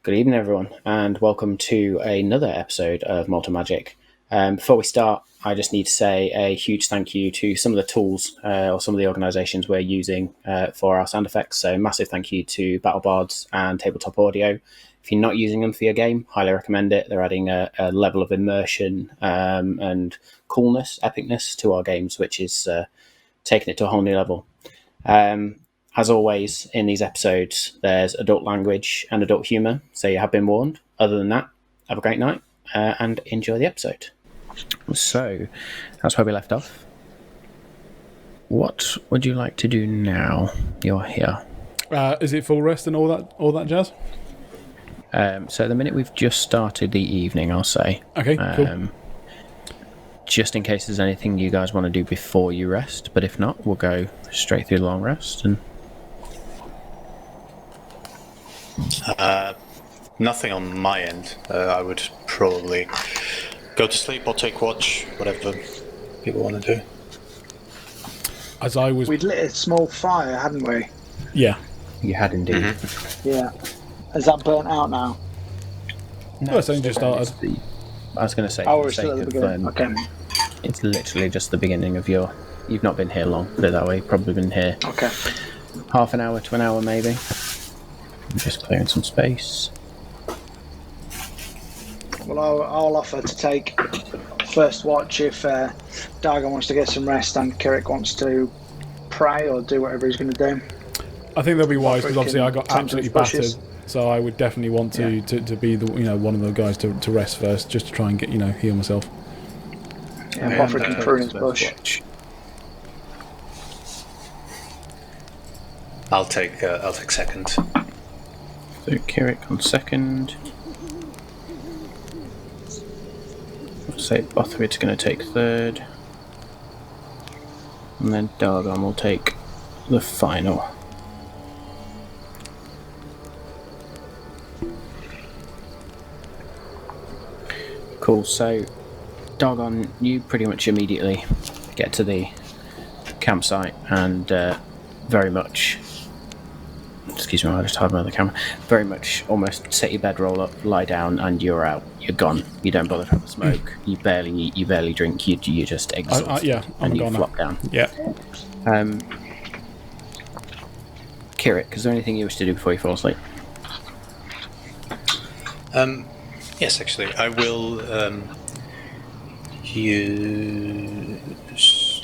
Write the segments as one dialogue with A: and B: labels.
A: Good evening, everyone, and welcome to another episode of Malt Magic. Before we start, I just need to say a huge thank you to some of the tools or some of the organisations we're using for our sound effects. So, massive thank you to BattleBards and Tabletop Audio. If you're not using them for your game, highly recommend it. They're adding a level of immersion and coolness, epicness to our games, which is taking it to a whole new level. As always, in these episodes, there's adult language and adult humour, so you have been warned. Other than that, have a great night and enjoy the episode. So, that's where we left off. What would you like to do now? You're here.
B: Is it full rest and all that jazz?
A: So, at the minute, we've just started the evening, I'll say.
B: Okay, cool.
A: Just in case there's anything you guys want to do before you rest, but if not, we'll go straight through the long rest and...
C: Nothing on my end. I would probably go to sleep or take watch, whatever people want to do.
B: As I was...
D: We'd lit a small fire, hadn't we?
B: Yeah.
A: You had indeed.
C: Mm-hmm.
D: Yeah. Has that burnt out now?
A: No,
B: it's only just started.
A: I was going to say...
D: Oh, we're still at the beginning. Okay.
A: It's literally just the beginning of your... You've not been here long, put it that way. You've probably been here
D: Okay.
A: half an hour to an hour, maybe. I'm just clearing some space.
D: Well, I'll offer to take first watch if Dargon wants to get some rest and Kirik wants to pray or do whatever he's going to do.
B: I think they'll be wise because obviously I got
D: Tend to
B: absolutely
D: bushes.
B: battered, so I would definitely want to be the one of the guys to rest first, just to try and get heal myself.
D: Yeah, Boffer can prune his bush.
C: I'll take second.
A: So Kirik on second. I'll say Bothrid's going to take third. And then Dargon will take the final. Cool, so Dargon, you pretty much immediately get to the campsite and very much... Excuse me, I just hide my other camera. Very much almost set your bedroll up, lie down, and you're out. You're gone. You don't bother to have a smoke. You barely eat, you barely drink, you just exhaust.
B: I'm
A: you
B: gone
A: flop
B: now.
A: down.
B: Yeah.
A: Kirik, is there anything you wish to do before you fall asleep?
C: Yes, actually, I will use...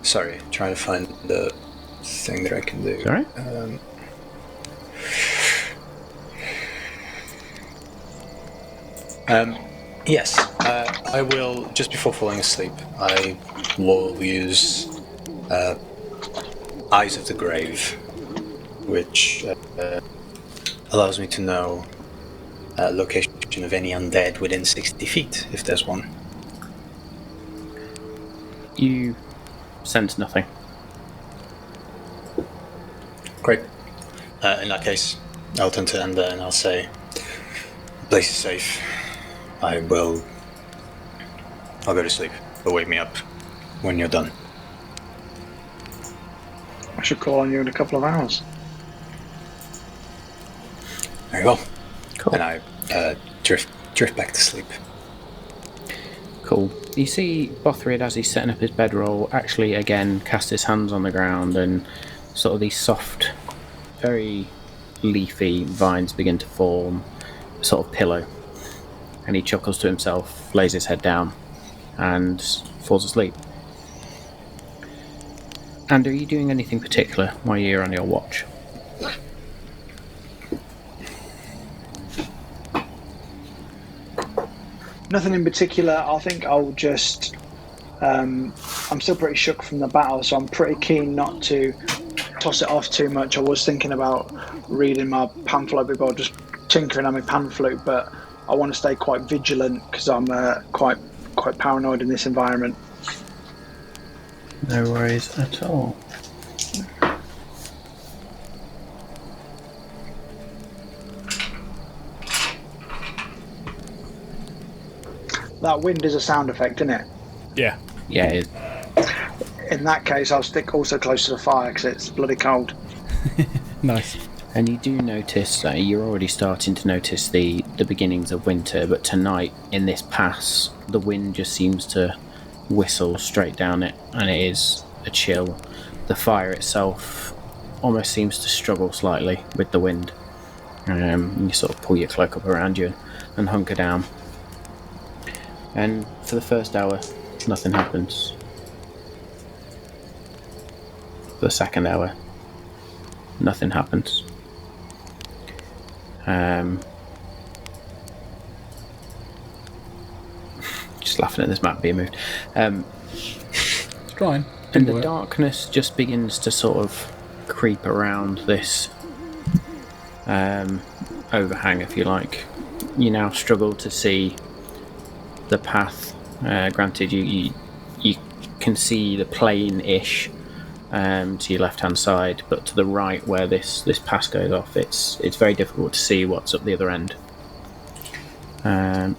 C: Sorry, trying to find the thing that I can do.
A: Sorry?
C: Yes, I will, just before falling asleep, I will use Eyes of the Grave, which allows me to know location of any undead within 60 feet, if there's one.
A: You sense nothing.
C: Great. In that case, I'll turn to Ender and I'll say, place is safe. I'll go to sleep, but wake me up when you're done.
D: I should call on you in a couple of hours.
C: Very well.
A: Cool.
C: And I drift back to sleep.
A: Cool. You see Bothrid, as he's setting up his bedroll, actually again cast his hands on the ground and sort of these soft, very leafy vines begin to form a sort of pillow. And he chuckles to himself, lays his head down, and falls asleep. And are you doing anything particular while you're on your watch?
D: Nothing in particular. I think I'll just... I'm still pretty shook from the battle, so I'm pretty keen not to toss it off too much. I was thinking about reading my pan flute before, just tinkering on my pan flute, but I want to stay quite vigilant because I'm quite paranoid in this environment.
A: No worries at all.
D: That wind is a sound effect, isn't it?
B: Yeah.
A: Yeah, it,
D: In that case, I'll stick also close to the fire because it's bloody cold.
B: Nice.
A: and you do notice that you're already starting to notice the beginnings of winter, but tonight in this pass, the wind just seems to whistle straight down it, and it is a chill. The fire itself almost seems to struggle slightly with the wind. You sort of pull your cloak up around you and hunker down. And for the first hour, nothing happens. For the second hour, nothing happens. Just laughing at this map being moved.
B: It's trying.
A: And the darkness just begins to sort of creep around this overhang, if you like. You now struggle to see the path. Granted, you can see the plain-ish to your left-hand side, but to the right, where this pass goes off, it's very difficult to see what's up the other end. And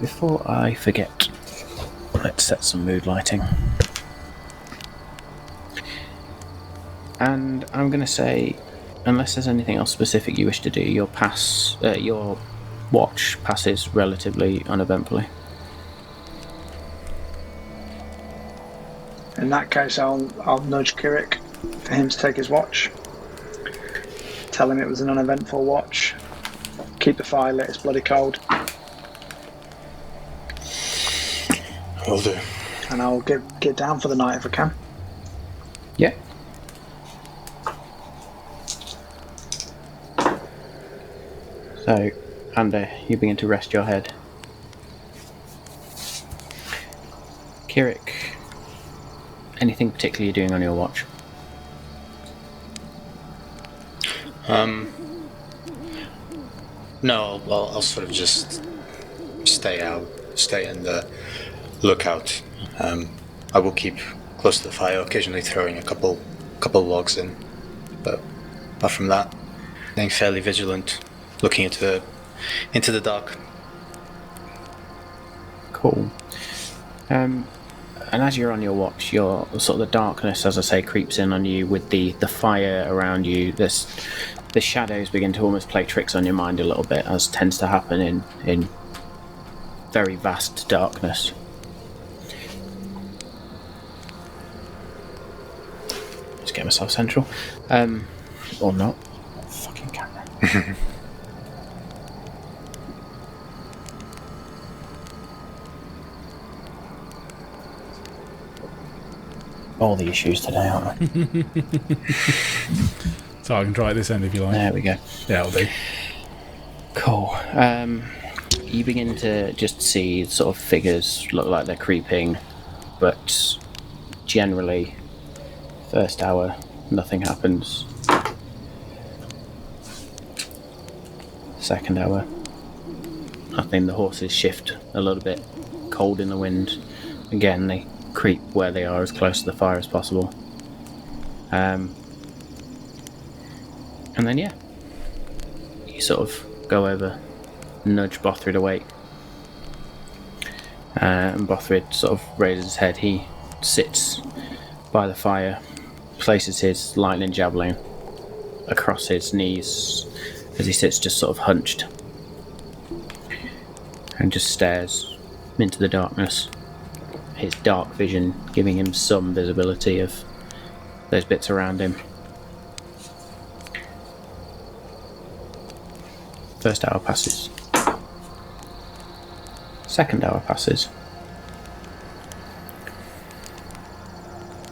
A: before I forget, let's set some mood lighting. And I'm going to say, unless there's anything else specific you wish to do, your watch passes relatively uneventfully.
D: In that case, I'll nudge Kirik for him to take his watch. Tell him it was an uneventful watch. Keep the fire lit, it's bloody cold.
C: Will do.
D: And I'll get down for the night if I can.
A: Yeah. So, Ander, you begin to rest your head. Kirik, anything particular you're doing on your watch?
C: No, I'll sort of just stay in the lookout. I will keep close to the fire, occasionally throwing a couple logs in, but apart from that, being fairly vigilant, looking into the dark.
A: Cool. And as you're on your watch, your sort of the darkness, as I say, creeps in on you with the fire around you. The shadows begin to almost play tricks on your mind a little bit, as tends to happen in very vast darkness. Just get myself central. Or not. Fucking camera. All the issues today, aren't they?
B: So I can try at this end if you like.
A: There we go.
B: Yeah, it'll do.
A: Cool. You begin to just see sort of figures look like they're creeping, but generally, first hour, nothing happens. Second hour, nothing. The horses shift a little bit, cold in the wind. Again, they creep where they are as close to the fire as possible. And then, yeah, you sort of go over, nudge Bothrid awake. And Bothrid sort of raises his head. He sits by the fire, places his lightning javelin across his knees as he sits just sort of hunched, and just stares into the darkness. His dark vision giving him some visibility of those bits around him. First hour passes. Second hour passes.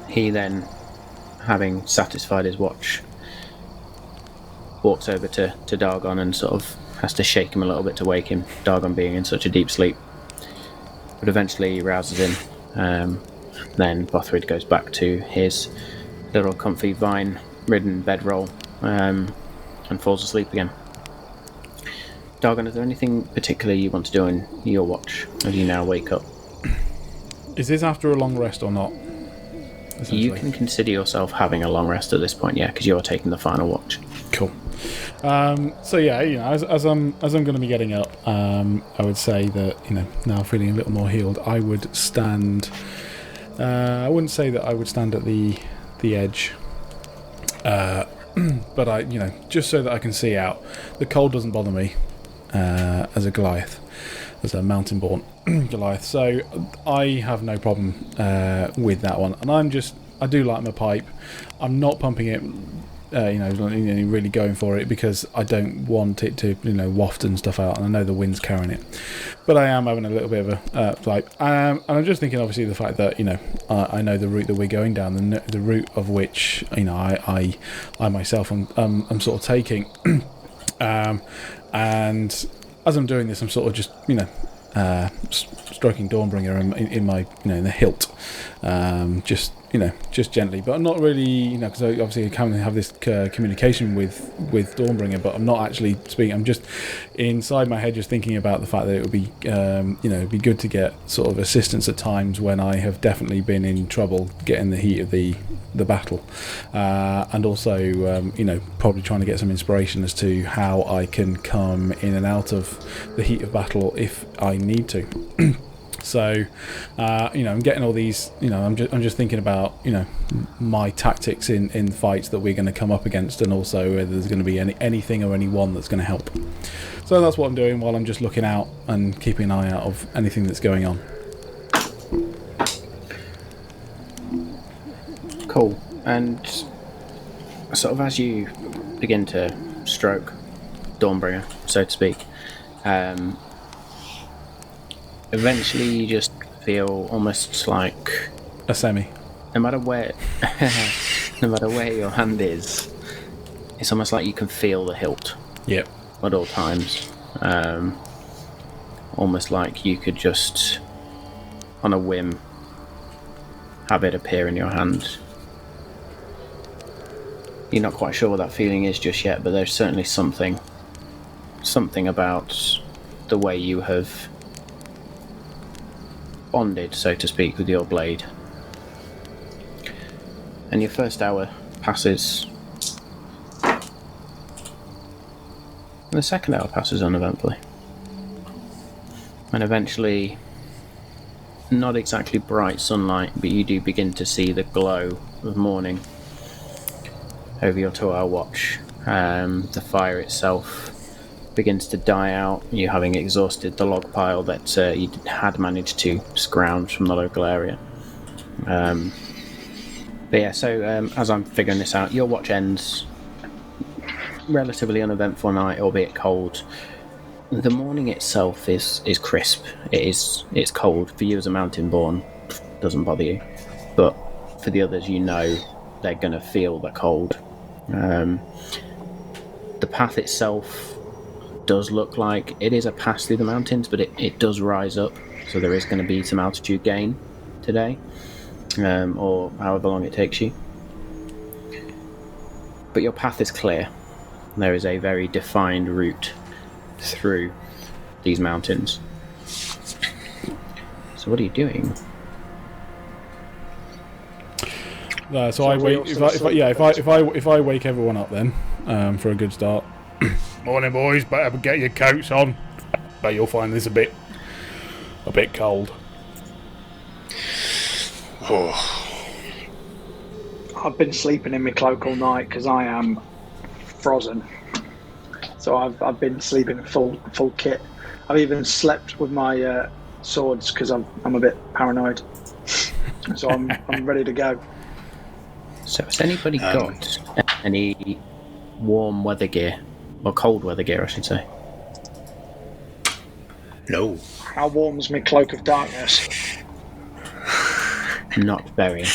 A: He then, having satisfied his watch, walks over to Dargon and sort of has to shake him a little bit to wake him, Dargon being in such a deep sleep. But eventually he rouses him. Then Bothrid goes back to his little comfy vine-ridden bedroll and falls asleep again. Dargon, is there anything particular you want to do in your watch as you now wake up?
B: Is this after a long rest or not?
A: You can consider yourself having a long rest at this point, yeah, because you are taking the final watch.
B: Cool. So yeah, as I'm going to be getting up, I would say that, now feeling a little more healed, I would stand. I wouldn't say that I would stand at the edge, but I, just so that I can see out. The cold doesn't bother me as a Goliath, as a mountain-born Goliath. So I have no problem with that one. And I do like my pipe. I'm not pumping it. Really going for it because I don't want it to, waft and stuff out, and I know the wind's carrying it. But I am having a little bit of a pipe, and I'm just thinking, obviously, the fact that I know the route that we're going down, the route of which I myself I'm sort of taking, and as I'm doing this, I'm sort of just stroking Dawnbringer in my in the hilt, just gently, but I'm not really, because I obviously can have this communication with Dawnbringer, but I'm not actually speaking. I'm just inside my head, just thinking about the fact that it would be, it'd be good to get sort of assistance at times when I have definitely been in trouble getting the heat of the battle, and also, probably trying to get some inspiration as to how I can come in and out of the heat of battle if I need to. So, I'm getting all these. I'm just thinking about my tactics in fights that we're going to come up against, and also whether there's going to be anything or anyone that's going to help. So that's what I'm doing while I'm just looking out and keeping an eye out of anything that's going on.
A: Cool. And sort of as you begin to stroke Dawnbringer, so to speak, eventually you just feel almost like
B: A semi.
A: no matter where your hand is, it's almost like you can feel the hilt.
B: Yep.
A: At all times. Almost like you could just, on a whim, have it appear in your hand. You're not quite sure what that feeling is just yet, but there's certainly something about the way you have bonded, so to speak, with your blade. And your first hour passes, and the second hour passes uneventfully. And eventually, not exactly bright sunlight, but you do begin to see the glow of morning over your 2-hour watch. The fire itself begins to die out, you having exhausted the log pile that you had managed to scrounge from the local area. But yeah, so as I'm figuring this out, your watch ends. Relatively uneventful night, albeit cold. The morning itself is crisp. It's cold. For you as a mountain-born, doesn't bother you. But for the others, they're going to feel the cold. The path itself does look like it is a pass through the mountains, but it does rise up, so there is going to be some altitude gain today, or however long it takes you. But your path is clear. There is a very defined route through these mountains. So what are you doing?
B: So I wait. If I wake everyone up then for a good start. Morning, boys. Better get your coats on. But you'll find this a bit cold.
C: Oh,
D: I've been sleeping in my cloak all night because I am frozen. So I've been sleeping full kit. I've even slept with my swords because I'm a bit paranoid. So I'm ready to go.
A: So has anybody got any warm weather gear? Or cold weather gear, I should say.
C: no.
D: How warm's my cloak of darkness?
A: Not very.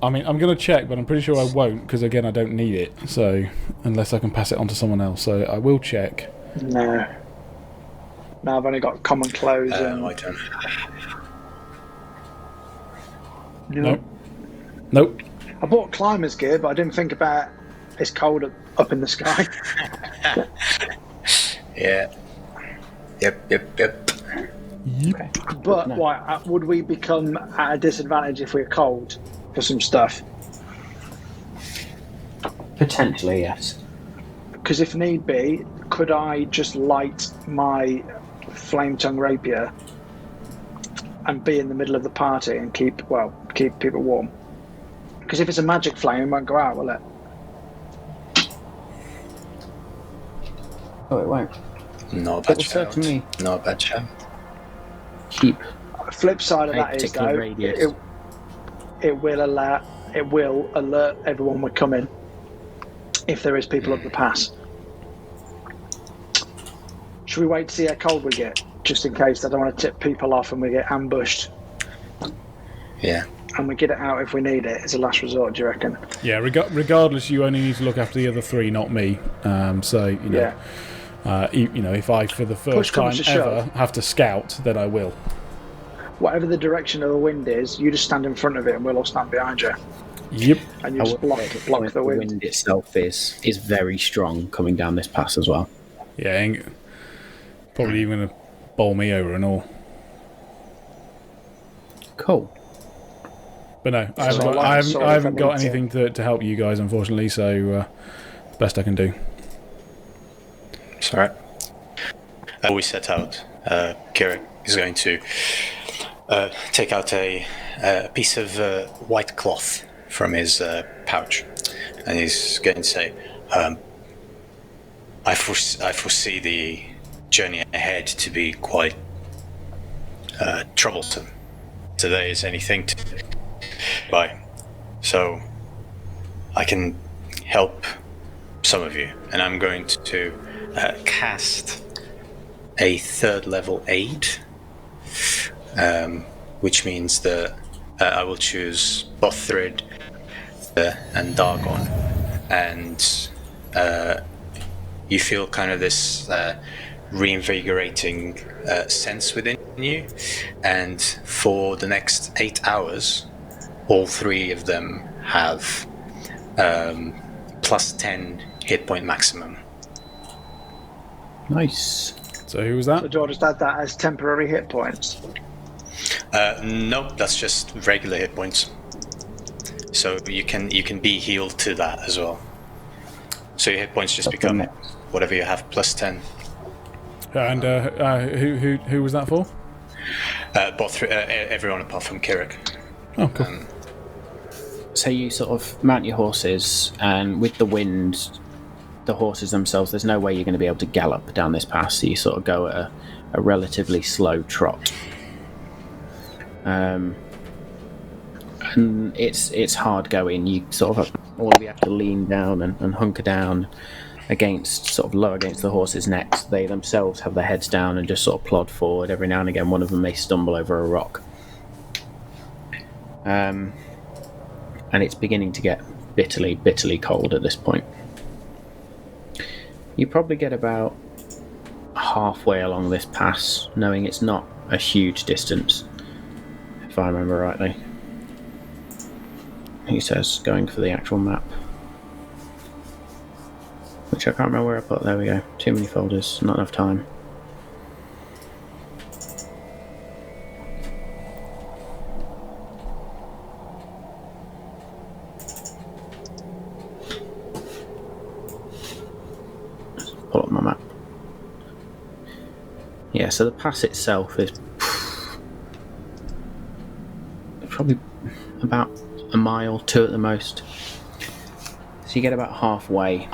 B: I mean, I'm going to check, but I'm pretty sure I won't, because again, I don't need it. So, unless I can pass it on to someone else. So, I will check.
D: No, I've only got common clothes.
C: My turn.
B: Nope.
D: I bought climber's gear, but I didn't think about it's cold up in the sky.
C: Yeah. Yep.
A: Okay.
D: But
A: No.
D: why would we become at a disadvantage if we're cold for some stuff?
A: Potentially, yes.
D: Because if need be, could I just light my flame tongue rapier and be in the middle of the party and keep people warm? Because if it's a magic flame, it won't go out, will it?
A: Oh, it won't.
C: Not a
A: It
C: bad
A: will
C: shout.
A: certainly
C: Not a bad shout.
A: keep
D: Flip side of
A: a
D: that is
A: particular
D: though,
A: radius.
D: it will alert everyone we're coming if there is people up the pass. Should we wait to see how cold we get, just in case? I don't want to tip people off and we get ambushed.
C: Yeah.
D: And we get it out if we need it. It's a last resort, do you reckon?
B: Yeah, regardless, you only need to look after the other three, not me. So, you know, if I, for the first time ever, have to scout, then I will.
D: Whatever the direction of the wind is, you just stand in front of it and we'll all stand behind you.
B: Yep.
D: And you just block the wind.
A: The wind itself is very strong coming down this pass as well.
B: Yeah, probably even going to bowl me over and all.
A: Cool.
B: But no, I haven't got anything to help you guys, unfortunately, so best I can do.
C: It's alright. We set out. Kieran is going to take out a piece of white cloth from his pouch, and he's going to say, I foresee the journey ahead to be quite troublesome. Today is anything to by, so I can help some of you, and I'm going to cast a 3rd level aid, which means that I will choose Bothrid and Dargon, and you feel kind of this reinvigorating sense within you, and for the next 8 hours all 3 of them have plus 10 hit point maximum.
A: Nice.
B: So who was that?
D: So do I just add that as temporary hit points?
C: No, that's just regular hit points. So you can be healed to that as well. So your hit points just become whatever you have plus 10.
B: And who was that for?
C: Everyone apart from Kirik.
B: Oh, cool.
A: So you sort of mount your horses, and with the wind, the horses themselves, there's no way you're going to be able to gallop down this pass, so you sort of go at a relatively slow trot. And it's hard going. You sort of all of you have to lean down and hunker down sort of low against the horses' necks. They themselves have their heads down and just sort of plod forward. Every now and again one of them may stumble over a rock. And it's beginning to get bitterly cold at this point. You probably get about halfway along this pass, knowing it's not a huge distance, if I remember rightly. He says, going for the actual map, which I can't remember where I put. There we go. Too many folders, not enough time. Pull up my map. Yeah, so the pass itself is probably about a mile, 2 at the most. So you get about halfway,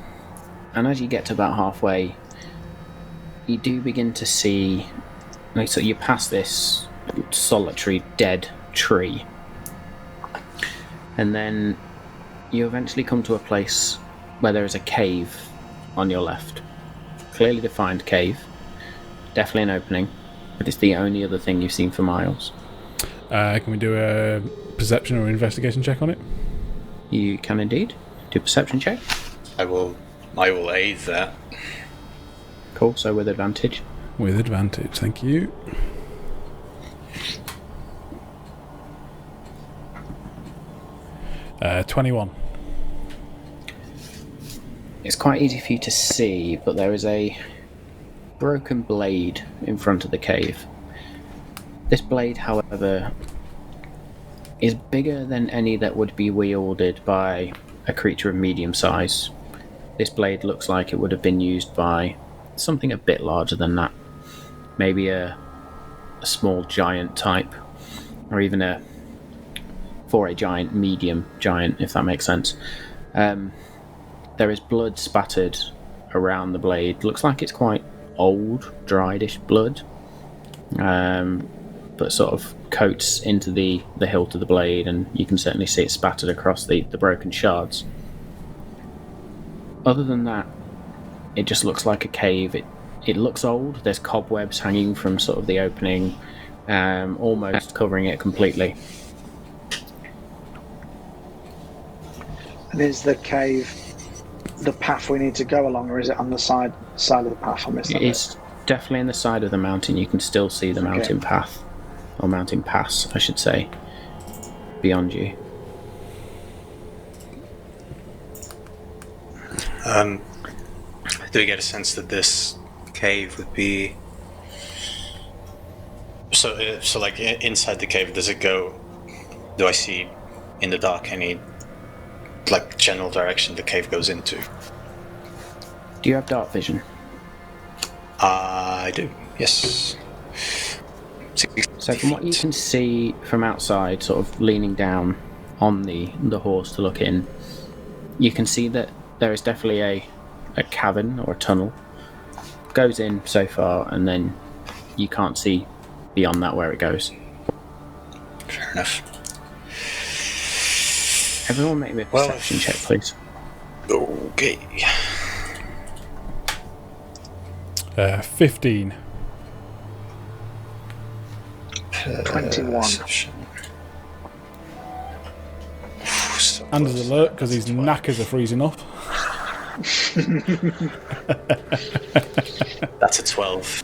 A: and as you get to about halfway, you do begin to see, like, so you pass this solitary dead tree, and then you eventually come to a place where there is a cave on your left. Clearly defined cave, definitely an opening, but it's the only other thing you've seen for miles.
B: Can we do a perception or investigation check on it?
A: You can indeed do a perception check.
C: I will aid that.
A: Cool, so with advantage.
B: With advantage, thank you. Uh, 21.
A: It's quite easy for you to see, but there is a broken blade in front of the cave. This blade, however, is bigger than any that would be wielded by a creature of medium size. This blade looks like it would have been used by something a bit larger than that. Maybe a small giant type, or even for a giant, medium giant, if that makes sense. There is blood spattered around the blade. Looks like it's quite old, dried-ish blood, but sort of coats into the hilt of the blade, and you can certainly see it spattered across the broken shards. Other than that, it just looks like a cave. It looks old. There's cobwebs hanging from sort of the opening, almost covering it completely.
D: And is the cave the path we need to go along, or is it on the side of the path? I missed that.
A: It's definitely in the side of the mountain. You can still see the mountain path, or mountain pass, I should say, beyond you.
C: Do we get a sense that this cave would be... So like, inside the cave, does it go... Do I see, in the dark, any, like, general direction the cave goes into?
A: Do you have dark vision?
C: I do, yes.
A: So from what you can see from outside, sort of leaning down on the horse to look in, you can see that there is definitely a cavern or a tunnel. Goes in so far, and then you can't see beyond that where it goes.
C: Fair enough.
A: Everyone make me a perception check, please.
C: Okay.
B: 15.
D: 21.
C: So
B: Anders alert because his knackers are freezing off.
C: That's a 12.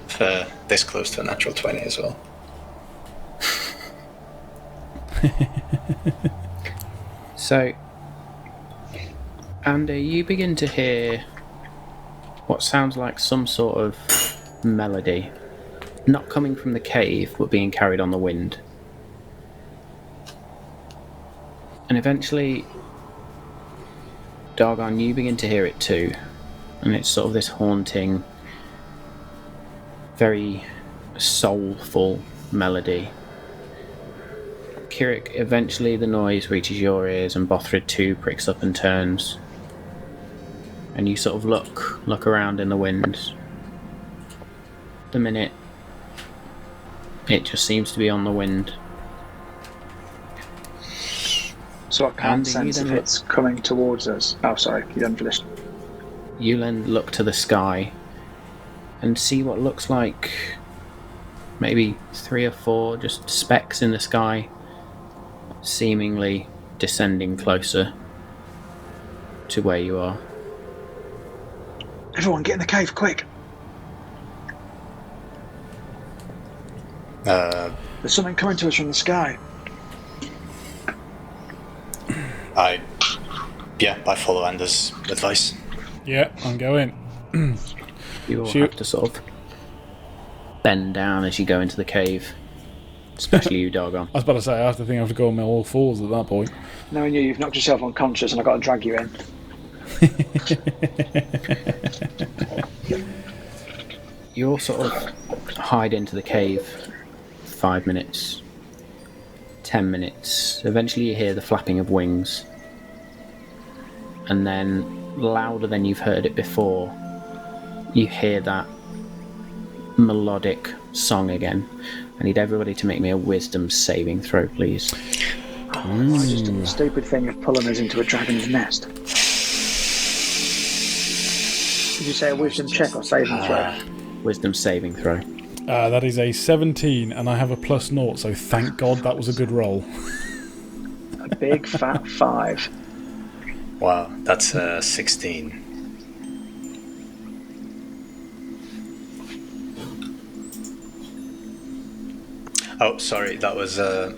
C: This close to a natural 20 as well.
A: So, Andy, you begin to hear what sounds like some sort of melody, not coming from the cave, but being carried on the wind. And eventually, Dargon, you begin to hear it too, and it's sort of this haunting, very soulful melody. Kirik, eventually the noise reaches your ears, and Bothrid too pricks up and turns. And you sort of look around in the wind. The minute, it just seems to be on the wind.
D: So I can't sense if it's coming towards us. Oh, sorry, you didn't finish.
A: You then look to the sky and see what looks like maybe 3 or 4 just specks in the sky, seemingly descending closer to where you are.
D: Everyone, get in the cave, quick! There's something coming to us from the sky.
C: I follow Anders' advice.
B: Yeah, I'm going.
A: You all have to sort of bend down as you go into the cave. Especially you, Dargon.
B: I was about to say, I have to go on my all fours at that point.
D: Knowing you've knocked yourself unconscious and I've got to drag you in.
A: You all sort of hide into the cave. 5 minutes. 10 minutes. Eventually you hear the flapping of wings. And then, louder than you've heard it before, you hear that melodic song again. I need everybody to make me a wisdom saving throw, please.
D: I just did the stupid thing of pulling us into a dragon's nest. Did you say a wisdom check or saving throw?
A: Wisdom saving throw.
B: That is a 17, and I have a +0, so thank God that was a good roll.
D: A big fat 5.
C: Wow, that's 16. Oh, sorry, that was a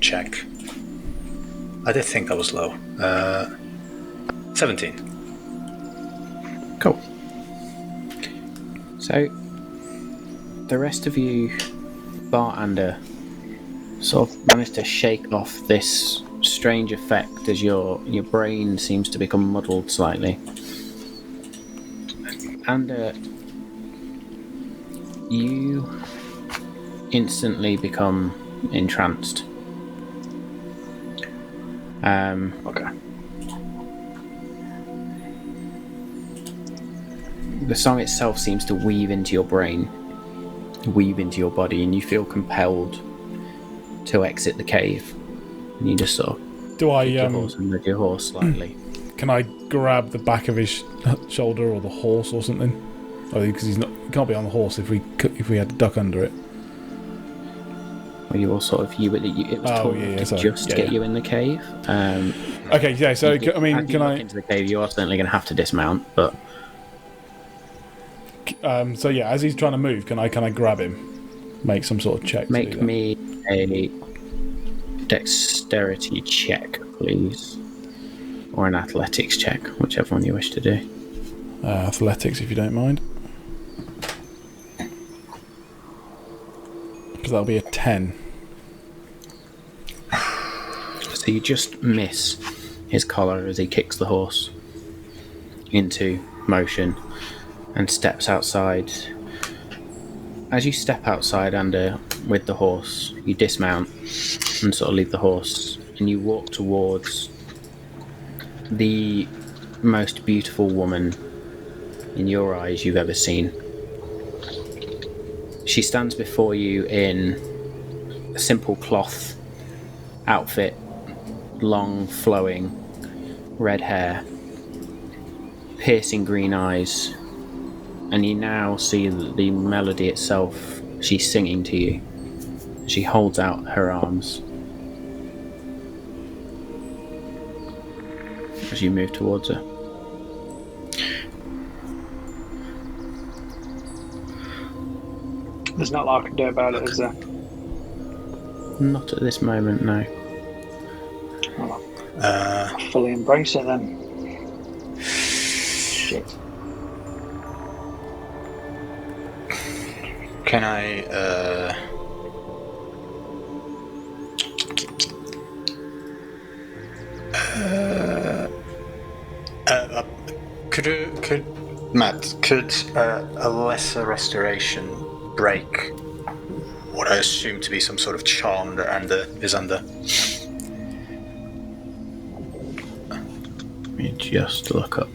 C: check. I did think that was low. 17.
A: Cool. So, the rest of you, bar Ander, sort of managed to shake off this strange effect as your brain seems to become muddled slightly. And you instantly become entranced.
D: Okay.
A: The song itself seems to weave into your brain, weave into your body, and you feel compelled to exit the cave. And you just sort of
B: Do I
A: kick your horse and nudge your horse slightly.
B: Can I grab the back of his shoulder or the horse or something? Because he can't be on the horse if we had to duck under it.
A: Well, you all sort of it was tall enough to just get you in the cave.
B: Okay, yeah. So
A: can I into the cave? You are certainly going to have to dismount, but
B: so yeah, as he's trying to move, can I grab him? Make some sort of check.
A: Make me a dexterity check, please. Or an athletics check, whichever one you wish to do.
B: Athletics, if you don't mind. Because that'll be a 10.
A: So you just miss his collar as he kicks the horse into motion and steps outside. As you step outside with the horse, you dismount and sort of leave the horse, and you walk towards the most beautiful woman in your eyes you've ever seen. She stands before you in a simple cloth outfit, long flowing red hair, piercing green eyes, and you now see that the melody itself, she's singing to you. She holds out her arms as you move towards her.
D: There's not a lot I can do about it, is there?
A: Not at this moment, no.
D: Well, I fully embrace it then. Shit.
C: Can I could Matt, could a lesser restoration break what I assume to be some sort of charm that Ander is under?
A: Let me just look up.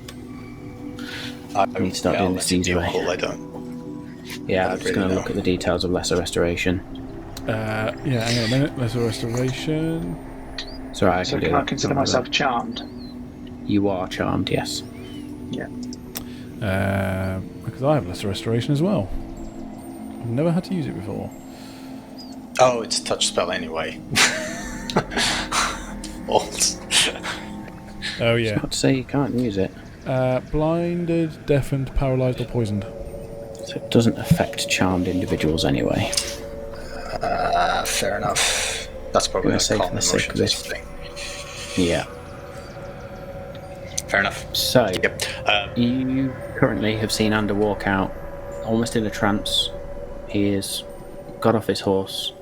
C: I
A: need to start doing this easy way.
C: I don't.
A: Yeah, I'm just going to look at the details of lesser restoration.
B: Yeah, hang on a minute. Lesser restoration.
A: It's alright,
D: So can I consider myself charmed?
A: You are charmed, yes.
D: Yeah.
B: Because I have lesser restoration as well. I've never had to use it before.
C: Oh, it's a touch spell anyway. Alt.
B: Oh yeah.
A: Not to say you can't use it.
B: Blinded, deafened, paralysed, or poisoned.
A: So it doesn't affect charmed individuals anyway.
C: Fair enough. That's probably a
A: say for
C: common
A: the sake
C: emotion
A: of
C: or
A: this.
C: something.
A: Yeah.
C: Fair enough.
A: So,
C: Yep.
A: you currently have seen Ander walk out, almost in a trance. He has got off his horse.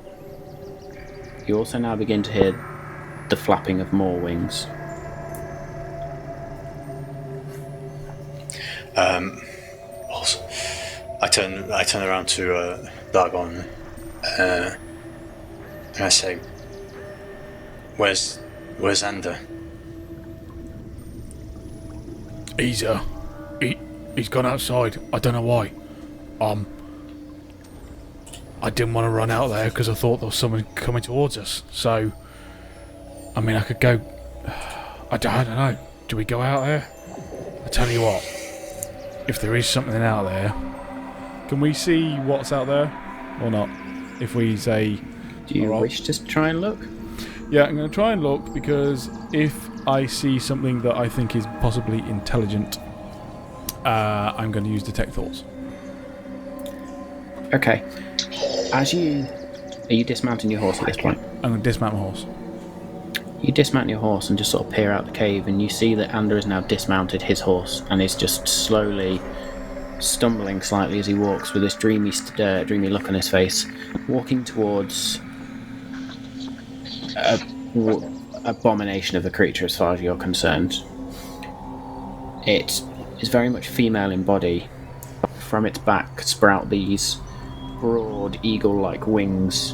A: You also now begin to hear the flapping of more wings.
C: Also, I turn around to Dagon, and I say, "Where's Ander?"
B: He's gone outside. I don't know why. I didn't want to run out there because I thought there was someone coming towards us. So, I mean, I could go. I don't know. Do we go out there? I tell you what. If there is something out there, can we see what's out there or not? If we say,
A: Do you wish to try and look?
B: yeah, I'm going to try and look, because if I see something that I think is possibly intelligent, I'm going to use detect thoughts.
A: Okay. Are you dismounting your horse at this point?
B: I'm going to dismount my horse.
A: You dismount your horse and just sort of peer out the cave, and you see that Ander has now dismounted his horse and is just slowly stumbling slightly as he walks with this dreamy look on his face, walking towards a abomination of a creature as far as you're concerned. It is very much female in body, from its back sprout these broad eagle-like wings.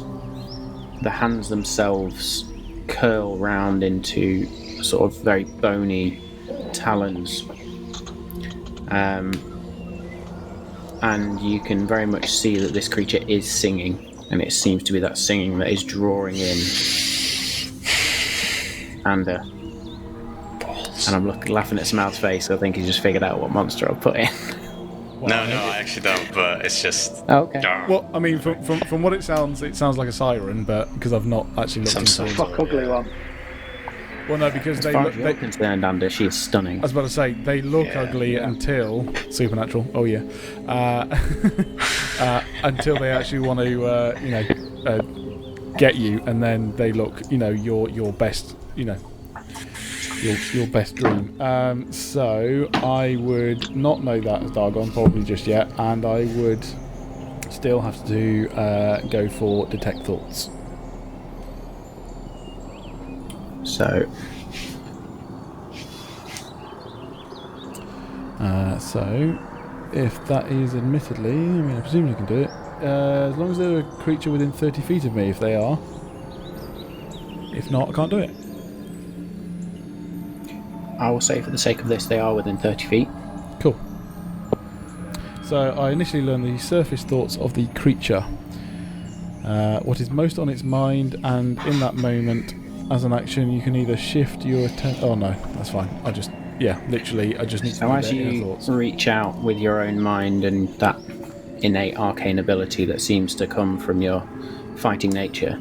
A: The hands themselves curl round into sort of very bony talons. And you can very much see that this creature is singing, and it seems to be that singing that is drawing in Ander. And I'm laughing at Smout's face, so I think he's just figured out what monster I'll put in.
C: No, I actually don't, but it's just...
A: Oh, okay.
B: Well, I mean, from what it sounds like a siren, but because I've not actually looked into it.
D: Fuck ugly one.
B: Well, no, because
A: As
B: they
A: far
B: look.
A: as you're concerned, Ander, she is stunning.
B: I was about to say they look ugly until supernatural. Oh yeah, until they actually want to, get you, and then they look, your best, your best dream. So I would not know that as Dargon probably just yet, and I would still have to go for detect thoughts. So, if that is admittedly, I presume you can do it, as long as they're a creature within 30 feet of me, if they are. If not, I can't do it.
A: I will say, for the sake of this, they are within 30 feet.
B: Cool. So, I initially learned the surface thoughts of the creature. What is most on its mind, and in that moment, as an action, you can either shift your attention... Oh no, that's fine. I just need to
A: So
B: know
A: as
B: their inner
A: you
B: thoughts.
A: reach out with your own mind and that innate arcane ability that seems to come from your fighting nature,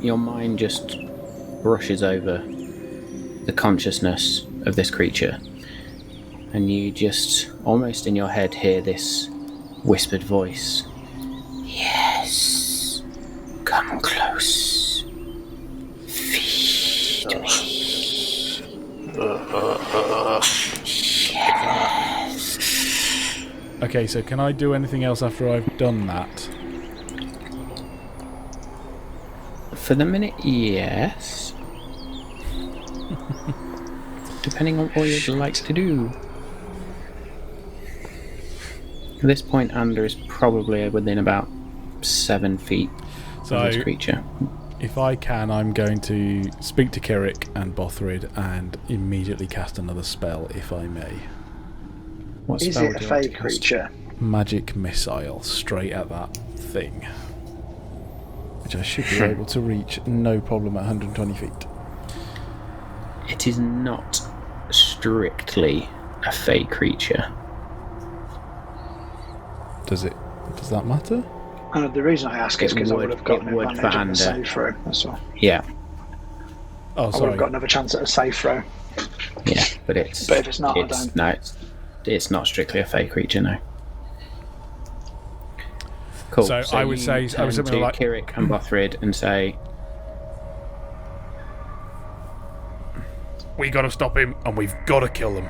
A: your mind just brushes over the consciousness of this creature, and you just, almost in your head, hear this whispered voice. Yes, come close. Feed me. Yes.
B: Okay, so can I do anything else after I've done that?
A: For the minute, yes. Depending on what you'd like to do. At this point, Ander is probably within about 7 feet of this creature.
B: If I can, I'm going to speak to Kirik and Bothrid and immediately cast another spell, if I may.
A: What
D: Is
A: spell
D: it
A: would
D: a
A: you like
D: fey
A: to cast?
D: creature?
B: Magic missile straight at that thing, which I should be able to reach no problem at 120 feet.
A: It is not strictly a fey creature.
B: Does that matter?
D: The reason I ask is because I would have got an advantage on the save throw. That's all.
A: Yeah,
B: Oh,
D: I would
B: sorry.
D: have got another chance at a save throw.
A: yeah, but it's.
D: But if it's not, I don't.
A: No, it's not strictly a fey creature. No. Cool.
B: So I would
A: you
B: say- I would
A: turn
B: something
A: to
B: like-
A: Kirik and Bothrid and say,
B: We got to stop him, and we've got to kill him.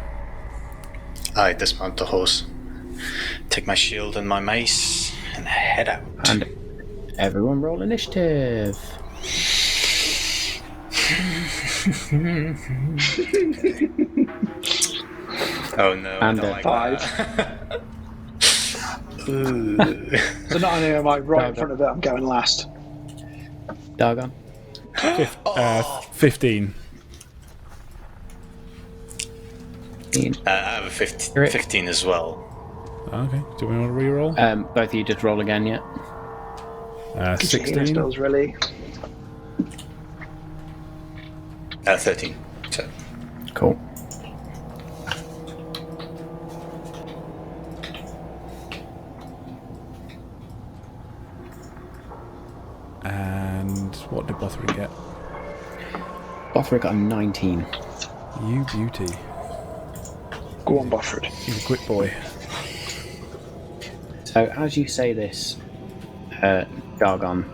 C: I dismount the horse, take my shield and my mace, and head out.
A: and everyone roll initiative.
C: Oh no,
A: And
C: I don't like
D: 5.
C: that. Ooh.
D: So not only am I right in front of it, I'm going last.
A: Dargon.
B: 15.
C: I have a 15 as well.
B: Okay. Do we want to re-roll?
A: Both of you just roll again, yeah?
B: 16.
D: Spells really.
C: 13. So,
A: Cool.
B: And what did Bothrid get?
A: Bothrid got a 19.
B: You beauty.
D: Go on, Bothrid.
B: He's a quick boy.
A: So as you say this, Dargon,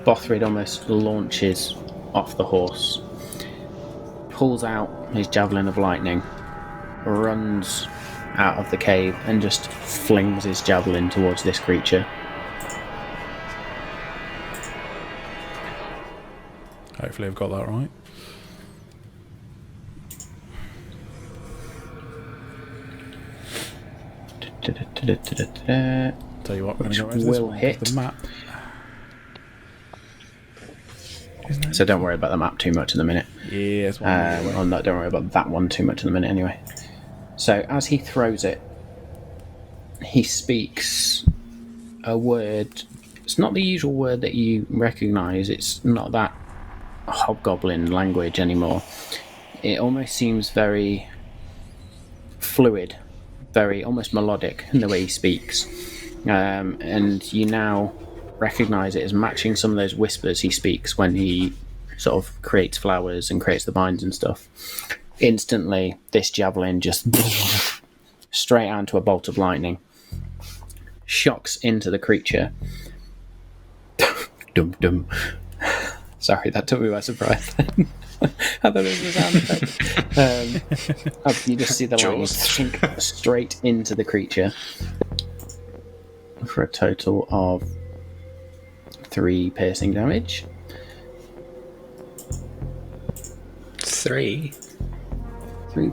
A: Bothrid almost launches off the horse, pulls out his javelin of lightning, runs out of the cave, and just flings his javelin towards this creature.
B: Hopefully I've got that right. Tell you what, I'm going to go
A: Which
B: this
A: will
B: one,
A: hit.
B: the map. Isn't it?
A: So don't worry about the map too much in a minute.
B: Yeah, it's one.
A: Or no, don't worry about that one too much in a minute anyway. So as he throws it, he speaks a word. It's not the usual word that you recognise. It's not that hobgoblin language anymore. It almost seems very fluid, very almost melodic in the way he speaks. And you now recognise it as matching some of those whispers he speaks when he sort of creates flowers and creates the binds and stuff. Instantly, this javelin just straight out into a bolt of lightning, shocks into the creature. Dum dum. Sorry, that took me by surprise. I thought it was a sound effect. You just see the lightning sink straight into the creature for a total of 3 piercing damage.
C: 3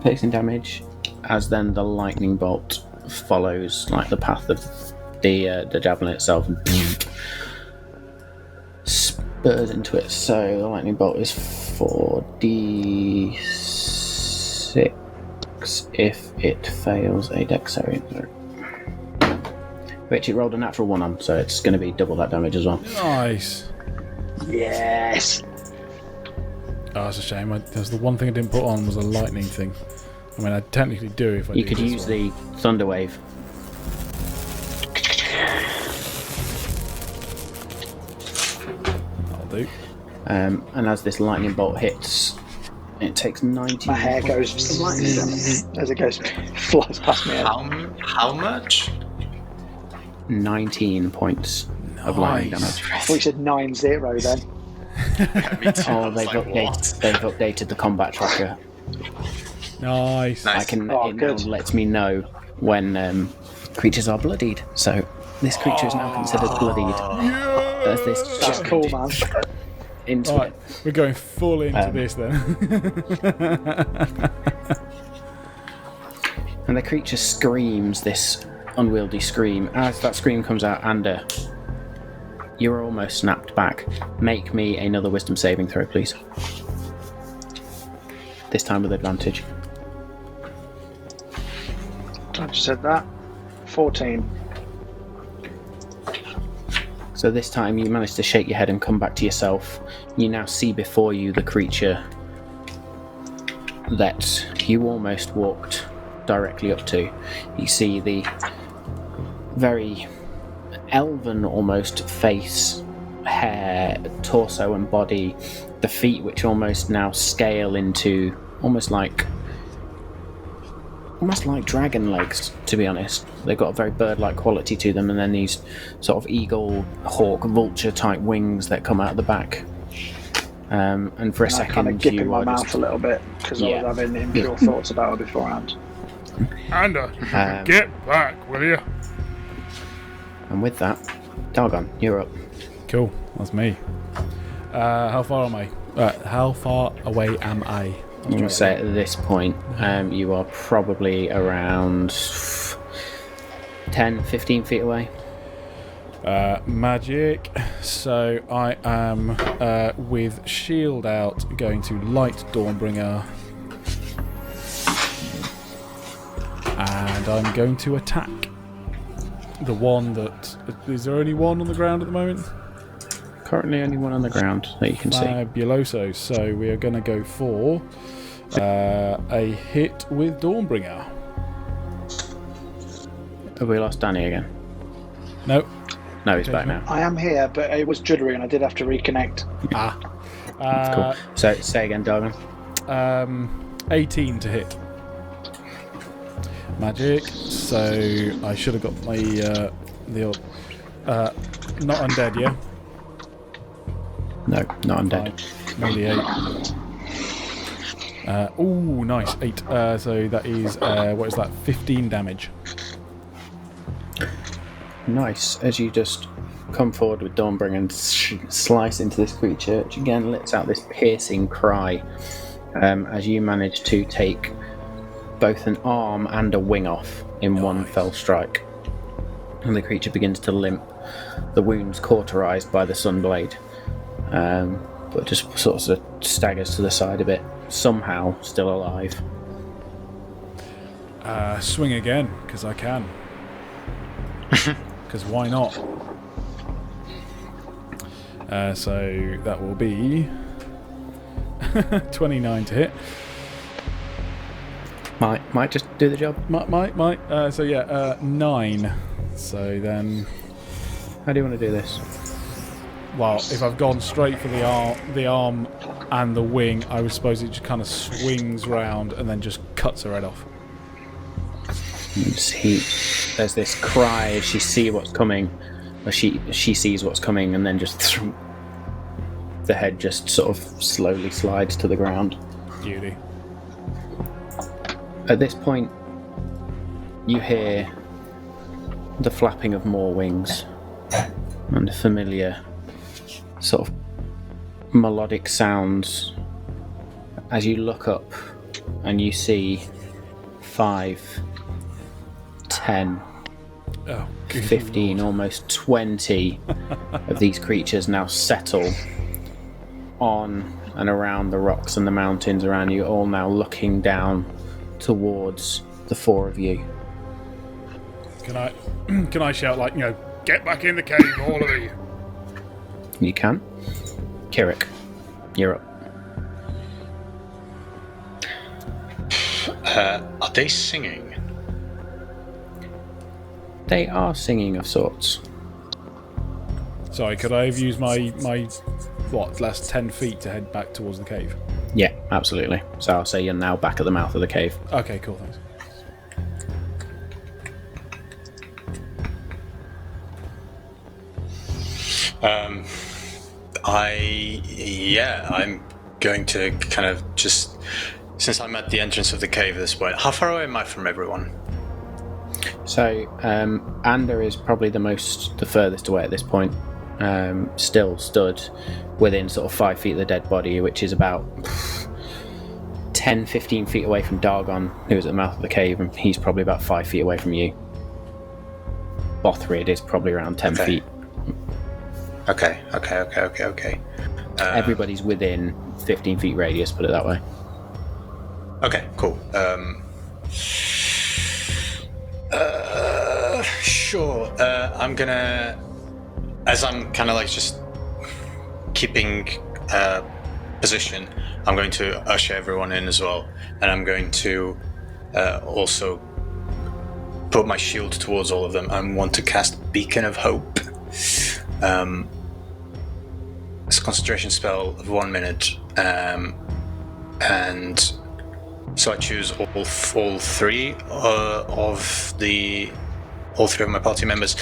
A: piercing damage, as then the lightning bolt follows like the path of the javelin itself and spurs into it. So the lightning bolt is 4d6 if it fails a dexterity, which it rolled a natural 1 on, so it's going to be double that damage as well.
B: Nice.
D: Yes.
B: Oh, that's a shame. That's the one thing I didn't put on was a lightning thing. I mean, I'd technically do if I
A: You
B: did
A: could
B: this
A: use
B: one.
A: the thunder wave.
B: That'll do.
A: And as this lightning bolt hits, it takes 90.
D: My hair goes as it goes, flies past me.
C: How much?
A: 19 points of lightning damage.
D: I thought you said 9-0 then.
C: Me too.
A: Oh,
C: I was
A: they've
C: like,
A: updated the combat tracker.
B: Nice.
A: I can.
D: Oh,
A: it now
D: good.
A: lets me know when creatures are bloodied. So this creature is now considered bloodied. As this
D: That's
A: javelin
D: cool, man.
A: into
B: Right,
A: it.
B: we're going full into this then.
A: And the creature screams this unwieldy scream. As that scream comes out, Ander, you're almost snapped back. Make me another wisdom saving throw, please. This time with advantage.
D: I just said that. 14.
A: So this time you manage to shake your head and come back to yourself. You now see before you the creature that you almost walked directly up to. You see the very elven almost face, hair, torso and body, the feet which almost now scale into almost like dragon legs, to be honest. They've got a very bird-like quality to them, and then these sort of eagle, hawk, vulture type wings that come out the back. And for a
D: And I
A: second
D: kind of gip in
A: you
D: my
A: are
D: mouth
A: just,
D: a little bit because
A: Yeah.
D: I was having impure thoughts about it beforehand.
B: Ander, get back, will you?
A: and with that, Dargon, you're up.
B: Cool, that's me. How far am I? How far away am I?
A: I'm going to say at this point, you are probably around 10, 15 feet away.
B: Magic. So I am with shield out going to light Dawnbringer. And I'm going to attack the one that... Is there only one on the ground at the moment?
A: Currently only one on the ground that you can see.
B: Fabuloso. So we are going to go for a hit with Dawnbringer.
A: Have we lost Danny again?
B: No.
A: No, he's back now.
D: I am here, but it was jittery and I did have to reconnect.
A: Cool. So say again, Dargon.
B: 18 to hit. Magic. So I should have got my the old, not undead, yeah.
A: No, not undead.
B: Nearly 8. Ooh, nice 8. So that is what is that? 15 damage.
A: Nice. As you just come forward with Dawnbringer and slice into this creature, which again lets out this piercing cry, as you manage to take both an arm and a wing off in one fell strike. and the creature begins to limp, the wounds cauterized by the sunblade, but just sort of staggers to the side a bit, somehow still alive.
B: Swing again, because I can. Because why not? So that will be 29 to hit.
A: Might just do the job.
B: Might. So yeah, 9. So then,
A: How do you want to do this?
B: well, if I've gone straight for the arm and the wing, I would suppose it just kind of swings round and then just cuts her head off.
A: There's this cry as she sees what's coming, or she sees what's coming, and then just the head just sort of slowly slides to the ground.
B: Beauty.
A: At this point, you hear the flapping of more wings and familiar sort of melodic sounds as you look up and you see 5, 10, 15, almost 20 of these creatures now settle on and around the rocks and the mountains around you, all now looking down towards the 4 of you.
B: Can I shout, like, get back in the cave, all of you?
A: You can. Kirik, you're up.
C: Are they singing?
A: They are singing of sorts.
B: Sorry, could I have used my last 10 feet to head back towards the cave?
A: Yeah, absolutely. So I'll say you're now back at the mouth of the cave.
B: Okay, cool, thanks.
C: I'm going to kind of just, since I'm at the entrance of the cave at this point, how far away am I from everyone?
A: So Ander is probably the furthest away at this point. Still stood within sort of 5 feet of the dead body, which is about 10, 15 feet away from Dargon, who's at the mouth of the cave, and he's probably about 5 feet away from you. Bothrid is probably around 10 feet.
C: Okay.
A: Everybody's within 15 feet radius, put it that way.
C: Okay, cool. Sure. I'm gonna, as I'm kind of like just keeping position, I'm going to usher everyone in as well, and I'm going to also put my shield towards all of them. I want to cast Beacon of Hope. It's a concentration spell of 1 minute, and so I choose all three of my party members.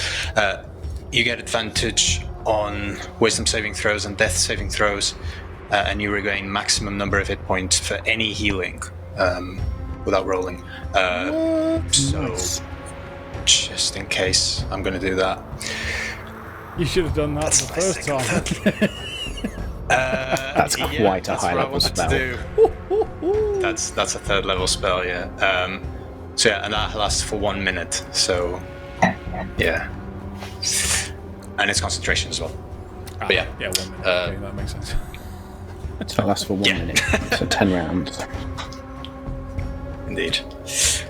C: You get advantage on Wisdom saving throws and Death saving throws, and you regain maximum number of hit points for any healing without rolling.
A: Nice.
C: Just in case, I'm going to do that.
B: You should have done that the first time.
A: That's quite a high level spell.
C: That's a 3rd level spell, yeah. And that lasts for 1 minute. So, yeah, and it's concentration as well. But yeah,
B: 1 minute. Okay, that makes sense.
A: So it lasts for 1 minute. So 10 rounds.
C: Indeed.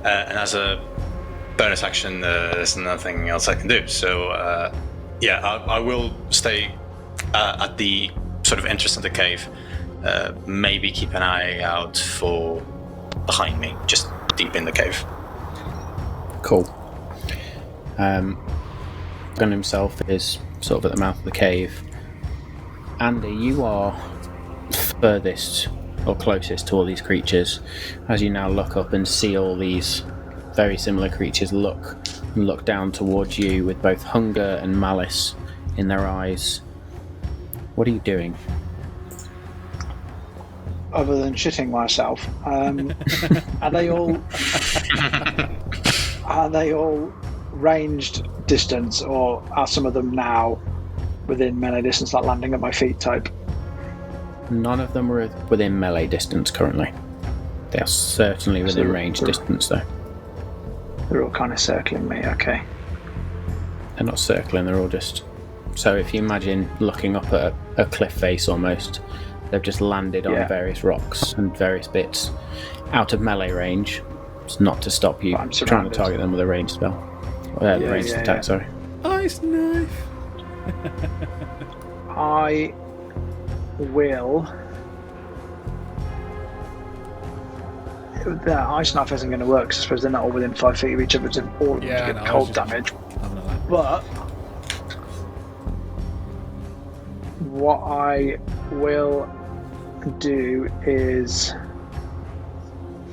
C: And as a bonus action, there's nothing else I can do. So, I will stay at the sort of entrance of the cave. Maybe keep an eye out for behind me, just deep in the cave.
A: Cool. Gun himself is sort of at the mouth of the cave. Andy, you are furthest or closest to all these creatures as you now look up and see all these very similar creatures look down towards you with both hunger and malice in their eyes. What are you doing?
D: Other than shitting myself, are they all ranged distance, or are some of them now within melee distance, like landing at my feet type?
A: None of them are within melee distance currently. They are certainly within range distance though.
D: They're all kind of circling me, okay.
A: They're not circling, they're all just... So if you imagine looking up at a cliff face almost, they've just landed on various rocks and various bits out of melee range. It's not to stop you trying to target them with a ranged spell. Ranged attack, sorry.
B: Ice knife!
D: I will... The ice knife isn't going to work, because I suppose they're not all within 5 feet of each other, so all of them to get cold damage. But what I will do is...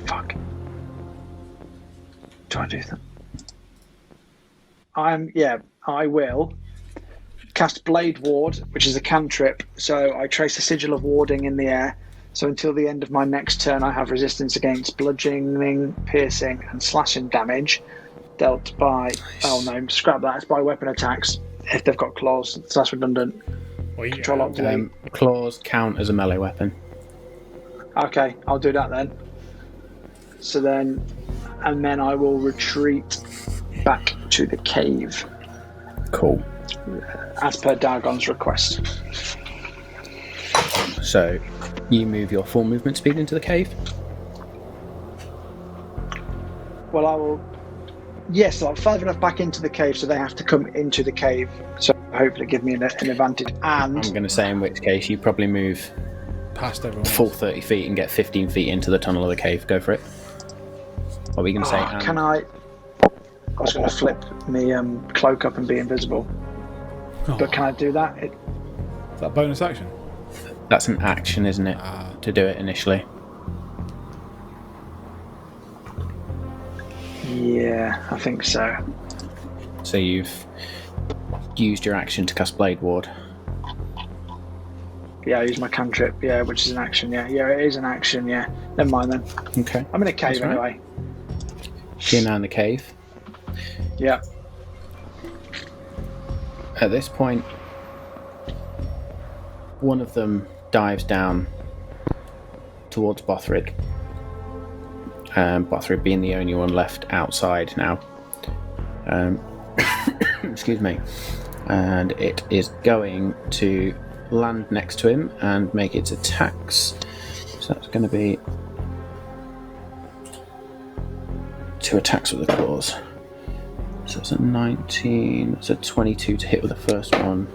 D: Fuck. Do I do that? I will cast Blade Ward, which is a cantrip. So I trace a sigil of warding in the air. So until the end of my next turn, I have resistance against bludgeoning, piercing, and slashing damage dealt by... Nice. Oh no, scrap that. It's by weapon attacks. If they've got claws, so that's redundant. Control Alt
A: Claws count as a melee weapon.
D: Okay, I'll do that then. So then... And then I will retreat back to the cave.
A: Cool.
D: As per Dargon's request.
A: So, you move your full movement speed into the cave?
D: Well, I will... Yes, I'm far enough back into the cave, so they have to come into the cave. So hopefully give me an advantage. And
A: I'm going to say in which case you probably move
B: past everyone
A: full 30 feet and get 15 feet into the tunnel of the cave. Go for it. What were you going to say?
D: Can I was going to flip me cloak up and be invisible. Oh. But can I do that?
B: Is that bonus action?
A: That's an action, isn't it? To do it initially.
D: Yeah, I think so.
A: So you've used your action to cast Blade Ward.
D: Yeah, I use my cantrip, which is an action, yeah. Yeah, it is an action, yeah. Never mind then.
A: Okay.
D: I'm in a cave anyway.
A: You're now in the cave.
D: Yeah.
A: At this point, one of them dives down towards Bothrid. Bothrid being the only one left outside now. Excuse me. And it is going to land next to him and make its attacks. So that's going to be 2 attacks with the claws. So it's a 19, it's a 22 to hit with the first one.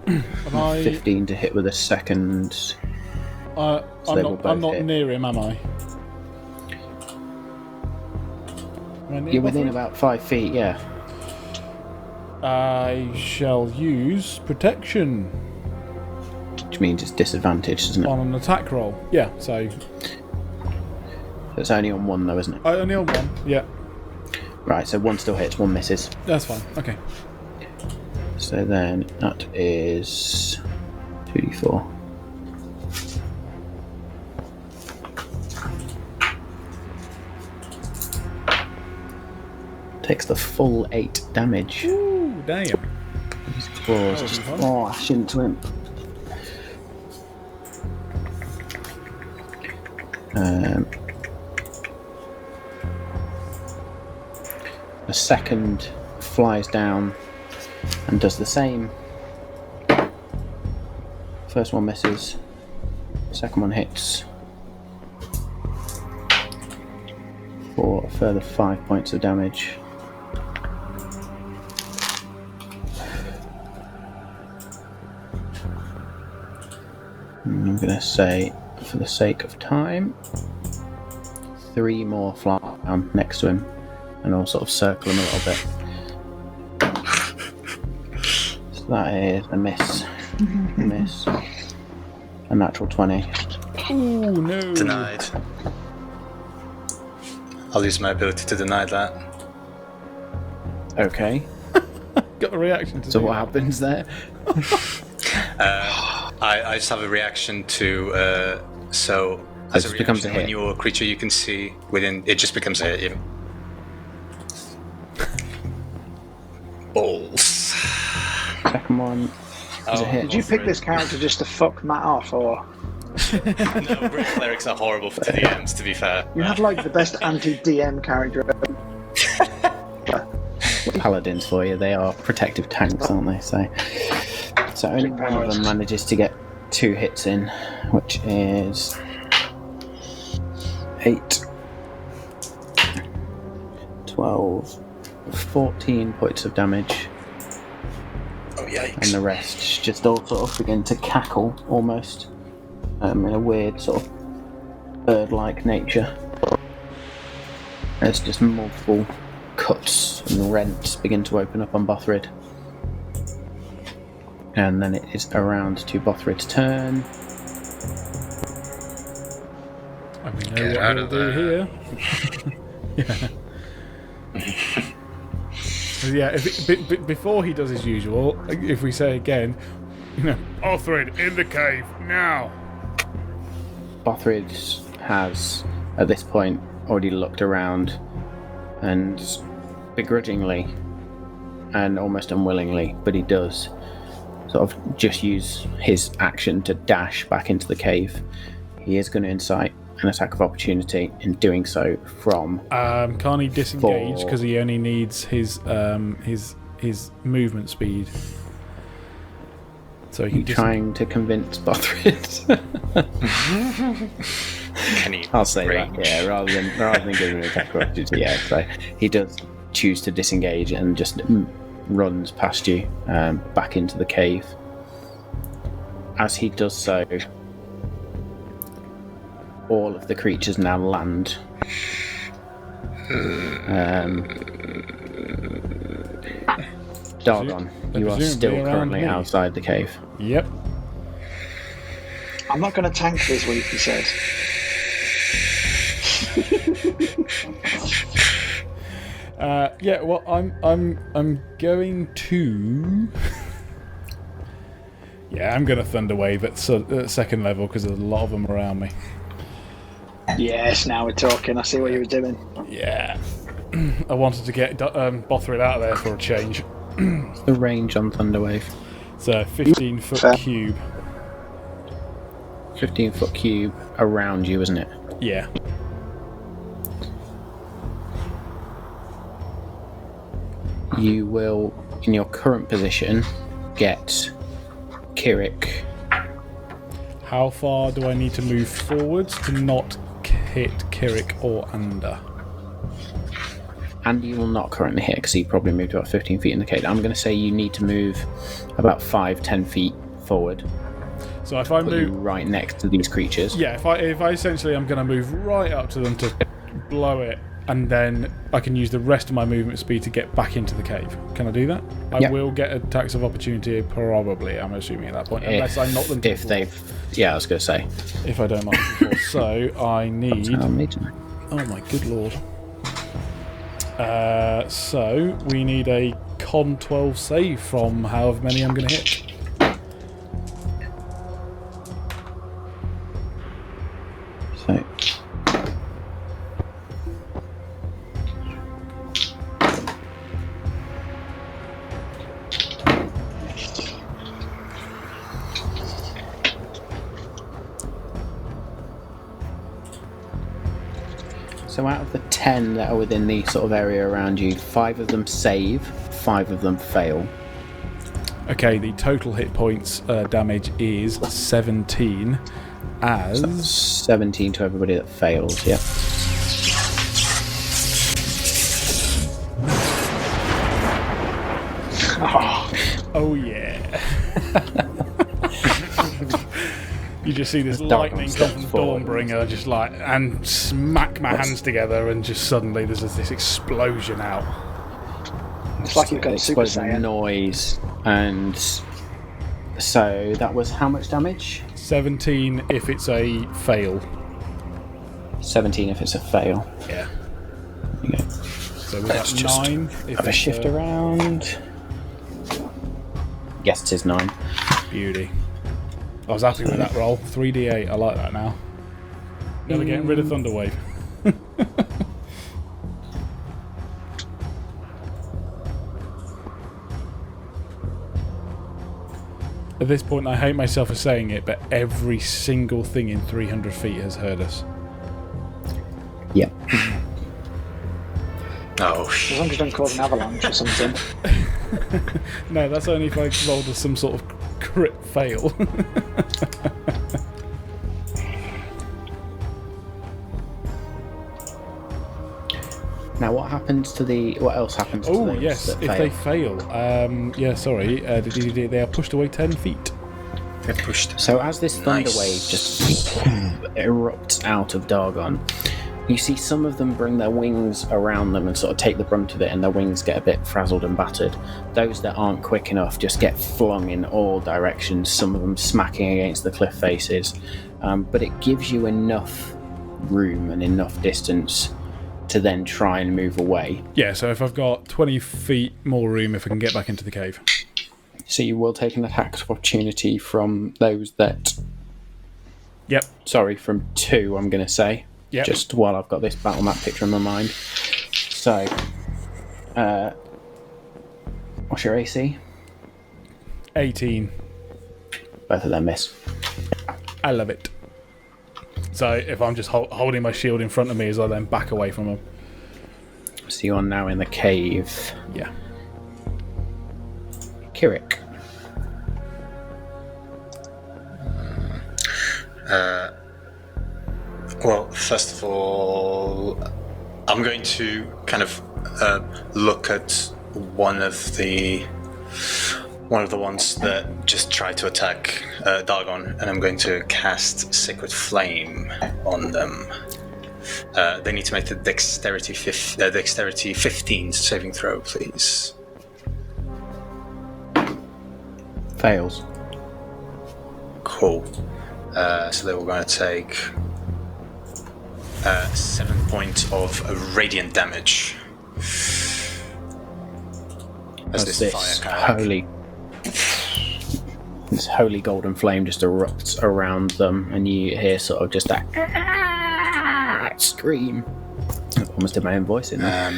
A: 15 to hit with the second.
B: I'm not near him, am I?
A: You're within about 5 feet, yeah.
B: I shall use protection.
A: Which means it's disadvantaged, isn't it?
B: On an attack roll. Yeah, so...
A: It's only on one though, isn't it?
B: Only on one, yeah.
A: Right, so 1 still hits, 1 misses.
B: That's fine, okay.
A: So then that is 2d4. Takes the full 8 damage.
B: Ooh, damn.
A: His claws just slash into him. The second flies down and does the same. First one misses. Second one hits for a further 5 points of damage. And I'm going to say, for the sake of time, 3 more fly down next to him and all sort of circle him a little bit. So that is a miss. A miss. A natural 20.
B: Ooh, no.
C: Denied. I'll use my ability to deny that.
A: Okay.
B: Got a reaction to
A: So what happens there?
C: I just have a reaction to so
A: It
C: as
A: just
C: a
A: becomes a
C: reaction, when
A: hit.
C: your creature you can see within it just becomes a hit. Yeah. Balls.
A: Second one is a hit.
D: Did you pick this character just to fuck Matt off, or...?
C: No, British clerics are horrible for DMs, to be fair.
D: You have like the best anti-DM character ever.
A: paladins for you. They are protective tanks, aren't they? So only one of them manages to get 2 hits in, which is 8, 12, 14 points of damage.
C: Oh, yikes.
A: And the rest just all sort of begin to cackle, almost, in a weird sort of bird-like nature. There's just multiple cuts and rents begin to open up on Bothrid. And then it is around to Bothrid's turn.
B: And we know what he'll do here. Yeah. Before he does his usual, if we say again, Bothrid in the cave now.
A: Bothrid has, at this point, already looked around and begrudgingly and almost unwillingly, but he does sort of just use his action to dash back into the cave. He is going to incite an attack of opportunity, in doing so from...
B: can't he disengage because he only needs his movement speed? So he can
A: trying to convince Bothrid. I'll say
C: range?
A: that, yeah, rather than giving him an attack of opportunity. Yeah, so he does choose to disengage and just runs past you back into the cave. As he does so, all of the creatures now land. Dargon, you are still currently outside the cave.
B: Yep.
D: I'm not going to tank this week, he said.
B: Yeah, well, I'm going to. Yeah, I'm going to Thunderwave at second level because there's a lot of them around me.
D: Yes, now we're talking. I see what you were doing.
B: Yeah, I wanted to get Bothrid out of there for a change.
A: What's the range on Thunderwave?
B: It's a 15-foot cube.
A: 15-foot cube around you, isn't it?
B: Yeah.
A: You will, in your current position, get Kirik.
B: How far do I need to move forwards to not hit Kirik or Anda?
A: And you will not currently hit because he probably moved about 15 feet in the cave. I'm going to say you need to move about 5-10 feet forward.
B: So if I
A: put
B: move
A: you right next to these creatures.
B: Yeah, if I essentially I'm going to move right up to them to blow it, and then I can use the rest of my movement speed to get back into the cave. Can I do that? I will get attacks of opportunity, probably, I'm assuming at that point, unless I knock them to the floor.
A: Yeah, I was going to say.
B: If I don't knock them to the floor. So I need... Oh my good lord. So we need a con 12 save from however many I'm going to hit.
A: So out of the 10 that are within the sort of area around you, 5 of them save, 5 of them fail.
B: Okay, the total hit points damage is 17 as...
A: So 17 to everybody that fails, yeah.
B: Oh yeah. You just see this lightning come from Dawnbringer, just like, and smack my hands together, and just suddenly there's this explosion out.
D: It's like you've got Super Saiyan
A: noise, and so that was how much damage?
B: 17 if it's a fail.
A: 17 if it's a fail.
B: Yeah.
A: Okay.
B: So was that 9?
A: Have a shift around. Yes, it is 9.
B: Beauty. I was happy with that roll. 3d8, I like that now. Never getting rid of Thunderwave. At this point, I hate myself for saying it, but every single thing in 300 feet has heard us.
A: Yep.
C: Oh,
D: As long as you don't cause an avalanche or something.
B: No, that's only if I rolled some sort of crit fail.
A: Now, what happens to the? What else happens to
B: Oh
A: those
B: yes,
A: that
B: if
A: fail?
B: they fail, yeah, sorry, they are pushed away 10 feet.
C: they're pushed.
A: So as this thunder
C: Nice.
A: wave just erupts out of Dargon, you see some of them bring their wings around them and sort of take the brunt of it, and their wings get a bit frazzled and battered. Those that aren't quick enough just get flung in all directions, some of them smacking against the cliff faces. But it gives you enough room and enough distance to then try and move away.
B: Yeah, so if I've got 20 feet more room, if I can get back into the cave.
A: So you will take an attack of opportunity from those that...
B: Yep.
A: Sorry, from 2, I'm going to say.
B: Yep.
A: Just while I've got this battle map picture in my mind. So, what's your AC?
B: 18.
A: Both of them miss.
B: I love it. So if I'm just holding my shield in front of me as I then back away from them.
A: So you're now in the cave.
B: Yeah.
A: Kirik.
C: Well, first of all, I'm going to kind of look at one of the ones that just tried to attack Dargon, and I'm going to cast Sacred Flame on them. They need to make the dexterity 15 saving throw, please.
A: Fails.
C: Cool. So they were going to take 7 points of radiant damage. As
A: As
C: this
A: this
C: fire kind of
A: this holy golden flame just erupts around them, and you hear sort of just that scream. I almost did my own voice in there.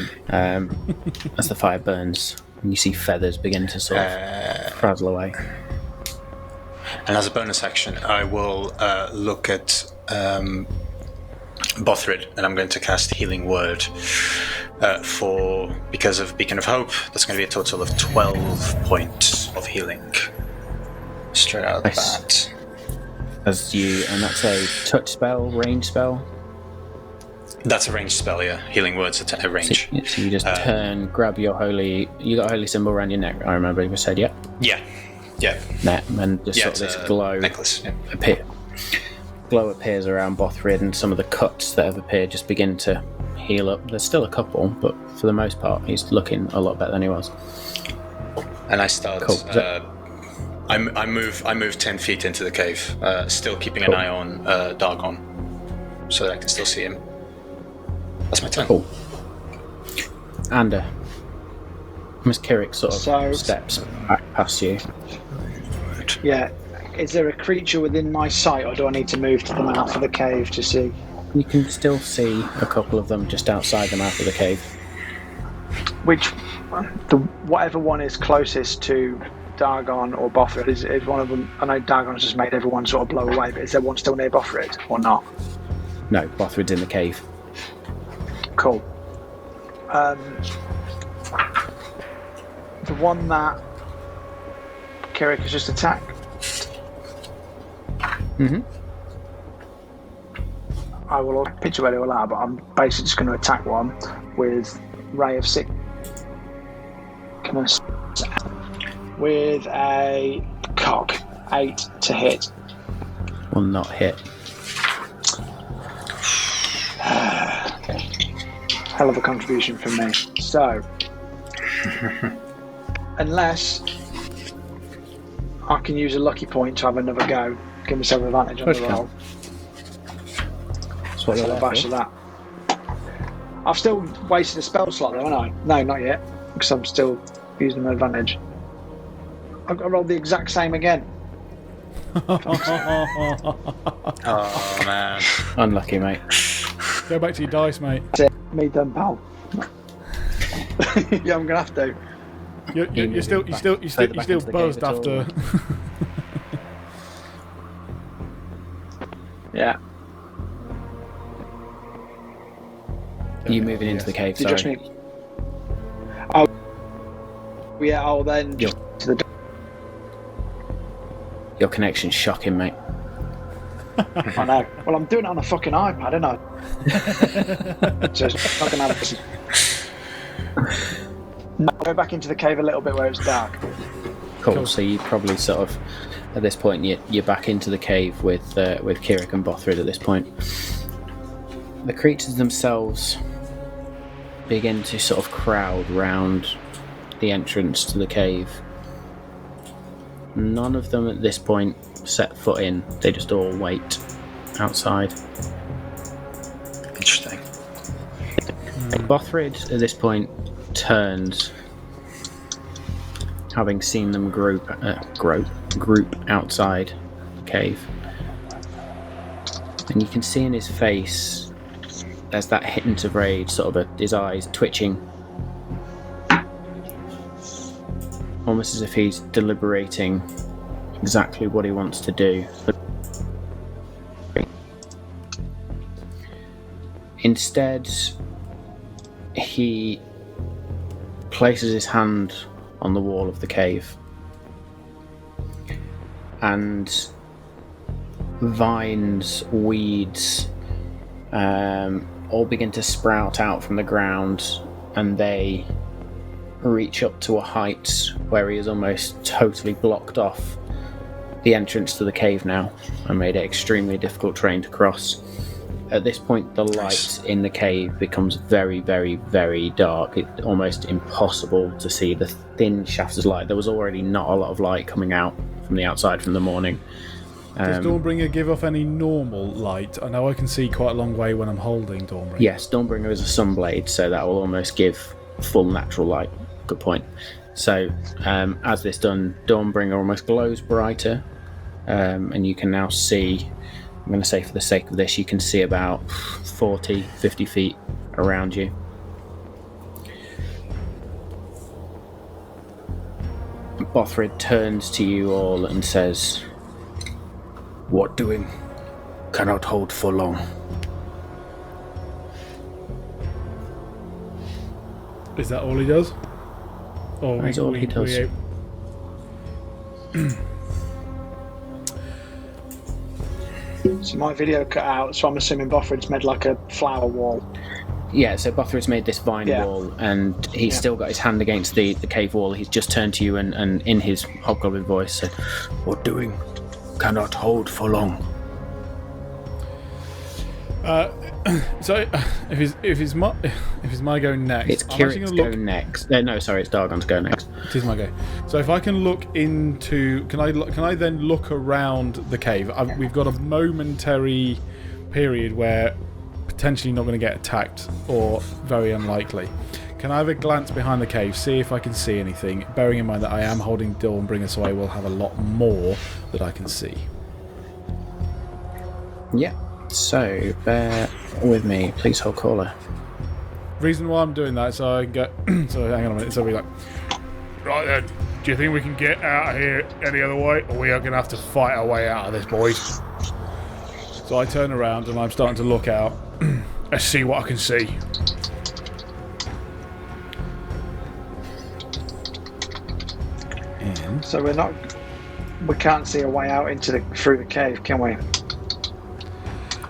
A: As the fire burns, and you see feathers begin to sort of frazzle away.
C: And as a bonus action, I will look at Bothrid, and I'm going to cast Healing Word because of Beacon of Hope. That's going to be a total of 12 points of healing. Straight out of the
A: Nice.
C: bat.
A: And that's a touch spell, range spell.
C: That's a ranged spell, yeah. Healing Word's a range.
A: So you just turn, grab your holy. You got a holy symbol around your neck. I remember you said, yeah.
C: Yeah.
A: And just
C: Yeah,
A: sort of
C: it's
A: this
C: a
A: glow
C: necklace. Yeah.
A: glow appears around Bothrid, and some of the cuts that have appeared just begin to heal up. There's still a couple, but for the most part, he's looking a lot better than he was.
C: And I start.
A: Cool.
C: I move 10 feet into the cave, still keeping an
A: Cool.
C: eye on Dargon, so that I can still see him. That's my turn.
A: Cool. And Miss Kirik sort of
D: So-
A: steps back past you.
D: Yeah. Is there a creature within my sight, or do I need to move to the mouth of the cave to see?
A: You can still see a couple of them just outside the mouth of the cave.
D: Whatever one is closest to Dargon or Bothrid, is one of them? I know Dargon's just made everyone sort of blow away, but is there one still near Bothrid or not?
A: No, Bothrid's in the cave.
D: Cool. The one that Kirik has just attacked.
A: Mm-hmm.
D: I will picture where they will are, but I'm basically just going to attack one with Ray of Sickness with a cock 8 to hit.
A: Will not hit.
D: Hell of a contribution from me. So, unless I can use a lucky point to have another go, give myself advantage on
A: Push
D: the
A: can.
D: roll.
A: That's what
D: So
A: they're
D: I'll
A: there
D: bash
A: for.
D: of that. I've still wasted a spell slot though, haven't I? No, not yet, because I'm still using my advantage. I rolled the exact same again.
C: Oh man.
A: Unlucky, mate.
B: Go back to your dice, mate.
D: That's it. Me done, pal. Yeah, I'm gonna have to.
B: You're still
A: further back into the
B: buzzed
A: cave at all?
B: after.
D: Yeah.
A: You moving into the cave,
D: You just
A: sorry.
D: need. Yeah, I'll then just to the
A: Your connection's shocking, mate.
D: I know. Well, I'm doing it on a fucking iPad, aren't I? So it's not going to have. No, I'll go back into the cave a little bit where it's dark.
A: Cool. So you probably sort of, at this point, you're back into the cave with Kirik and Bothrid at this point. The creatures themselves begin to sort of crowd round the entrance to the cave. None of them at this point set foot in. They just all wait outside.
C: Interesting.
A: Bothrid at this point turns, having seen them group outside the cave, and you can see in his face there's that hint of rage, sort of his eyes twitching, almost as if he's deliberating exactly what he wants to do. Instead, he places his hand on the wall of the cave, and vines, weeds, all begin to sprout out from the ground, and they reach up to a height where he is almost totally blocked off the entrance to the cave now, and made it extremely difficult terrain to cross. At this point, the light in the cave becomes very, very, very dark. It's almost impossible to see the thin shafts of light. There was already not a lot of light coming out from the outside from the morning.
B: Does Dawnbringer give off any normal light? I know I can see quite a long way when I'm holding Dawnbringer.
A: Yes, Dawnbringer is a sunblade, so that will almost give full natural light. Good point. So, as this done, Dawnbringer almost glows brighter, and you can now see, I'm going to say for the sake of this, you can see about 40, 50 feet around you. Bothrid turns to you all and says, "What doing cannot hold for long."
B: Is that all he does? Or
A: That's all he does.
D: So my video cut out, so I'm assuming Bothrid's made like a flower wall.
A: Yeah, so Bothrid's made this vine
D: Yeah.
A: wall, and he's still got his hand against the cave wall. He's just turned to you and in his hobgoblin voice said, "What doing cannot hold for long."
B: So if it's my go next,
A: It's
B: I'm actually
A: Kirik's
B: gonna
A: go
B: look.
A: next. No, sorry, it's Dargon's go next.
B: It is my go. So if I can look into, can I then look around the cave? We've got a momentary period where potentially not going to get attacked, or very unlikely. Can I have a glance behind the cave, see if I can see anything? Bearing in mind that I am holding Dawnbringer, so I will have a lot more that I can see.
A: Yeah. So bear with me, please hold caller.
B: Reason why I'm doing that, so I can get. So hang on a minute. So we're like, right then. Do you think we can get out of here any other way, or we are going to have to fight our way out of this, boys? So I turn around and I'm starting to look out. Let's see what I can see. And
D: So we can't see a way out through the cave, can we?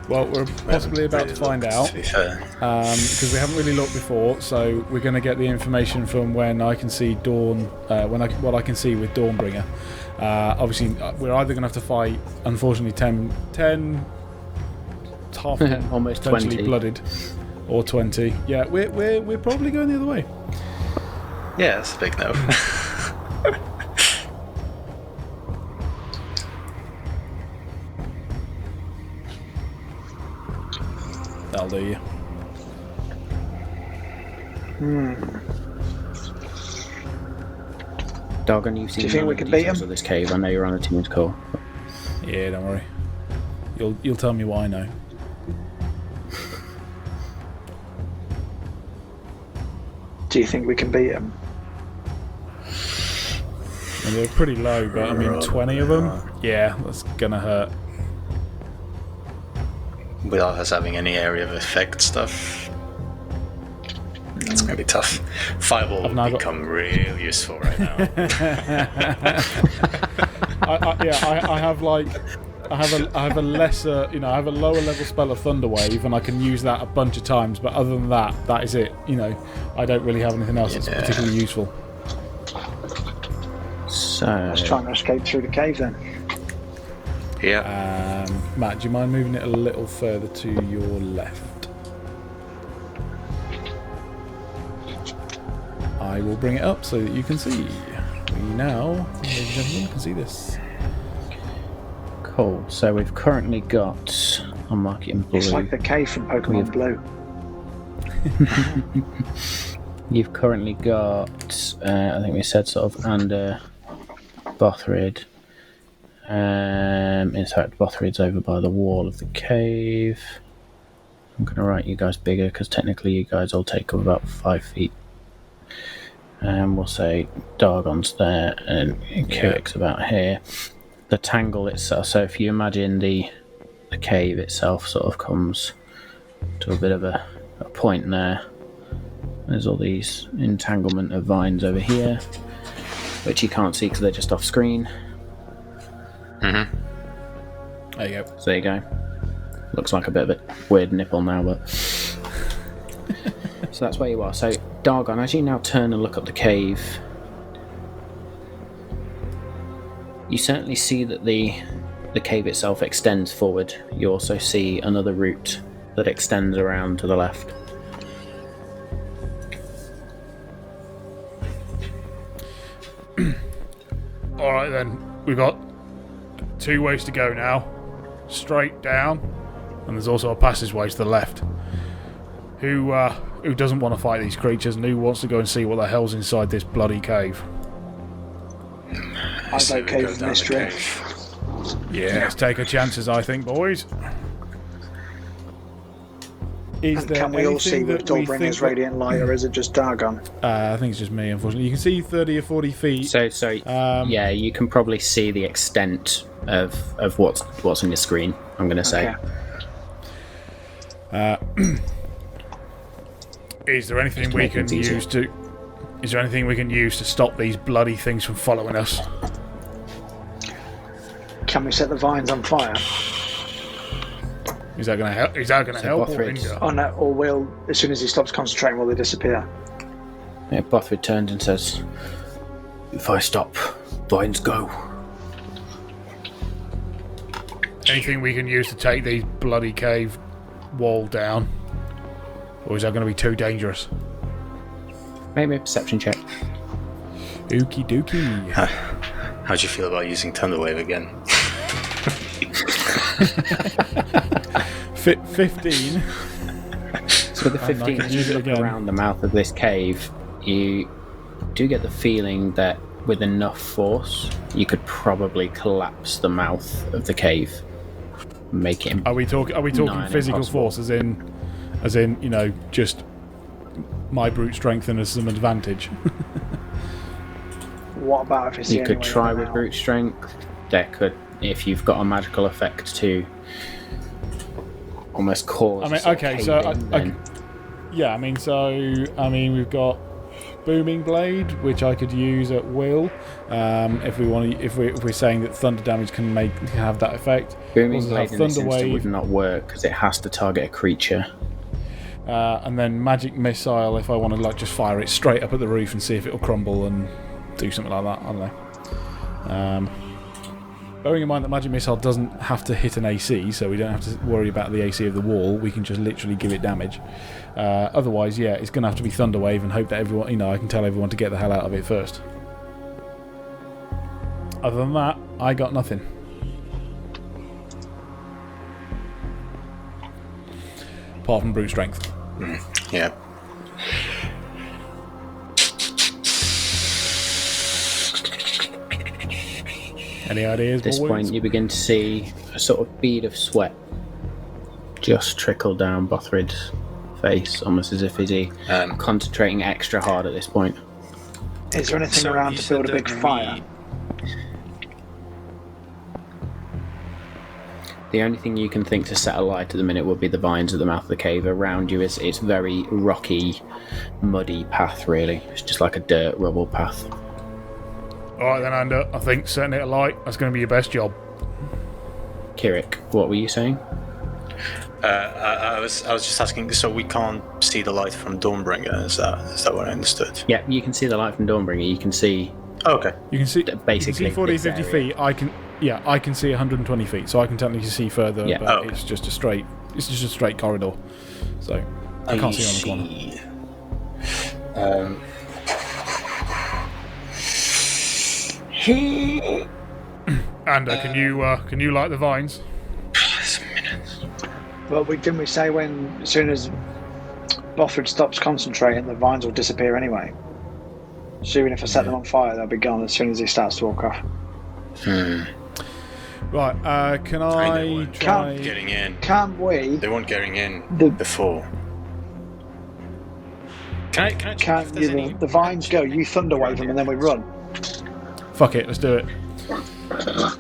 B: well, we're possibly about to find out,
C: To be fair.
B: because we haven't really looked before. So we're going to get the information from when I can see Dawn, what I can see with Dawnbringer. Obviously, we're either going to have to fight, unfortunately, 10 half
A: Almost
B: potentially
A: 20.
B: blooded, or 20. Yeah, we're probably going the other way.
C: Yeah, that's a big no.
B: That'll do you.
A: Dargon, you've seen
D: Do you think
A: none
D: we
A: of the
D: can beat
A: details
D: him?
A: of this cave. I know you're on a team's call.
B: Yeah, don't worry. You'll tell me why now.
D: Do you think we can beat him?
B: And they're pretty low, but I mean, 20 of them? Yeah, that's gonna hurt.
C: Without us having any area of effect stuff. It's going to be tough. Fireball will become real useful right now.
B: I have like. I have a lesser, I have a lower level spell of Thunder Wave, and I can use that a bunch of times. But other than that, that is it. I don't really have anything else that's particularly useful.
A: So
D: let's try and escape through the cave then.
C: Yeah.
B: Matt, do you mind moving it a little further to your left? I will bring it up so that you can see. We now, ladies and gentlemen, can see this.
A: Cool. So we've currently got. I'll mark it in blue.
D: It's like the cave from Pokemon Blue.
A: You've currently got. I think we said sort of under Bothrid. In fact, Bothrid's over by the wall of the cave. I'm going to write you guys bigger because technically you guys all take up about 5 feet. And we'll say Dargon's there and Kirik's about here. The tangle itself, so if you imagine the cave itself sort of comes to a bit of a point there. There's all these entanglement of vines over here, which you can't see because they're just off screen.
C: Mm-hmm.
B: There you go.
A: So there you go. Looks like a bit of a weird nipple now, but... So that's where you are. So, Dargon, as you now turn and look up the cave, you certainly see that the cave itself extends forward. You also see another route that extends around to the left.
B: Alright then, we've got 2 ways to go now. Straight down, and there's also a passageway to the left. Who doesn't want to fight these creatures, and who wants to go and see what the hell's inside this bloody cave?
D: I vote Cave of Mystery.
B: Yeah, let's take our chances, I think, boys.
D: And can we all see with Dawnbringer's radiant light, or is it just Dargon?
B: I think it's just me, unfortunately. You can see 30 or 40 feet.
A: So yeah, you can probably see the extent of what's on your screen, I'm going to say.
B: Okay. Is there anything we can use to... Is there anything we can use to stop these bloody things from following us?
D: Can we set the vines on fire?
B: Is that going to help? Is that going to help or hinder?
D: Oh no, or will, as soon as he stops concentrating, will they disappear?
A: Yeah, Bothrid turns and says, "If I stop, vines go."
B: Anything we can use to take these bloody cave wall down? Or is that going to be too dangerous?
A: Maybe a perception check.
B: Okie dokie.
C: How'd you feel about using Thunderwave again?
B: 15.
A: So with the 15, as you look around the mouth of this cave, you do get the feeling that with enough force, you could probably collapse the mouth of the cave, make it.
B: Are we talking physical force, as in, just my brute strength and as some advantage?
D: What about if it's
A: you could try with brute strength. There could, if you've got a magical effect to almost cause. We've got Booming Blade, which I could use at will. If we're saying that thunder damage can have that effect. Booming Blade in this instance would not work because it has to target a creature.
B: And then Magic Missile, if I want to just fire it straight up at the roof and see if it'll crumble and do something like that. I don't know. Bearing in mind that Magic Missile doesn't have to hit an AC, so we don't have to worry about the AC of the wall. We can just literally give it damage. Otherwise, yeah, it's going to have to be Thunder Wave and hope that everyone, I can tell everyone to get the hell out of it first. Other than that, I got nothing. Apart from brute strength.
C: Yeah.
B: Any ideas?
A: At this point, you begin to see a sort of bead of sweat just trickle down Bothrid's face, almost as if he's concentrating extra hard at this point.
D: Is there anything around to build a big fire?
A: The only thing you can think to set alight at the minute would be the vines at the mouth of the cave. Around you, it's very rocky, muddy path, really. It's just like a dirt rubble path.
B: All right then, Ander. I think setting it alight, that's going to be your best job.
A: Kirik, what were you saying?
C: I was just asking. So we can't see the light from Dawnbringer. Is that what I understood?
A: Yeah, you can see the light from Dawnbringer. You can see.
C: Oh, okay.
B: You can see
A: Basically,
B: 40,
A: this
B: 50
A: area.
B: feet. I can see 120 feet, so I can technically see further.
A: Yeah.
B: But
C: Oh, okay.
B: it's just a straight corridor. So I can't see on the corner. Ander, can you light the vines?
D: Well, didn't we say as soon as Bothrid stops concentrating, the vines will disappear anyway? So even if I set them on fire, they'll be gone as soon as he starts to walk off.
B: Right, can I try...
C: Getting in.
D: Can't we?
C: They weren't getting in
D: The-
C: before. Can I check if
D: Can't
C: there's
D: you?
C: any
D: The vines go. You thunderwave them, and then we run.
B: Fuck it, let's do it.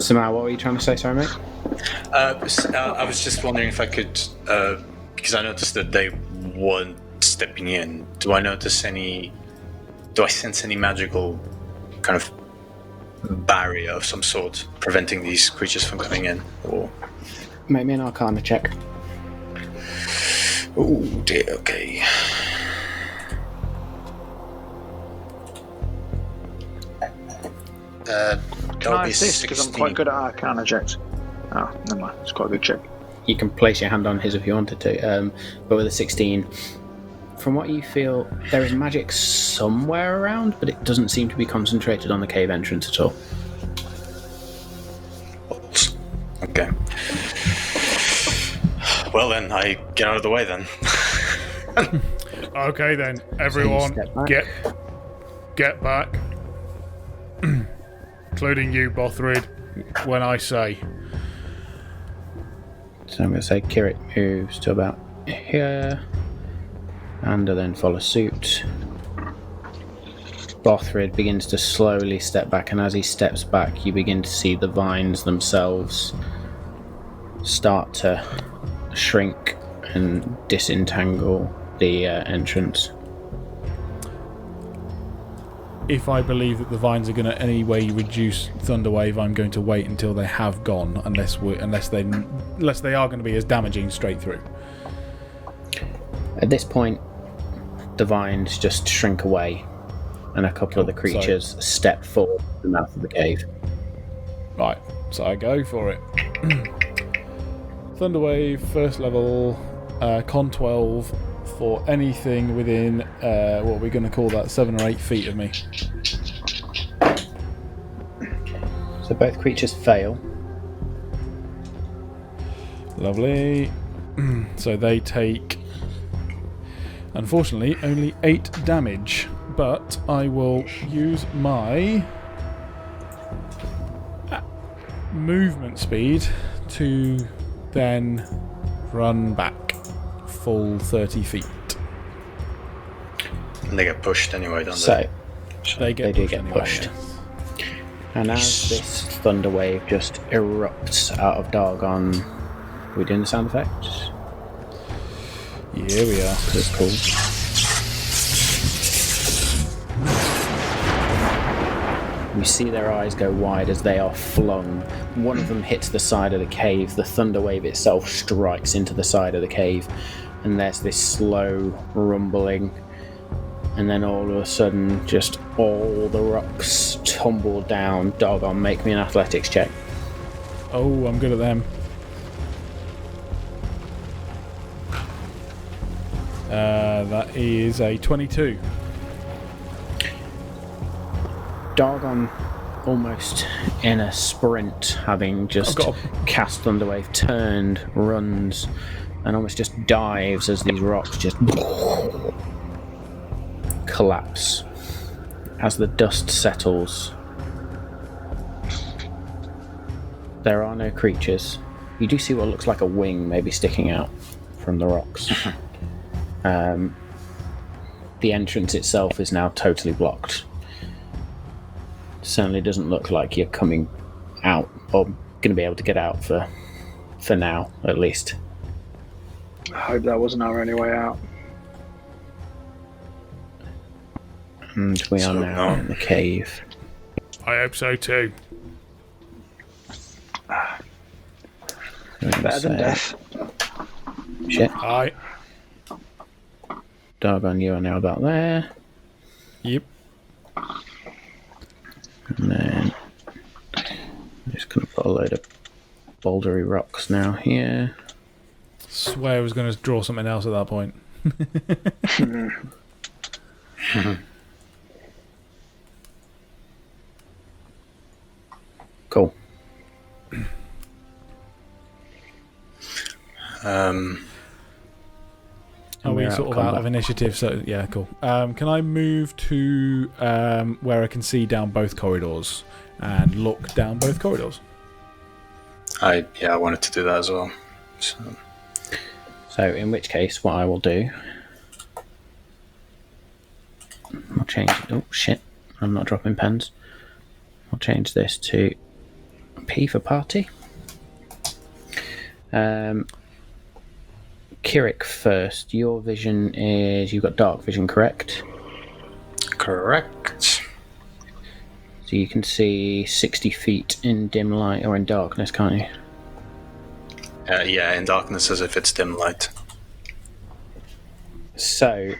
A: Samar, what were you trying to say? Sorry, mate.
C: I was just wondering if I could, because I noticed that they weren't stepping in. Do I sense any magical kind of barrier of some sort preventing these creatures from coming in? Or
A: Make me an Arcana check.
C: oh dear, okay.
D: Can I assist? Because I'm quite good at Arcana checks. Oh, never mind. It's quite a good check.
A: You can place your hand on his if you wanted to, but with a 16, from what you feel, there is magic somewhere around, but it doesn't seem to be concentrated on the cave entrance at all.
C: Okay.
E: Well then, I get out of the way then.
B: Okay then, everyone,
A: step back.
B: get back. Including you, Bothrid, when I say.
A: So I'm going to say Kirik moves to about here, and then follow suit. Bothrid begins to slowly step back, and as he steps back, you begin to see the vines themselves start to shrink and disentangle the entrance.
B: If I believe that the vines are going to anyway reduce Thunderwave, I'm going to wait until they have gone, unless they are going to be as damaging straight through.
A: At this point, the vines just shrink away, and a couple of the creatures step forward to the mouth of the cave.
B: Right, so I go for it. Thunderwave, first level, con 12 for anything within, what are we going to call that, 7 or 8 feet of me.
A: So both creatures fail.
B: Lovely. So they take, unfortunately, only 8 damage, but I will use my movement speed to then run back full 30 feet.
E: And they get pushed anyway, don't
A: So
B: They
A: they do get pushed.
B: yes.
A: And as this thunder wave just erupts out of Dargon, are we doing the sound effects?
B: Yeah, we are.
A: That's cool. You see their eyes go wide as they are flung. One of them hits the side of the cave. The thunder wave itself strikes into the side of the cave, and there's this slow rumbling. And then all of a sudden, just all the rocks tumble down. Doggone, make me an athletics check.
B: Oh, I'm good at them. That is a 22.
A: Dargon, almost in a sprint, having just
B: I've got
A: cast Thunderwave, turned, runs, and almost just dives as these rocks just collapse. As the dust settles, there are no creatures. You do see what looks like a wing maybe sticking out from the rocks. The entrance itself is now totally blocked. Certainly doesn't look like you're coming out or going to be able to get out for for now, at least.
D: I hope that wasn't our only way out.
A: And we are
C: So,
A: now
C: no.
A: in the cave.
B: I hope so too.
D: Better than death.
A: Shit.
B: Aye.
A: Dargon, you are now about there.
B: Yep.
A: And then I'm just going to put a load of bouldery rocks now here.
B: Swear I was going to draw something else at that point.
A: Cool.
B: Are we
A: we're out
B: sort
A: of
B: of out
A: combat.
B: of initiative? So yeah, cool. Can I move to where I can see down both corridors and look down both corridors?
C: I wanted to do that as well.
A: So in which case, what I will do... I'll change... Oh, shit. I'm not dropping pens. I'll change this to P for party. Kirik first. Your vision is... You've got dark vision, correct?
C: Correct.
A: So you can see 60 feet in dim light or in darkness, can't you?
C: Yeah, in darkness as if it's dim light.
A: So,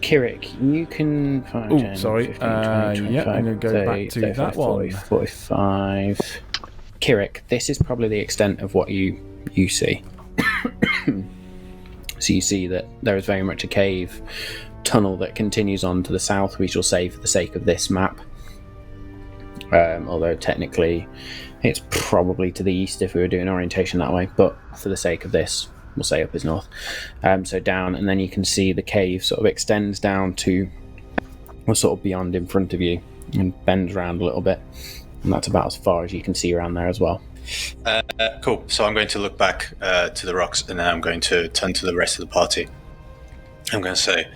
A: Kirik, you can... 5,
B: Ooh,
A: 10,
B: sorry.
A: 15, 20,
B: Yeah, I'm
A: 25,
B: gonna go
A: 30,
B: back to
A: 35,
B: that
A: 40,
B: one.
A: 45. Kirik, this is probably the extent of what you see. So you see that there is very much a cave tunnel that continues on to the south, we shall say for the sake of this map. Although technically it's probably to the east if we were doing orientation that way, but for the sake of this, we'll say up is north. So down, and then you can see the cave sort of extends down to, or sort of beyond in front of you, and bends around a little bit. And that's about as far as you can see around there as well.
C: Cool. So I'm going to look back to the rocks, and then I'm going to turn to the rest of the party. I'm going to say,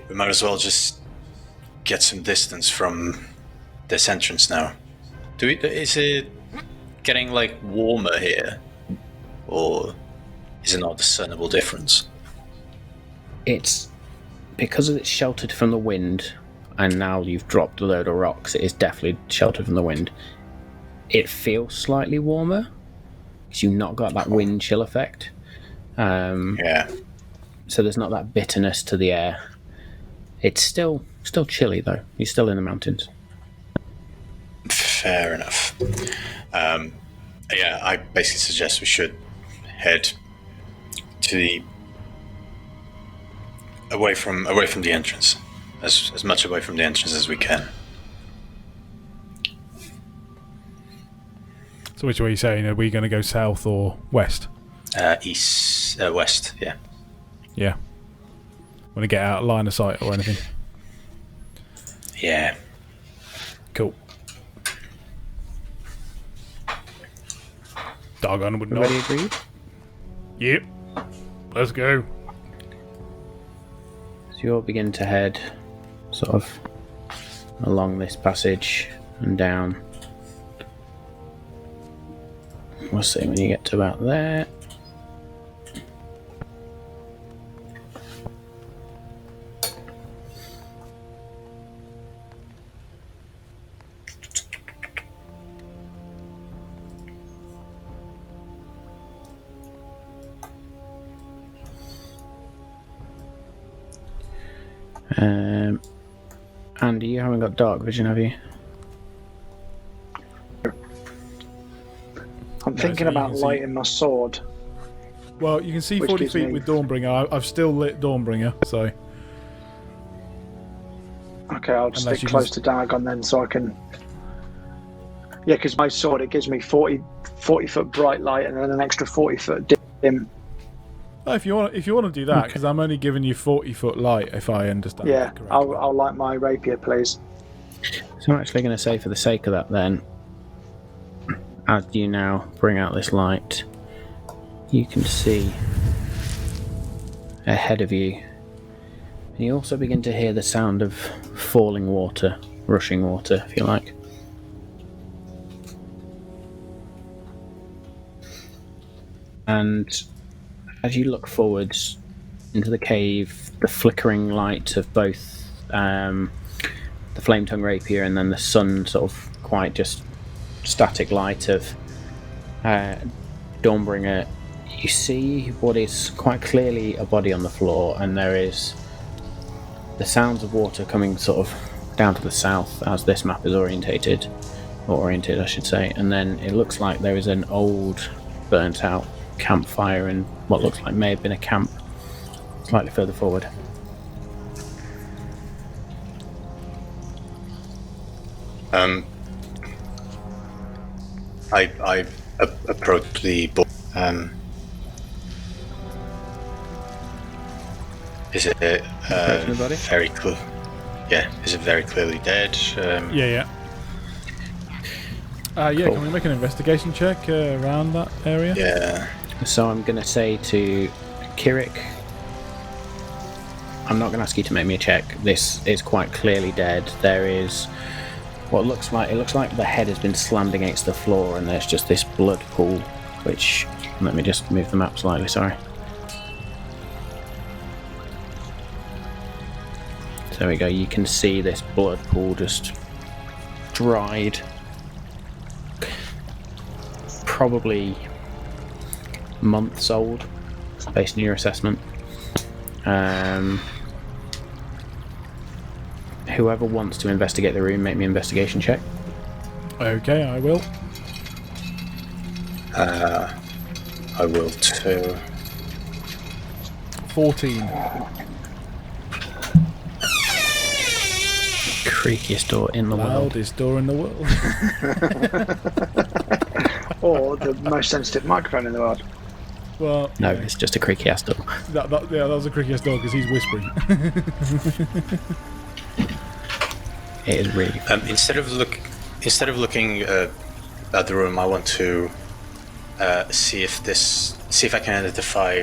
C: we might as well just get some distance from this entrance now. Is it getting like warmer here, or is it not a discernible difference?
A: It's because it's sheltered from the wind, and now you've dropped a load of rocks, it is definitely sheltered from the wind. It feels slightly warmer because you've not got that wind chill effect.
C: Yeah.
A: So there's not that bitterness to the air. It's still chilly though. You're still in the mountains.
C: Fair enough. Yeah, I basically suggest we should head to the away from the entrance, as much away from the entrance as we can.
B: So which way are you saying? Are we going to go south or west?
C: West. Yeah.
B: Yeah. Want to get out of line of sight or anything?
C: Yeah.
B: Cool. Doggone would
A: Everybody
B: not.
A: agreed?
B: Yep. Let's go.
A: So you all begin to head sort of along this passage and down. We'll see when you get to about there. Andy, you haven't got dark vision, have you?
D: I'm thinking
B: so you
D: about
B: can see-
D: lighting my sword.
B: Well, you can see
D: Which
B: 40
D: gives
B: feet
D: me-
B: with Dawnbringer. I've still lit Dawnbringer, so...
D: Okay, I'll just
B: Unless
D: stick
B: you
D: close
B: can-
D: to Dagon then, so I can. Yeah, because my sword, it gives me 40 foot bright light and then an extra 40 foot dim.
B: Oh, if you want to do that, because I'm only giving you 40-foot light, if I understand
D: Yeah,
B: that correctly.
D: I'll light my rapier, please.
A: So I'm actually going to say for the sake of that then, as you now bring out this light, you can see ahead of you, and you also begin to hear the sound of falling water, rushing water, if you like. And as you look forwards into the cave, the flickering light of both the flame tongue rapier and then the sun sort of quite just static light of Dawnbringer, you see what is quite clearly a body on the floor, and there is the sounds of water coming sort of down to the south as this map is oriented I should say, and then it looks like there is an old burnt out campfire in what looks like may have been a camp slightly further forward.
C: I approach the board. Is it very clear? Yeah, is it very clearly dead?
B: Yeah.
A: Cool.
B: Can we make an investigation check around that area?
C: Yeah.
A: So I'm going to say to Kirik, I'm not going to ask you to make me a check. This is quite clearly dead. There is what looks like the head has been slammed against the floor, and there's just this blood pool. Which, let me just move the map slightly. Sorry. So there we go. You can see this blood pool just dried. Probably months old, based on your assessment. Whoever wants to investigate the room, make me an investigation check.
B: Okay, I will.
C: I will too.
B: 14.
A: Creakiest door in the world.
B: Loudest door in the world.
D: Or the most sensitive microphone in the world.
B: Well,
A: No, it's just a creaky ass door.
B: that was the creakiest door because he's whispering.
A: It is really.
C: Instead of looking at the room, I want to see if I can identify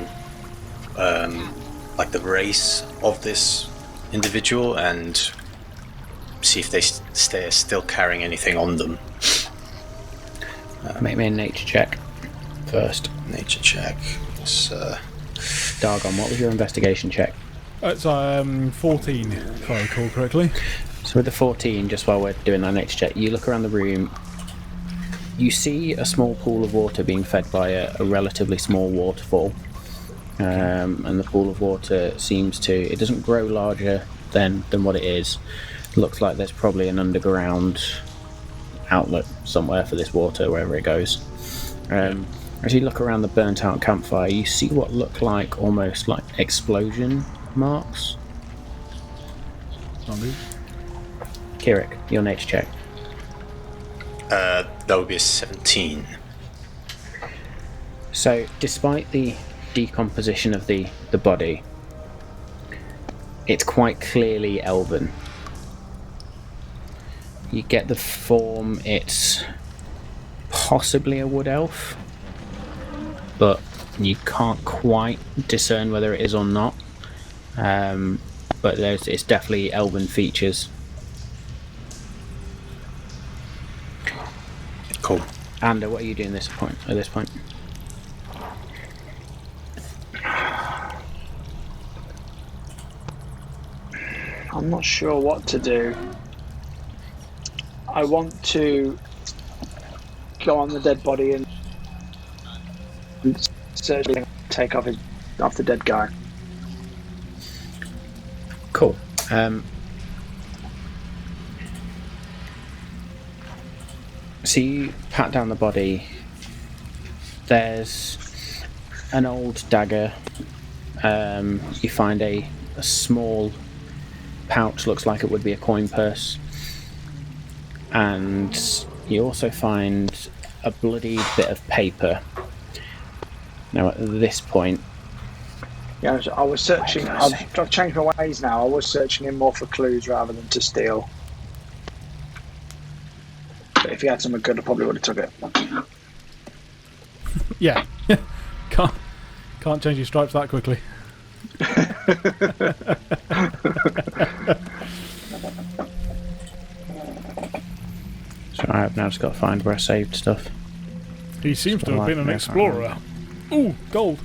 C: like the race of this individual and see if they stay still carrying anything on them.
A: Make me a nature check first.
C: Nature check.
A: Dargon, what was your investigation check?
B: It's 14, if I recall correctly.
A: So with the 14, just while we're doing that nature check, you look around the room. You see a small pool of water being fed by a relatively small waterfall. And the pool of water it doesn't grow larger than what it is. It looks like there's probably an underground outlet somewhere for this water, wherever it goes. As you look around the burnt out campfire, you see what look like almost like explosion marks. Kirik, your nature check.
C: That would be a 17.
A: So, despite the decomposition of the body, it's quite clearly elven. You get the form, it's possibly a wood elf, but you can't quite discern whether it is or not. But it's definitely elven features.
C: Cool.
A: And what are you doing at this point?
D: I'm not sure what to do. I want to go on the dead body and certainly take off the dead guy.
A: Cool. So you pat down the body. There's an old dagger. You find a small pouch, looks like it would be a coin purse. And you also find a bloody bit of paper. Now at this point...
D: Yeah, I was searching. I've changed my ways now. I was searching him more for clues rather than to steal. But if he had something good, I probably would have took it.
B: Yeah. Can't change your stripes that quickly.
A: So I have now just got to find where I saved stuff.
B: He seems to have been an explorer. Ooh, gold.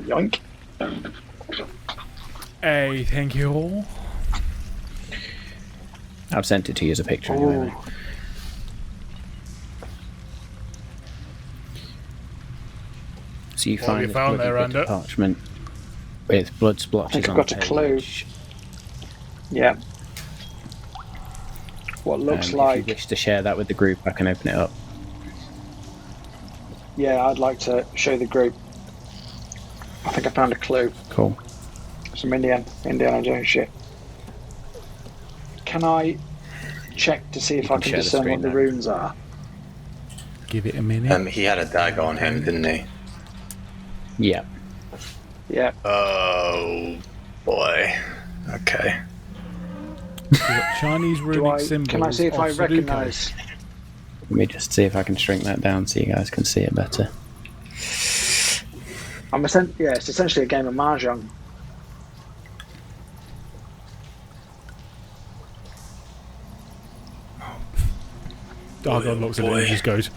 D: Yoink.
B: Hey, thank you all.
A: I've sent it to you as a picture anyway, mate. So you
B: What have
A: find
B: you
A: this
B: found
A: bloody
B: there,
A: bit of
B: Randa?
A: parchment with blood
D: I
A: splotches
D: think I've
A: on
D: got
A: the
D: a clue.
A: page.
D: Yeah. What looks
A: If you
D: like...
A: wish to share that with the group, I can open it up.
D: Yeah, I'd like to show the group. I think I found a clue.
A: Cool.
D: Some Indiana Jones shit. Can I check to see if I
A: can
D: can
A: share the
D: discern
A: screen
D: what the
A: now.
D: runes are?
B: Give it a minute.
C: He had a dagger on him, didn't he?
A: Yeah.
D: Yeah.
C: Oh boy. Okay.
B: We've got Chinese runic symbols.
D: Can I see if
B: of
D: I
B: Sudoku.
D: recognise?
A: Let me just see if I can shrink that down so you guys can see it better.
D: It's essentially a game of mahjong.
B: Dargon looks at it and just goes,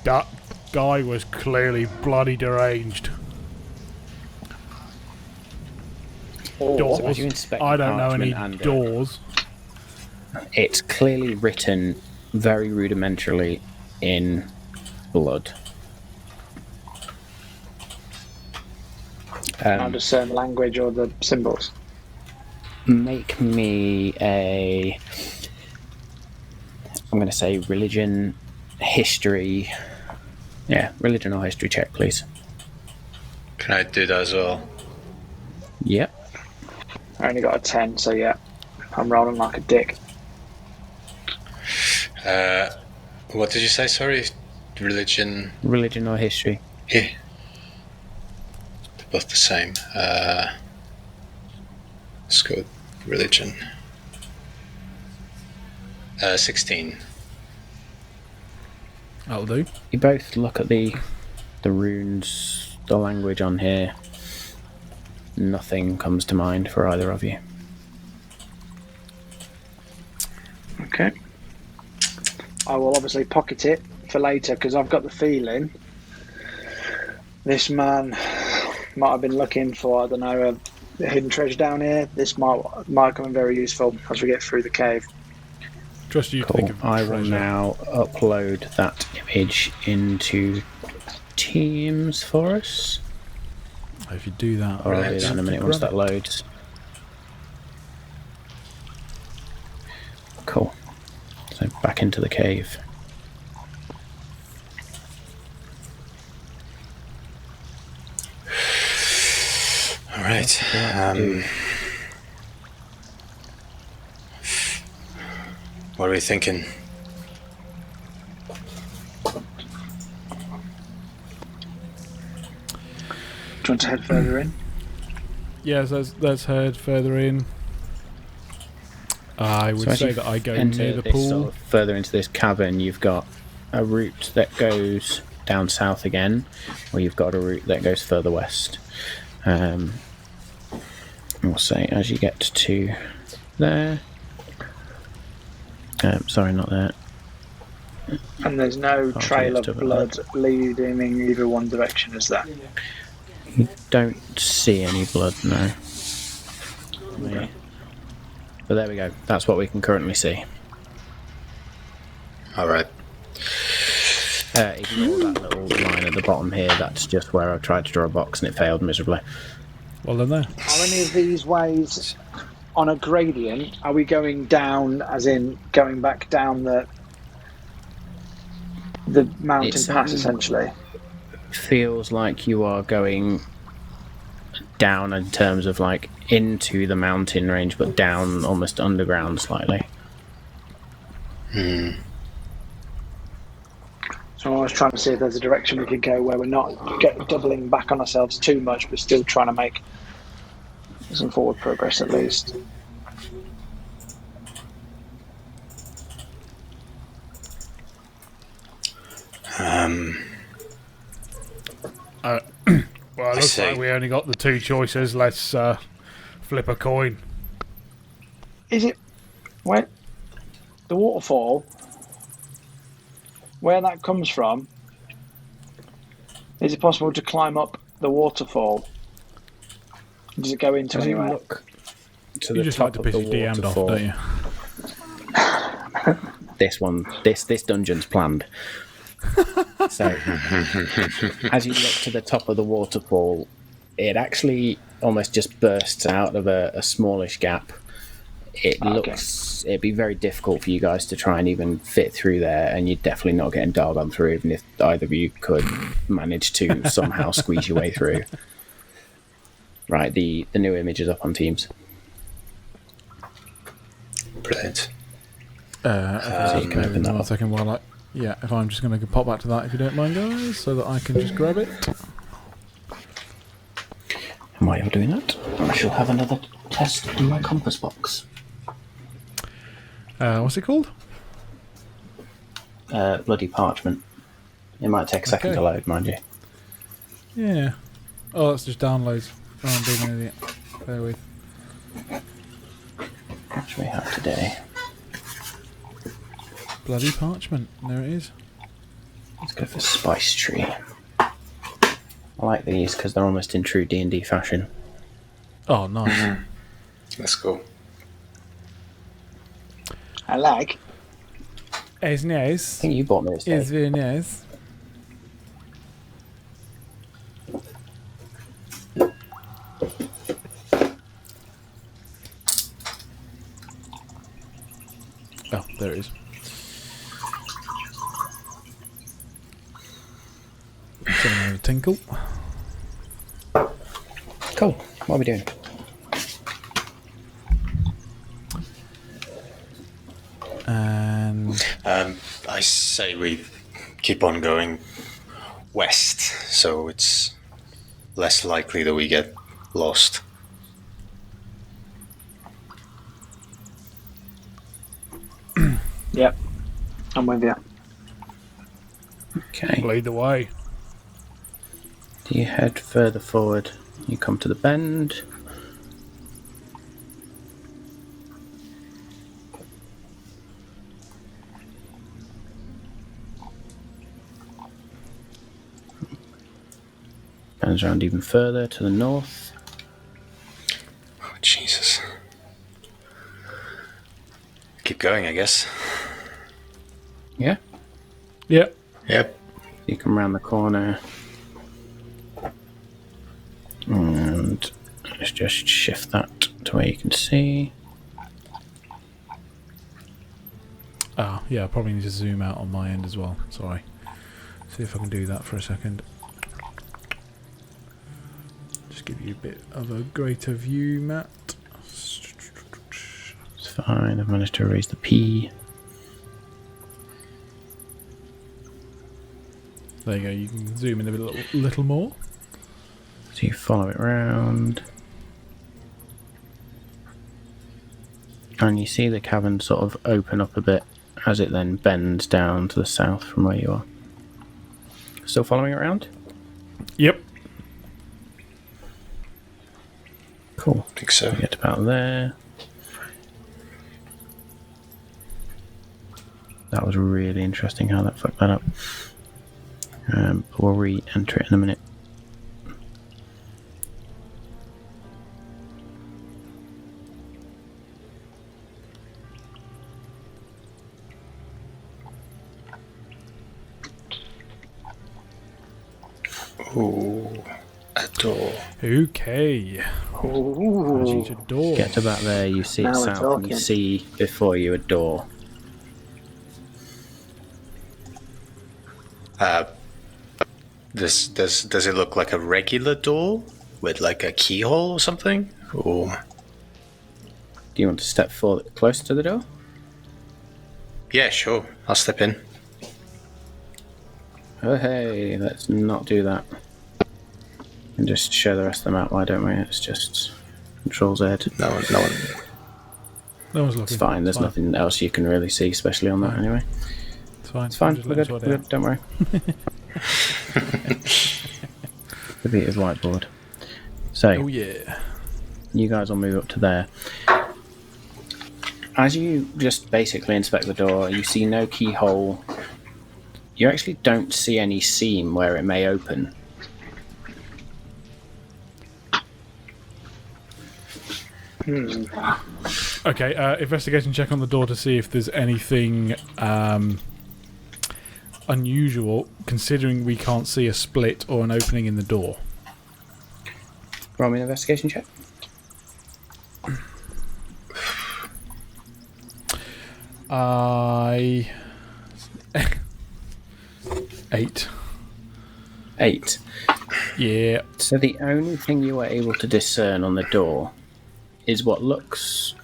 B: "That guy was clearly bloody deranged."
D: Or
A: as you
B: Doors.
A: inspect
B: I
A: the
B: don't know any
A: parchment and
B: doors.
A: It's clearly written very rudimentarily in blood.
D: can I discern language or the symbols?
A: Make me a... I'm going to say religion, history... Yeah, religion or history check, please.
C: Can I do that as well?
A: Yep.
D: I only got a 10, so yeah. I'm rolling like a dick.
C: What did you say? Sorry, religion.
A: Religion or history.
C: Yeah, they're both the same. Let's go with religion. 16.
B: That'll do.
A: You both look at the runes, the language on here. Nothing comes to mind for either of you.
D: Okay. I will obviously pocket it for later because I've got the feeling this man might have been looking for, I don't know, a hidden treasure down here. This might come in very useful as we get through the cave.
B: Trust you to
A: Cool.
B: think of
A: I will
B: treasure.
A: now upload that image into Teams for us.
B: If you do that,
A: Or I'll do that in a minute once that loads. Cool. So back into the cave.
C: All right. What are we thinking?
D: Do you want to head further in?
B: Yes, let's head further in. I would
A: So as
B: say
A: you
B: that I go
A: enter
B: near the
A: this
B: pool.
A: sort of further into this cavern, you've got a route that goes down south again, or you've got a route that goes further west. We'll say as you get to there. Sorry, not there.
D: And there's no
A: Can't
D: trail
A: forget
D: of
A: to
D: blood leading in either one direction, is there?
A: You don't see any blood, no.
D: Okay.
A: But there we go. That's what we can currently see.
C: All right.
A: Ignore that little line at the bottom here. That's just where I tried to draw a box and it failed miserably.
B: Well done there.
D: Are any of these ways on a gradient? Are we going down, as in going back down the mountain
A: It's,
D: pass, essentially?
A: Feels like you are going down in terms of like into the mountain range, but down almost underground slightly.
D: So I was trying to see if there's a direction we could go where we're not doubling back on ourselves too much, but still trying to make some forward progress at least.
B: Well, it looks
C: see.
B: like we only got the two choices. Let's flip a coin.
D: Is it when the waterfall? where that comes from, is it possible to climb up the waterfall? Does it go into
A: As you
D: anywhere?
A: look to
B: You
A: the
B: just like
A: top
B: to
A: of
B: piss
A: the
B: your DM'd off,
A: waterfall,
B: don't you?
A: this dungeon's planned. So, as you look to the top of the waterfall, it actually almost just bursts out of a smallish gap. It'd be very difficult for you guys to try and even fit through there, and you're definitely not getting dialed on through, even if either of you could manage to somehow squeeze your way through. Right, the new image is up on Teams.
C: Brilliant.
A: So you can open that
B: 1
A: up.
B: second while if I'm just going to pop back to that if you don't mind, guys, so that I can just grab it.
A: And while you're doing that, I shall have another test in my compass box.
B: What's it called?
A: Bloody parchment. It might take a second
B: Okay.
A: to load, mind you.
B: Yeah. Oh, that's just downloads. Oh, I'm being an idiot. Bear with.
A: What should we have today?
B: Bloody parchment. There it is.
A: Let's go for Spice Tree. I like these because they're almost in true D&D fashion.
B: Oh, nice.
C: Let's go.
D: I like.
B: It's
A: I
B: nice.
A: think you bought those,
B: It's
A: Dave.
B: very nice. Oh, there it is. Giving it a tinkle.
A: Cool. What are we doing?
B: And
C: I say we keep on going west, so it's less likely that we get lost.
D: Yep. I'm with you.
A: Okay.
B: lead the way.
A: Do you head further forward? You come to the bend. Bends around even further to the north.
C: Oh, Jesus. Keep going, I guess.
A: Yeah.
B: Yep.
C: Yep.
A: You come around the corner. And let's just shift that to where you can see.
B: Oh, yeah, I probably need to zoom out on my end as well. Sorry. See if I can do that for a second. Just give you a bit of a greater view, Matt.
A: It's fine. I've managed to erase the P.
B: There you go, you can zoom in a little more.
A: So you follow it round. And you see the cavern sort of open up a bit as it then bends down to the south from where you are. Still following it around?
B: Yep.
A: Cool.
C: I think so.
A: Get about there. That was really interesting how that fucked that up. We'll re-enter it in a minute.
C: Ooh, a door.
B: Okay. Change a door.
A: Get to about there, you see it
D: Now we're
A: south, and you
D: talking.
A: see before you a door.
C: Does it look like a regular door with like a keyhole or something? Or
A: Do you want to step forward closer to the door?
C: yeah, sure. I'll step in.
A: Oh hey, let's not do that. And just show the rest of the map, why don't we? It's just Control Z.
C: No one.
B: No one's looking.
A: It's fine, there's nothing else you can really see, especially on that anyway.
B: It's fine.
A: It's fine,
B: Just
A: we're
B: let
A: good,
B: us
A: we're
B: sort it
A: good, don't worry. The beat of whiteboard. So,
B: out. Oh yeah.
A: you guys will move up to there. As you just basically inspect the door, you see no keyhole You actually don't see any seam where it may open.
B: Okay, investigation check on the door to see if there's anything unusual, considering we can't see a split or an opening in the door.
A: Roll me an investigation check.
B: I 8.
A: 8.
B: Yeah.
A: So the only thing you are able to discern on the door is what looks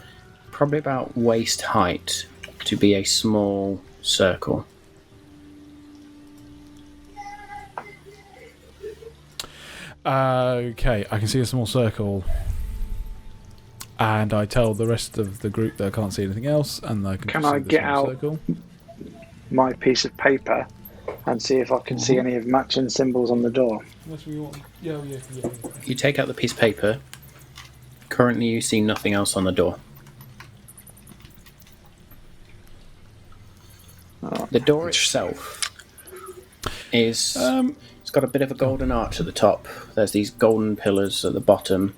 A: probably about waist height to be a small circle.
B: Okay, I can see a small circle, and I tell the rest of the group that I can't see anything else, and I can just
D: I
B: see the
D: get
B: small
D: out
B: circle.
D: my piece of paper and see if I can see any of matching symbols on the door?
B: Yeah.
A: You take out the piece of paper. Currently you see nothing else on the door. The door itself is... it's got a bit of a golden arch at the top. There's these golden pillars at the bottom.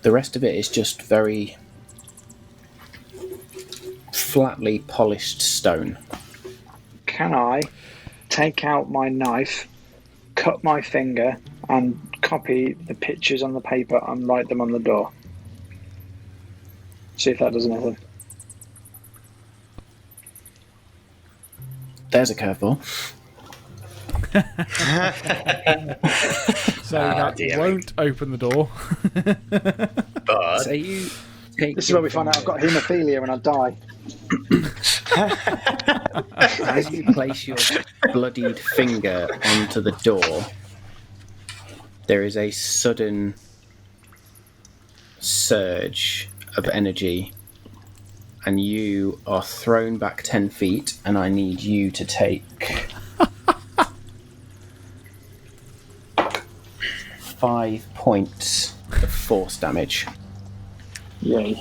A: The rest of it is just very flatly polished stone.
D: Can I take out my knife, cut my finger, and copy the pictures on the paper and write them on the door? See if that does anything.
A: There's a curveball.
B: So that won't open the door.
C: But
A: So you take
D: This is where we find out I've got haemophilia and I die.
A: as you place your bloodied finger onto the door, there is a sudden surge of energy, and you are thrown back 10 feet, and I need you to take 5 points of force damage.
D: Yay.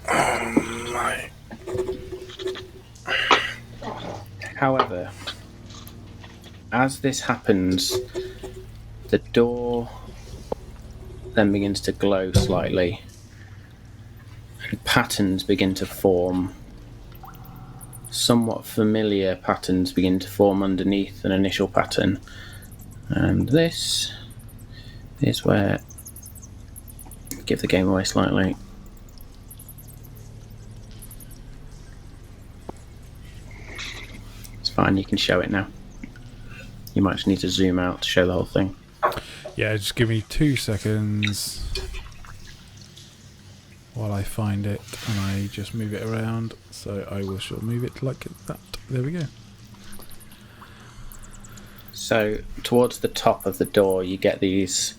C: my
A: However, as this happens, the door then begins to glow slightly, and patterns begin to form. Somewhat familiar patterns begin to form underneath an initial pattern. And this is where... give the game away slightly. It's fine, you can show it now. You might just need to zoom out to show the whole thing.
B: Yeah, just give me 2 seconds while I find it, and I just move it around. So I will sort of move it like that. There we go.
A: So towards the top of the door you get these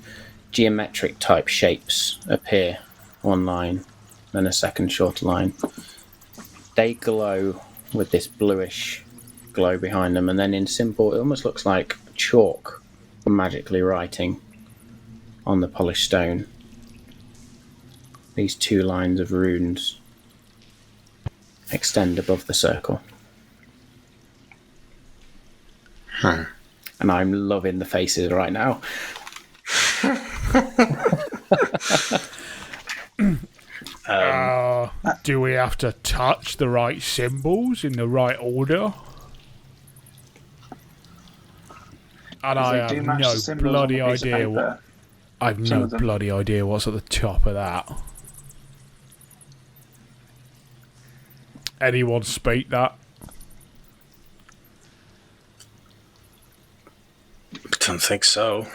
A: geometric type shapes appear, one line, then a second shorter line. They glow with this bluish glow behind them, and then in simple, it almost looks like chalk magically writing on the polished stone. These 2 lines of runes extend above the circle. And I'm loving the faces right now.
B: Do we have to touch the right symbols in the right order? And I
D: They do
B: have
D: match
B: no
D: the symbols on
B: bloody
D: the piece of
B: idea what.
D: paper.
B: I've
D: Some
B: no
D: of them.
B: bloody idea what's at the top of that. Anyone speak that?
C: don't think so.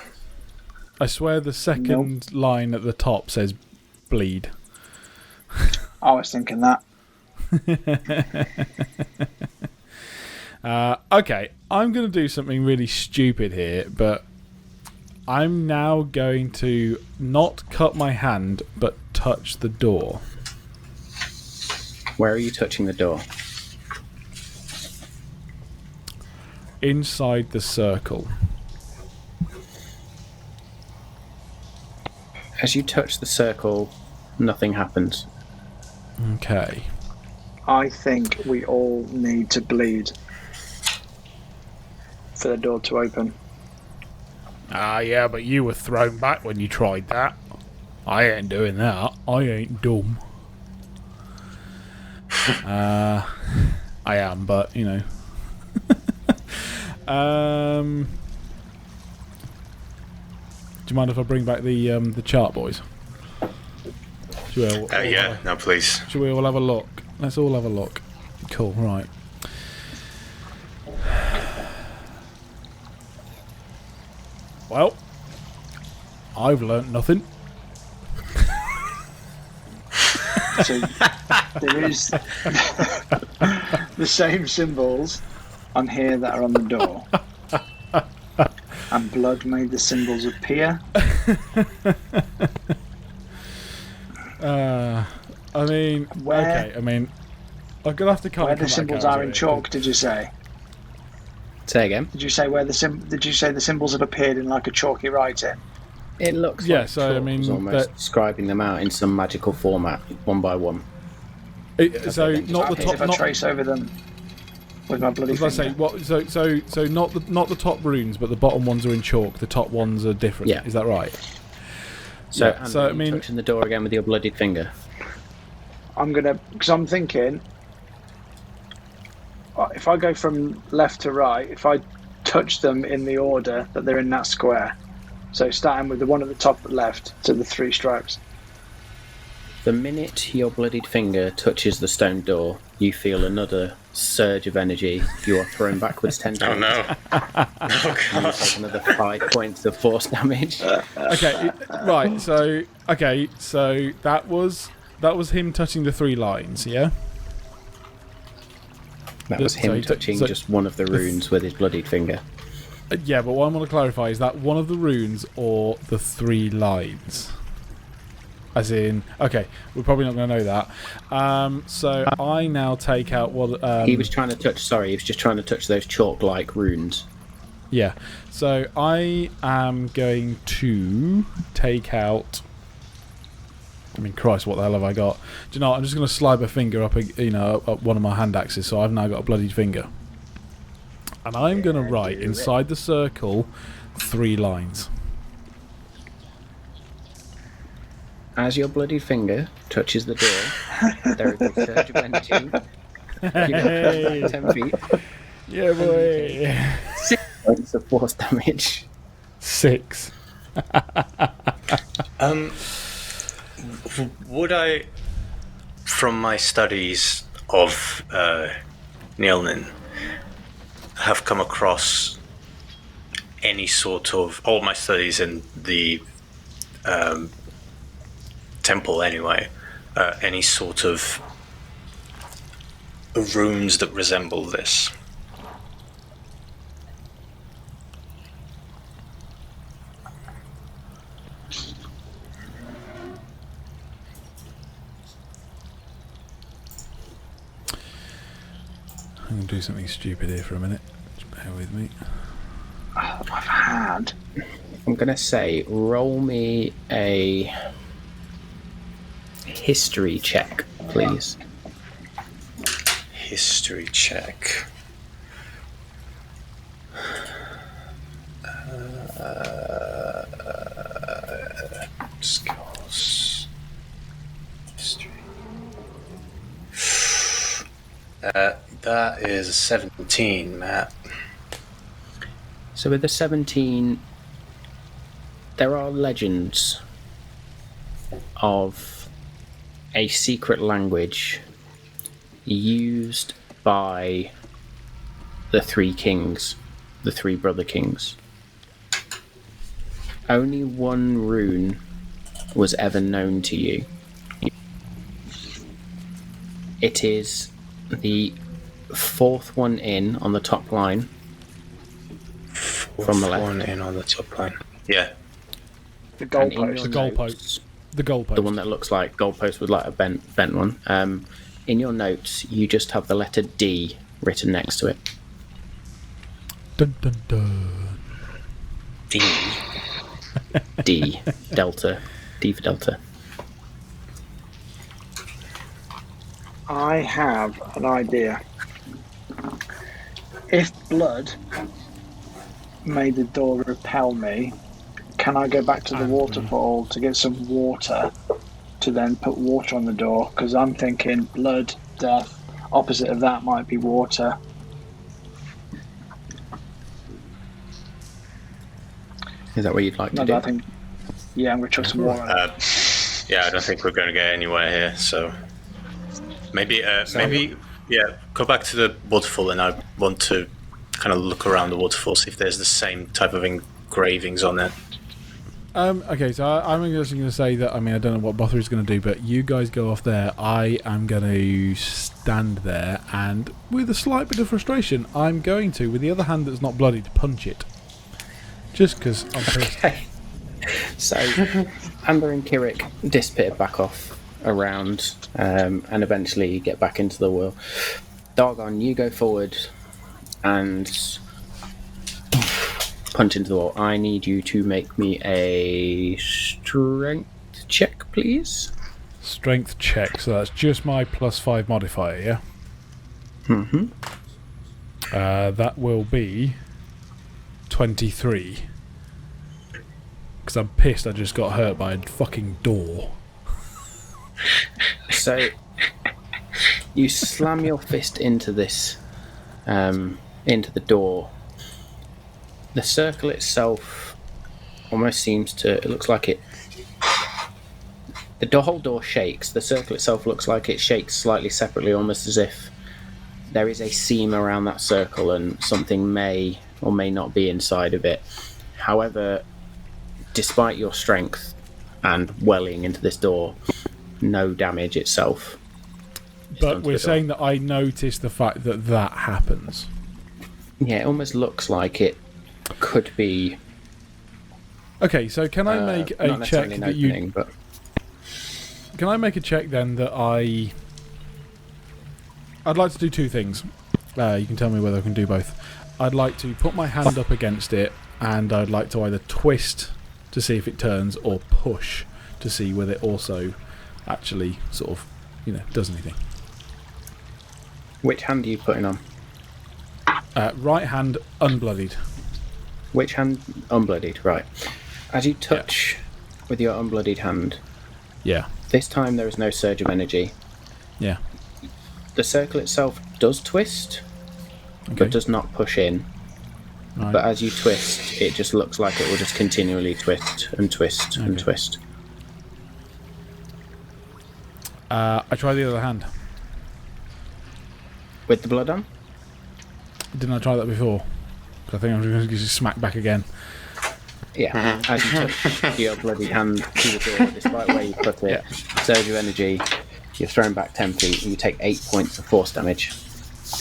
B: I swear the second line at the top says bleed.
D: I was thinking that.
B: Okay, I'm going to do something really stupid here, but I'm now going to not cut my hand, but touch the door.
A: Where are you touching the door?
B: Inside the circle.
A: As you touch the circle, nothing happens.
B: Okay.
D: I think we all need to bleed. for the door to open.
B: Ah, yeah, but you were thrown back when you tried that. I ain't doing that. I ain't dumb. I am, but you know. Do you mind if I bring back the chart, boys?
E: Yeah, no, please.
B: Should we all have a look? Let's all have a look. Cool, right. Well, I've learnt nothing.
D: So there is the same symbols on here that are on the door. And blood made the symbols appear.
B: I mean,
D: Where-
B: okay, I mean, I'm gonna have to kind
D: Where
B: of
D: the symbols are in chalk, did you say?
A: Say again.
D: Did you say Did you say the symbols have appeared in like a chalky writing?
A: It looks
B: Yeah,
A: like
B: so, I
A: chalk
B: mean,
A: was almost
B: that-
A: describing them out in some magical format, one by one.
B: So not the
D: Happy
B: top.
D: if I
B: Not,
D: trace over them with my bloody
B: as I say,
D: finger.
B: what? So not the top runes, but the bottom ones are in chalk. The top ones are different.
A: Yeah.
B: Is that right?
A: So,
B: Yeah,
A: Andy,
B: so, I
A: you
B: mean-
A: touching the door again with your bloodied finger.
D: Because I'm thinking, if I go from left to right, if I touch them in the order that they're in that square, so starting with the one at the top left to the 3 stripes.
A: The minute your bloodied finger touches the stone door, you feel another surge of energy. You are thrown backwards 10
E: Oh
A: times.
E: no. Oh
A: You
E: god.
A: take another 5 points of force damage.
B: Okay, right. So that was him touching the 3 lines. Yeah.
A: That was him
B: So-
A: touching
B: so-
A: just one of the runes with his bloodied finger.
B: Yeah, but what I want to clarify is that one of the runes or the 3 lines. As in, okay, we're probably not going to know that. So I now take out what
A: He was trying to touch. Sorry, he was just trying to touch those chalk-like runes.
B: Yeah. So I am going to take out. I mean, Christ, what the hell have I got? Do you know what? I'm just going to slide my finger up, up one of my hand axes, so I've now got a bloodied finger. And I'm going to write inside the circle 3 lines.
A: As your bloodied finger touches the door, there is a surge of energy. You
B: Hey.
A: go 10 feet.
B: Yeah, boy.
A: 6 points of force damage.
B: 6.
C: Would I, from my studies of Nilnin, have come across any sort of, all my studies in the temple anyway, any sort of runes that resemble this?
B: I'm going to do something stupid here for a minute. Just bear with me.
D: I've had.
A: I'm going to say, roll me a history check, please.
C: History check. Skills. History. That is 17, Matt.
A: So with the 17, there are legends of a secret language used by the 3 kings, the 3 brother kings. Only one rune was ever known to you. It is the 4th one in on the top line. From the left.
C: One in on the top line. Yeah.
D: The
A: And in
D: goalpost.
A: your
B: The goalpost.
A: notes-
B: The goalpost.
A: the one that looks like goalpost with like a bent one. In your notes, you just have the letter D written next to it.
B: Dun, dun, dun.
C: D.
A: D, Delta, D for Delta.
D: I have an idea. If blood made the door repel me, can I go back to the waterfall to get some water to then put water on the door? Because I'm thinking blood, death. Opposite of that might be water.
A: Is that what you'd like to do?
D: I think, yeah, I'm going to chuck some water on it.
C: Yeah, I don't think we're going to get anywhere here. So maybe, go back to the waterfall, and I want to kind of look around the waterfall, see if there's the same type of engravings on it.
B: Okay, so I'm just going to say that, I mean, I don't know what Bothery's going to do, but you guys go off there. I am going to stand there, and with a slight bit of frustration, I'm going to, with the other hand that's not bloodied, punch it. Just because I'm pissed.
A: Okay. So, Amber and Kirik disappear back off around and eventually get back into the wheel. Dargon, you go forward and punch into the wall. I need you to make me a strength check, please.
B: Strength check, so that's just my +5 modifier, yeah?
A: Mm-hmm.
B: That will be 23. Because I'm pissed I just got hurt by a fucking door.
A: So, you slam your fist into this, into the door. The circle itself almost seems to, it looks like it, the whole door shakes. The circle itself looks like it shakes slightly separately, almost as if there is a seam around that circle and something may or may not be inside of it. However, despite your strength and welling into this door, no damage itself.
B: But we're saying that I noticed the fact that that happens.
A: Yeah, it almost looks like it could be.
B: Okay, so can I make a check that you?
A: But...
B: Can I make a check then that I'd like to do two things. You can tell me whether I can do both. I'd like to put my hand up against it, and I'd like to either twist to see if it turns, or push to see whether it also actually sort of, does anything.
A: Which hand are you putting on?
B: Right hand, unbloodied.
A: Which hand? Unbloodied, right. As you touch with your unbloodied hand, this time there is no surge of energy.
B: Yeah.
A: The circle itself does twist, but does not push in.
B: Right.
A: But as you twist, it just looks like it will just continually twist and twist and twist.
B: I try the other hand.
A: With the blood on?
B: Didn't I try that before? I think I'm going to just smack back again.
A: Yeah. As you touch your bloody hand to the door, despite where you put it, surge of energy, you're thrown back 10 feet and you take 8 points of force damage.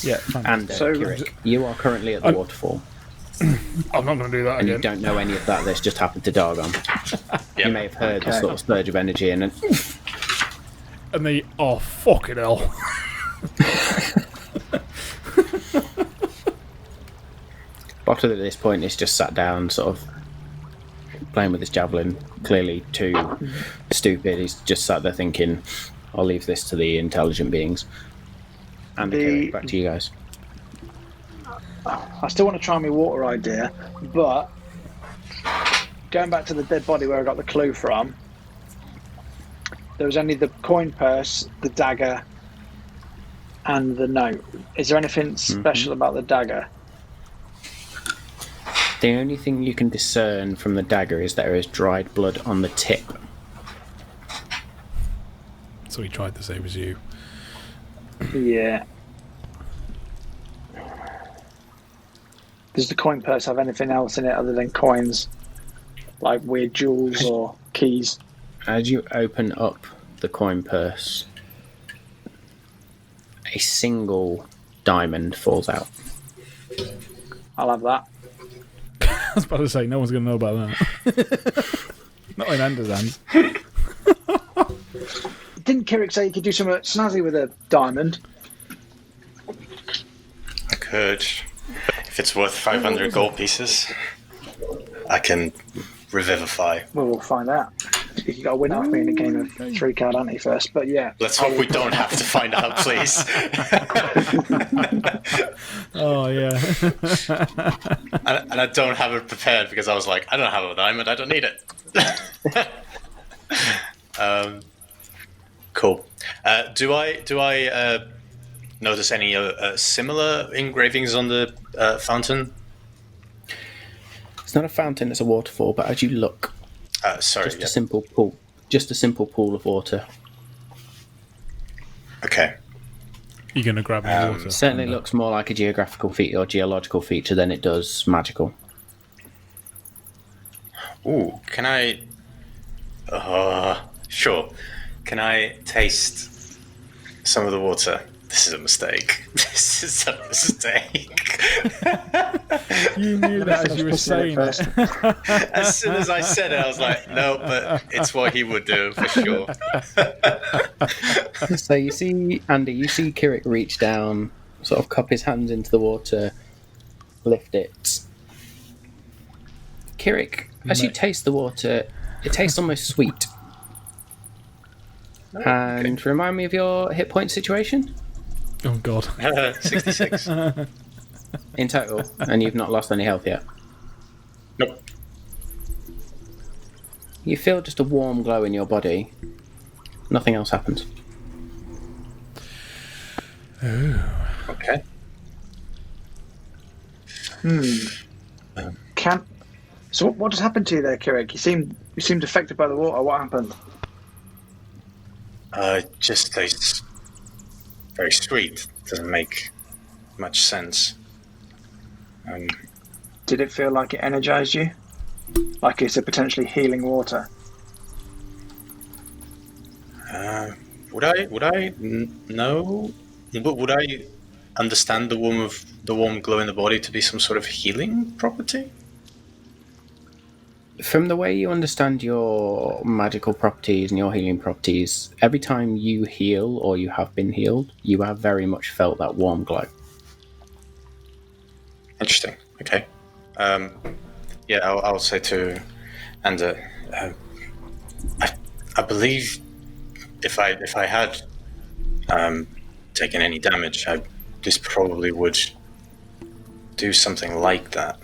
B: Yeah, fine.
A: And Kirik, you are currently at the waterfall.
B: I'm not going to do that
A: and
B: again.
A: You don't know any of that. This just happened to Dargon. You may have heard the sort of surge of energy and then...
B: And they... Oh, fucking hell.
A: Bottom at this point is just sat down, sort of playing with his javelin. Clearly too stupid. He's just sat there thinking, I'll leave this to the intelligent beings. And Kirik, back to you guys.
D: I still want to try my water idea, but going back to the dead body where I got the clue from, there was only the coin purse, the dagger, and the note. Is there anything special about the dagger?
A: The only thing you can discern from the dagger is there is dried blood on the tip.
B: So he tried the same as you.
D: Yeah. Does the coin purse have anything else in it other than coins? Like weird jewels or keys?
A: As you open up the coin purse, a single diamond falls out.
D: I'll have that.
B: I was about to say, no one's going to know about that. Not in Anders' hands.
D: Didn't Kirik say you could do something snazzy with a diamond?
C: I could. If it's worth 500 gold pieces, I can revivify.
D: Well, we'll find out. You got to win off me in a game of 3-card ante first, but yeah.
C: Let's hope we don't have to find out, please.
B: Oh yeah.
C: And I don't have it prepared because I was like, I don't have a diamond. I don't need it. Cool. Do I notice any similar engravings on the fountain?
A: It's not a fountain; it's a waterfall. But as you look,
C: Sorry.
A: just a simple pool, of water.
C: Okay.
B: You're gonna grab my water.
A: Certainly looks more like a geographical feature or geological feature than it does magical.
C: Ooh, can I? Sure. Can I taste some of the water? This is a mistake. This is a mistake.
B: You knew that as you were saying it.
C: As soon as I said it, I was like, no, but it's what he would do for sure.
A: So you see Kirik reach down, sort of cup his hands into the water, lift it. Kirik, as you taste the water, it tastes almost sweet. And remind me of your hit point situation?
B: Oh god.
C: 66.
A: In total, and you've not lost any health yet.
C: Nope.
A: You feel just a warm glow in your body. Nothing else happens.
C: Okay.
D: So what has happened to you there, Kirik? You seemed affected by the water. What happened?
C: It just tastes very sweet. Doesn't make much sense.
D: Did it feel like it energized you? Like it's a potentially healing water?
C: Would I know? Would I understand the warm glow in the body to be some sort of healing property?
A: From the way you understand your magical properties and your healing properties, every time you heal or you have been healed, you have very much felt that warm glow.
C: Interesting. Okay. Yeah, I'll say to Ander, I believe if I had taken any damage, this probably would do something like that.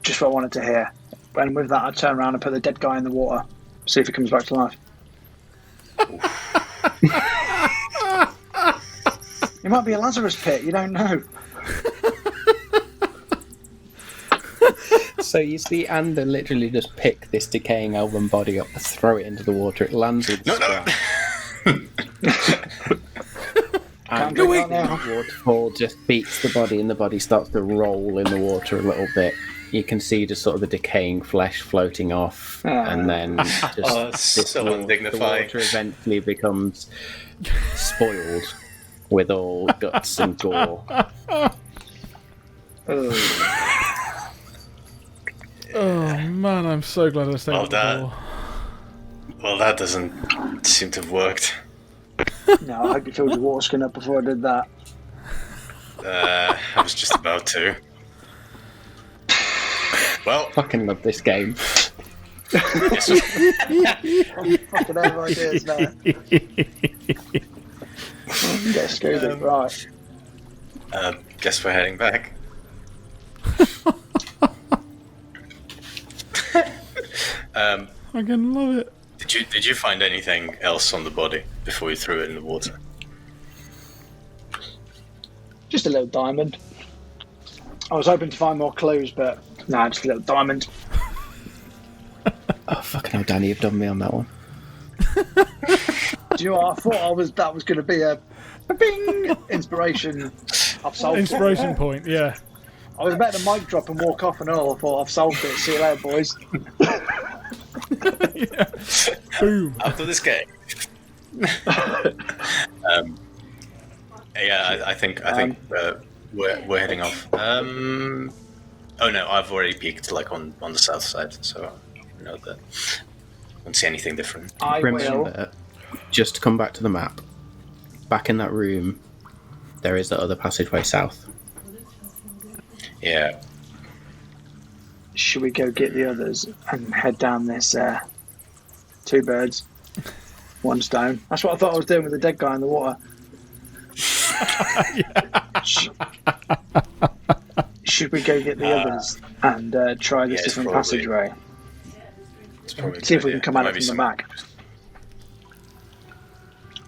D: Just what I wanted to hear. And with that, I turn around and put the dead guy in the water. See if he comes back to life. It might be a Lazarus pit. You don't know.
A: So you see Ander literally just pick this decaying elven body up, throw it into the water. It lands with
C: No.
A: and
D: do it.
A: the waterfall just beats the body, and the body starts to roll in the water a little bit. You can see just sort of the decaying flesh floating off, and then just
C: so undignified.
A: The water eventually becomes spoiled with all guts and gore.
B: Oh man, I'm so glad I stayed
C: Well,
B: at the door.
C: Well, that doesn't seem to have worked.
D: No, I hope you filled your water skin up before I did that.
C: I was just about to. Well,
A: Fucking love this game.
C: yes,
D: I'm fucking out of ideas now. Get screwed right.
C: guess we're heading back.
B: I can love it.
C: Did you find anything else on the body before you threw it in the water?
D: Just a little diamond. I was hoping to find more clues, but nah, just a little diamond.
A: Oh, fucking hell, Danny, you've done me on that one.
D: Do you know what? I thought that was going to be a bing inspiration. I've solved
B: Inspiration
D: it.
B: point, yeah.
D: I was about to mic drop and walk off and all. I thought I've solved it. See you later, boys.
B: Yeah. Boom.
C: After this game. Yeah, I think we're heading off. Oh no, I've already peeked like on the south side, so I know that. I don't see anything different.
D: I will.
A: Remember, just to come back to the map, back in that room, there is that other passageway south.
C: Yeah.
D: Should we go get the others and head down this two birds, one stone? That's what I thought I was doing with the dead guy in the water.
B: Yeah.
D: Sh- Should we go get the others and try this
C: yeah, it's
D: different
C: probably-
D: passageway?
C: It's probably a
D: See
C: good
D: if we can
C: idea.
D: come
C: There
D: at
C: might
D: it
C: be
D: from the
C: some-
D: back.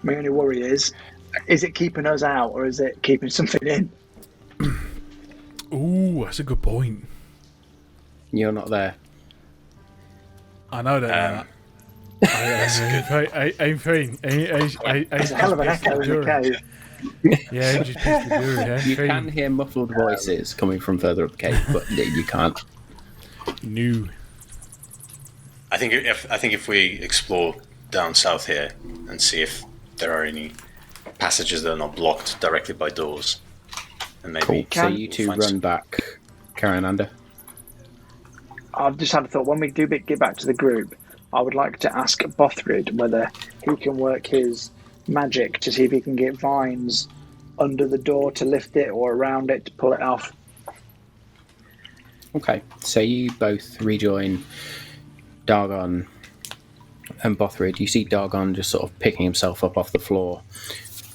D: My only worry is it keeping us out or is it keeping something in?
B: Ooh, that's a good point.
A: You're not there.
B: I know that. I'm fine.
D: There's a hell of an echo in the cave.
B: Yeah, just pissed the jury.
A: You can hear muffled voices coming from further up the cave, but you can't.
B: New.
C: I think if we explore down south here and see if there are any passages that are not blocked directly by doors, and maybe
A: Cool. So
D: Can-
A: you two
C: find
A: run
C: some-
A: back, Karen Ander.
D: I've just had a thought. When we do get back to the group, I would like to ask Bothrid whether he can work his magic to see if he can get vines under the door to lift it or around it to pull it off.
A: Okay, so you both rejoin Dargon and Bothrid. You see Dargon just sort of picking himself up off the floor,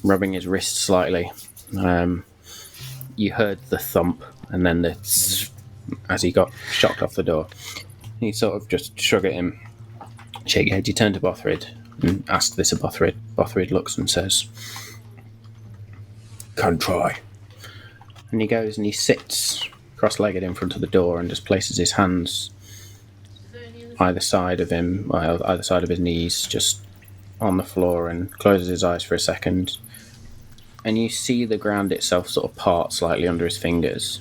A: rubbing his wrist slightly. You heard the thump and then the tss as he got shocked off the door. You sort of just shrug at him, shake your head. You turn to Bothrid and ask this of Bothrid. Bothrid looks and says, "Can try." And he goes and he sits cross-legged in front of the door and just places his hands either side of him, well, either side of his knees, just on the floor, and closes his eyes for a second. And you see the ground itself sort of part slightly under his fingers.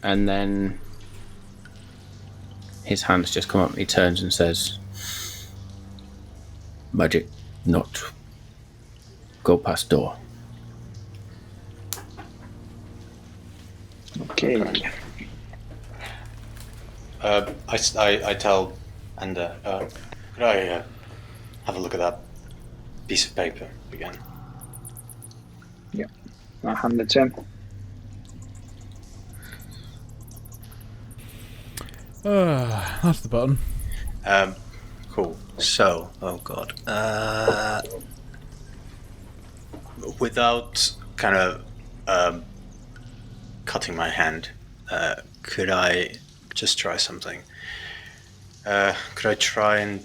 A: And then his hands just come up and he turns and says, "Magic, not go past door."
D: Okay.
C: I tell Ander, could I have a look at that piece of paper again?
D: I'll hand it to him.
B: That's the button.
C: Cool. So, oh god. Without kind of cutting my hand, could I just try something? Could I try and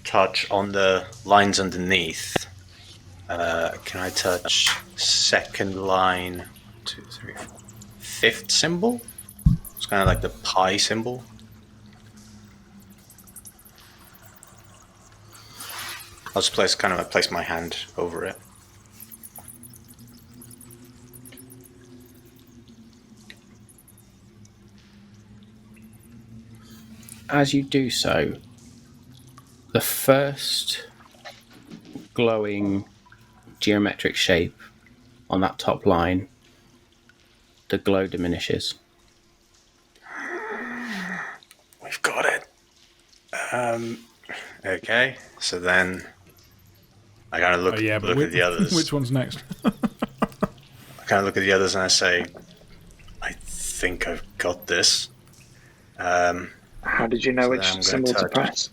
C: touch on the lines underneath? Can I touch second line, 2, 3, 4, fifth symbol? It's kind of like the pi symbol. I'll just place my hand over it.
A: As you do so, the first glowing geometric shape on that top line, the glow diminishes.
C: We've got it. Okay, so then I kind of look at the others.
B: Which one's next?
C: I kind of look at the others and I say, I think I've got this.
D: How did you know
C: So
D: which
C: then I'm gonna
D: symbol to
C: touch.
D: press?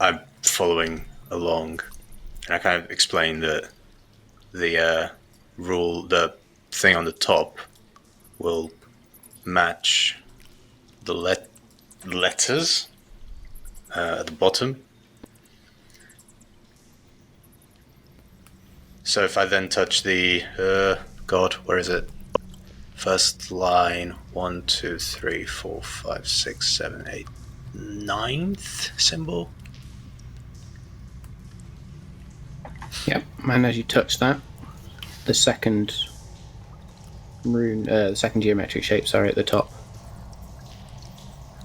C: I'm following along, and I kind of explain that the rule, the thing on the top, will match the letters at the bottom. So if I then touch the God, where is it? First line, 1, 2, 3, 4, 5, 6, 7, 8, 9th symbol.
A: Yep, and as you touch that, the second rune, the second geometric shape, sorry, at the top,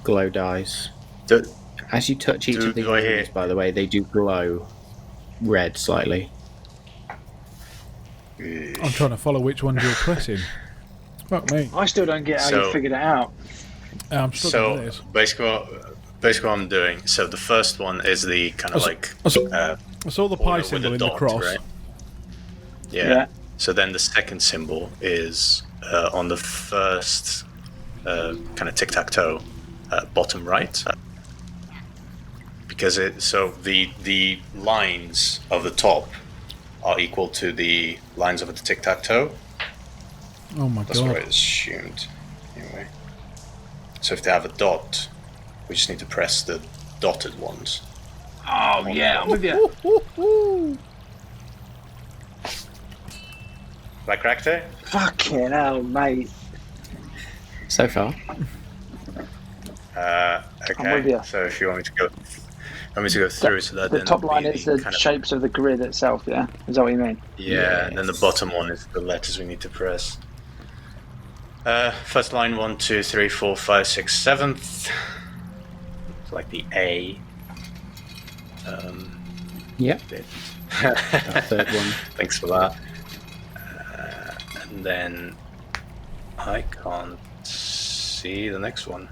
A: glow dies.
C: Do-
A: As you touch each of these
C: do I hear-
A: runes, by the way, they do glow red slightly.
B: I'm trying to follow which ones you're pressing. Fuck me.
D: I still don't get how you
C: So-
D: figured it out.
B: I'm struggling
C: So
B: with this.
C: basically what I'm doing. So the first one is the kind of like
B: I saw the pi
C: order with
B: symbol
C: a
B: in the
C: dot,
B: cross.
C: right? Yeah.
D: Yeah.
C: So then the second symbol is on the first kind of tic-tac-toe, bottom right. because the lines of the top are equal to the lines of the tic-tac-toe.
B: Oh my
C: That's
B: god.
C: what I assumed. Anyway. So if they have a dot, we just need to press the dotted ones.
D: Oh, yeah, I'm with you.
C: Have I cracked it?
D: Fucking hell, mate.
A: So far.
C: Okay.
D: I'm with you.
C: So if you want me to go through, so that
D: The
C: then
D: top
C: it'll
D: line
C: be
D: is the
C: kind of-
D: shapes of the grid itself, yeah? Is that what you mean?
C: Yeah, and then the bottom one is the letters we need to press. First line 1, 2, 3, 4, 5, 6, 7th. It's like the A.
A: Yep. That third one.
C: Thanks for that. And then I can't see the next one.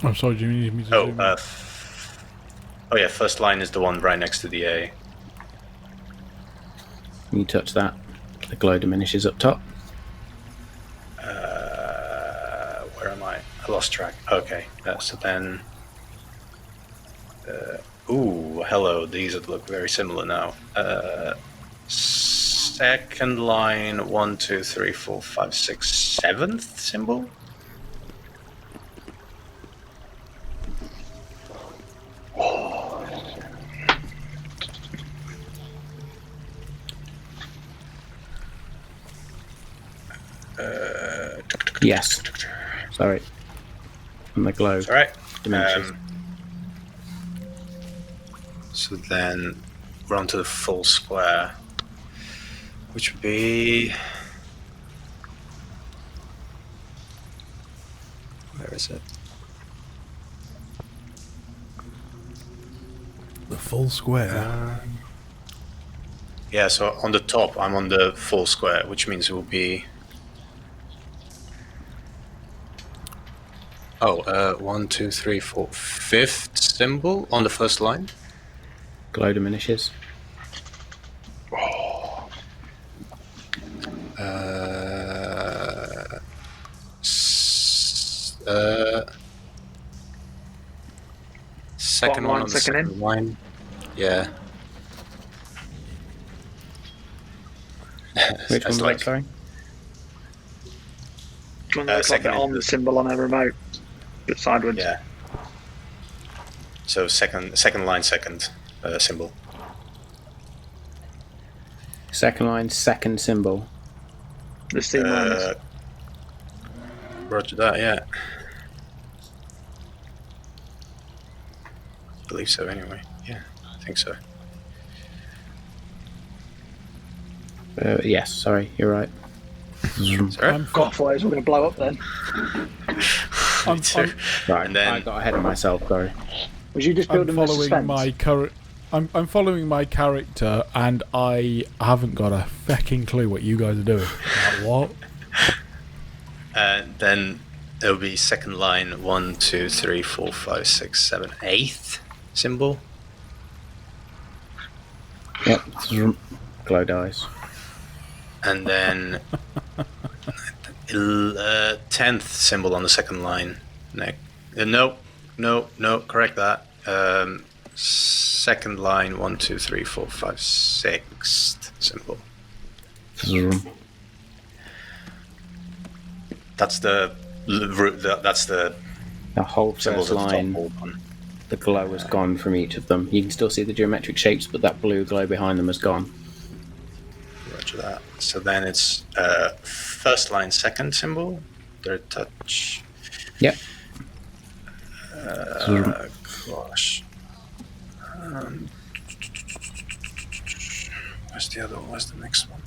B: I'm sorry, do you need me to
C: Oh,
B: zoom in?
C: oh yeah, first line is the one right next to the A.
A: When you touch that, the glow diminishes up top.
C: Where am I? I lost track. Okay, so then... ooh, hello, these look very similar now. Second line, 1, 2, 3, 4, 5, 6, 7th symbol?
A: Yes. Sorry. And the glow
C: All right.
A: diminishes.
C: So then we're on to the full square, which would be... Where is it?
B: The full square.
C: Yeah, so on the top, I'm on the full square, which means it will be... Oh, 1, 2, 3, 4, 5th symbol on the first line.
A: Glow diminishes.
C: Second
D: Bottom
C: one
D: line,
C: on the
D: second in?
C: second line. Yeah.
A: Which one was
C: like,
A: that, sorry?
D: One that looks like the
C: second
D: on
C: is-
D: symbol on a remote, but sideways.
C: Yeah. So second line, second symbol.
A: Second line, second symbol.
D: The C minus.
C: Roger that, yeah. I believe so anyway. Yeah, I think so.
A: Yes, sorry, you're right.
C: Sorry?
B: I'm,
D: God, I thought I was all going to blow up then.
B: I'm,
C: too.
A: Right,
C: And then-
A: I got ahead of myself, sorry.
D: Was you just
B: I'm
D: building the
B: following
D: suspense?
B: my I'm following my character, and I haven't got a fecking clue what you guys are doing. Like, what?
C: Then it'll be second line 1, 2, 3, 4, 5, 6, 7, 8th symbol.
A: Yep. Glow dies.
C: And then 10th symbol on the second line. No, correct that. Second line 1, 2, 3, 4, 5, 6th symbol. That's the
A: The whole
C: symbols
A: first
C: at the top.
A: line,
C: all done.
A: the glow has gone from each of them. You can still see the geometric shapes, but that blue glow behind them has gone.
C: Roger that. So then it's first line, second symbol. Third touch.
A: Yep.
C: Gosh. Where's the other one? Where's the next one?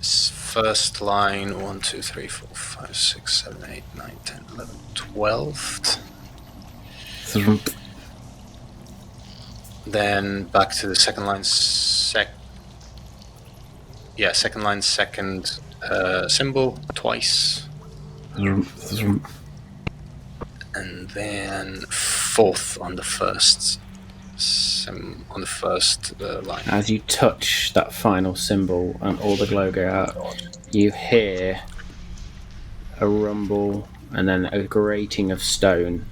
C: First line 1, 2, 3, 4, 5, 6, 7, 8, 9, 10, 11, 12th. Then back to the second line, second line, second symbol twice, and then fourth on the first line.
A: As you touch that final symbol and all the glow go out, you hear a rumble and then a grating of stone.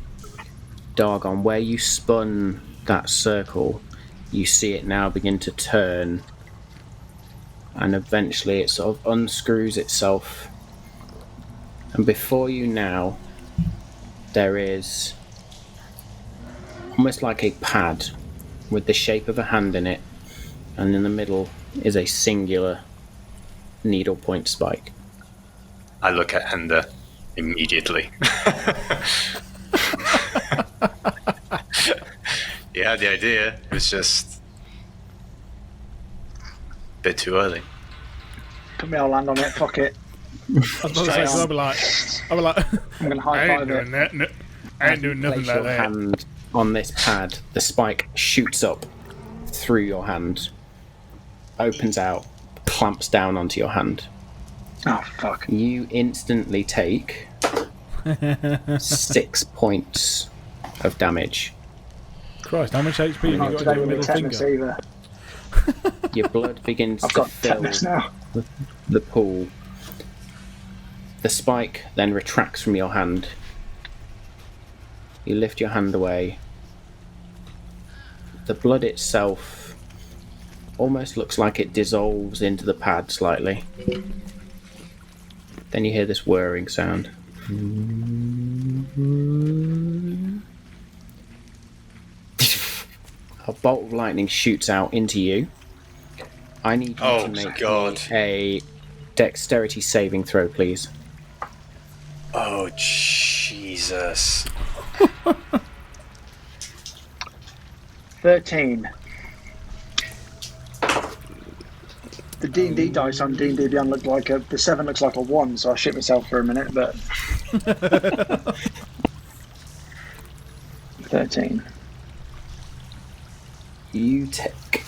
A: Dargon, where you spun that circle, you see it now begin to turn, and eventually it sort of unscrews itself. And before you now, there is almost like a pad with the shape of a hand in it, and in the middle is a singular needlepoint spike.
C: I look at Henda immediately. Yeah, the idea was just a bit too early.
D: Put me, I'll land on it. Fuck it.
B: I was about to say, so I'll be like,
D: I'm gonna high five it.
B: I ain't doing nothing
A: Place
B: like
A: your
B: that.
A: hand on this pad, the spike shoots up through your hand, opens out, clamps down onto your hand.
D: Oh fuck!
A: You instantly take 6 points of damage.
B: Christ, how much HP have you
D: Not
B: got in
D: today
B: your
D: with
B: middle
D: tetanus
B: finger?
D: either.
A: Your blood begins
D: I've
A: to
D: got
A: fill
D: tetanus now.
A: the pool. The spike then retracts from your hand. You lift your hand away. The blood itself almost looks like it dissolves into the pad slightly. Then you hear this whirring sound. A bolt of lightning shoots out into you. I need you
C: Oh,
A: to make
C: God.
A: me a dexterity saving throw, please.
C: Oh, Jesus.
D: 13. The D&D dice on D&D Beyond look like the 7 looks like a 1, so I shit myself for a minute, but 13.
A: You take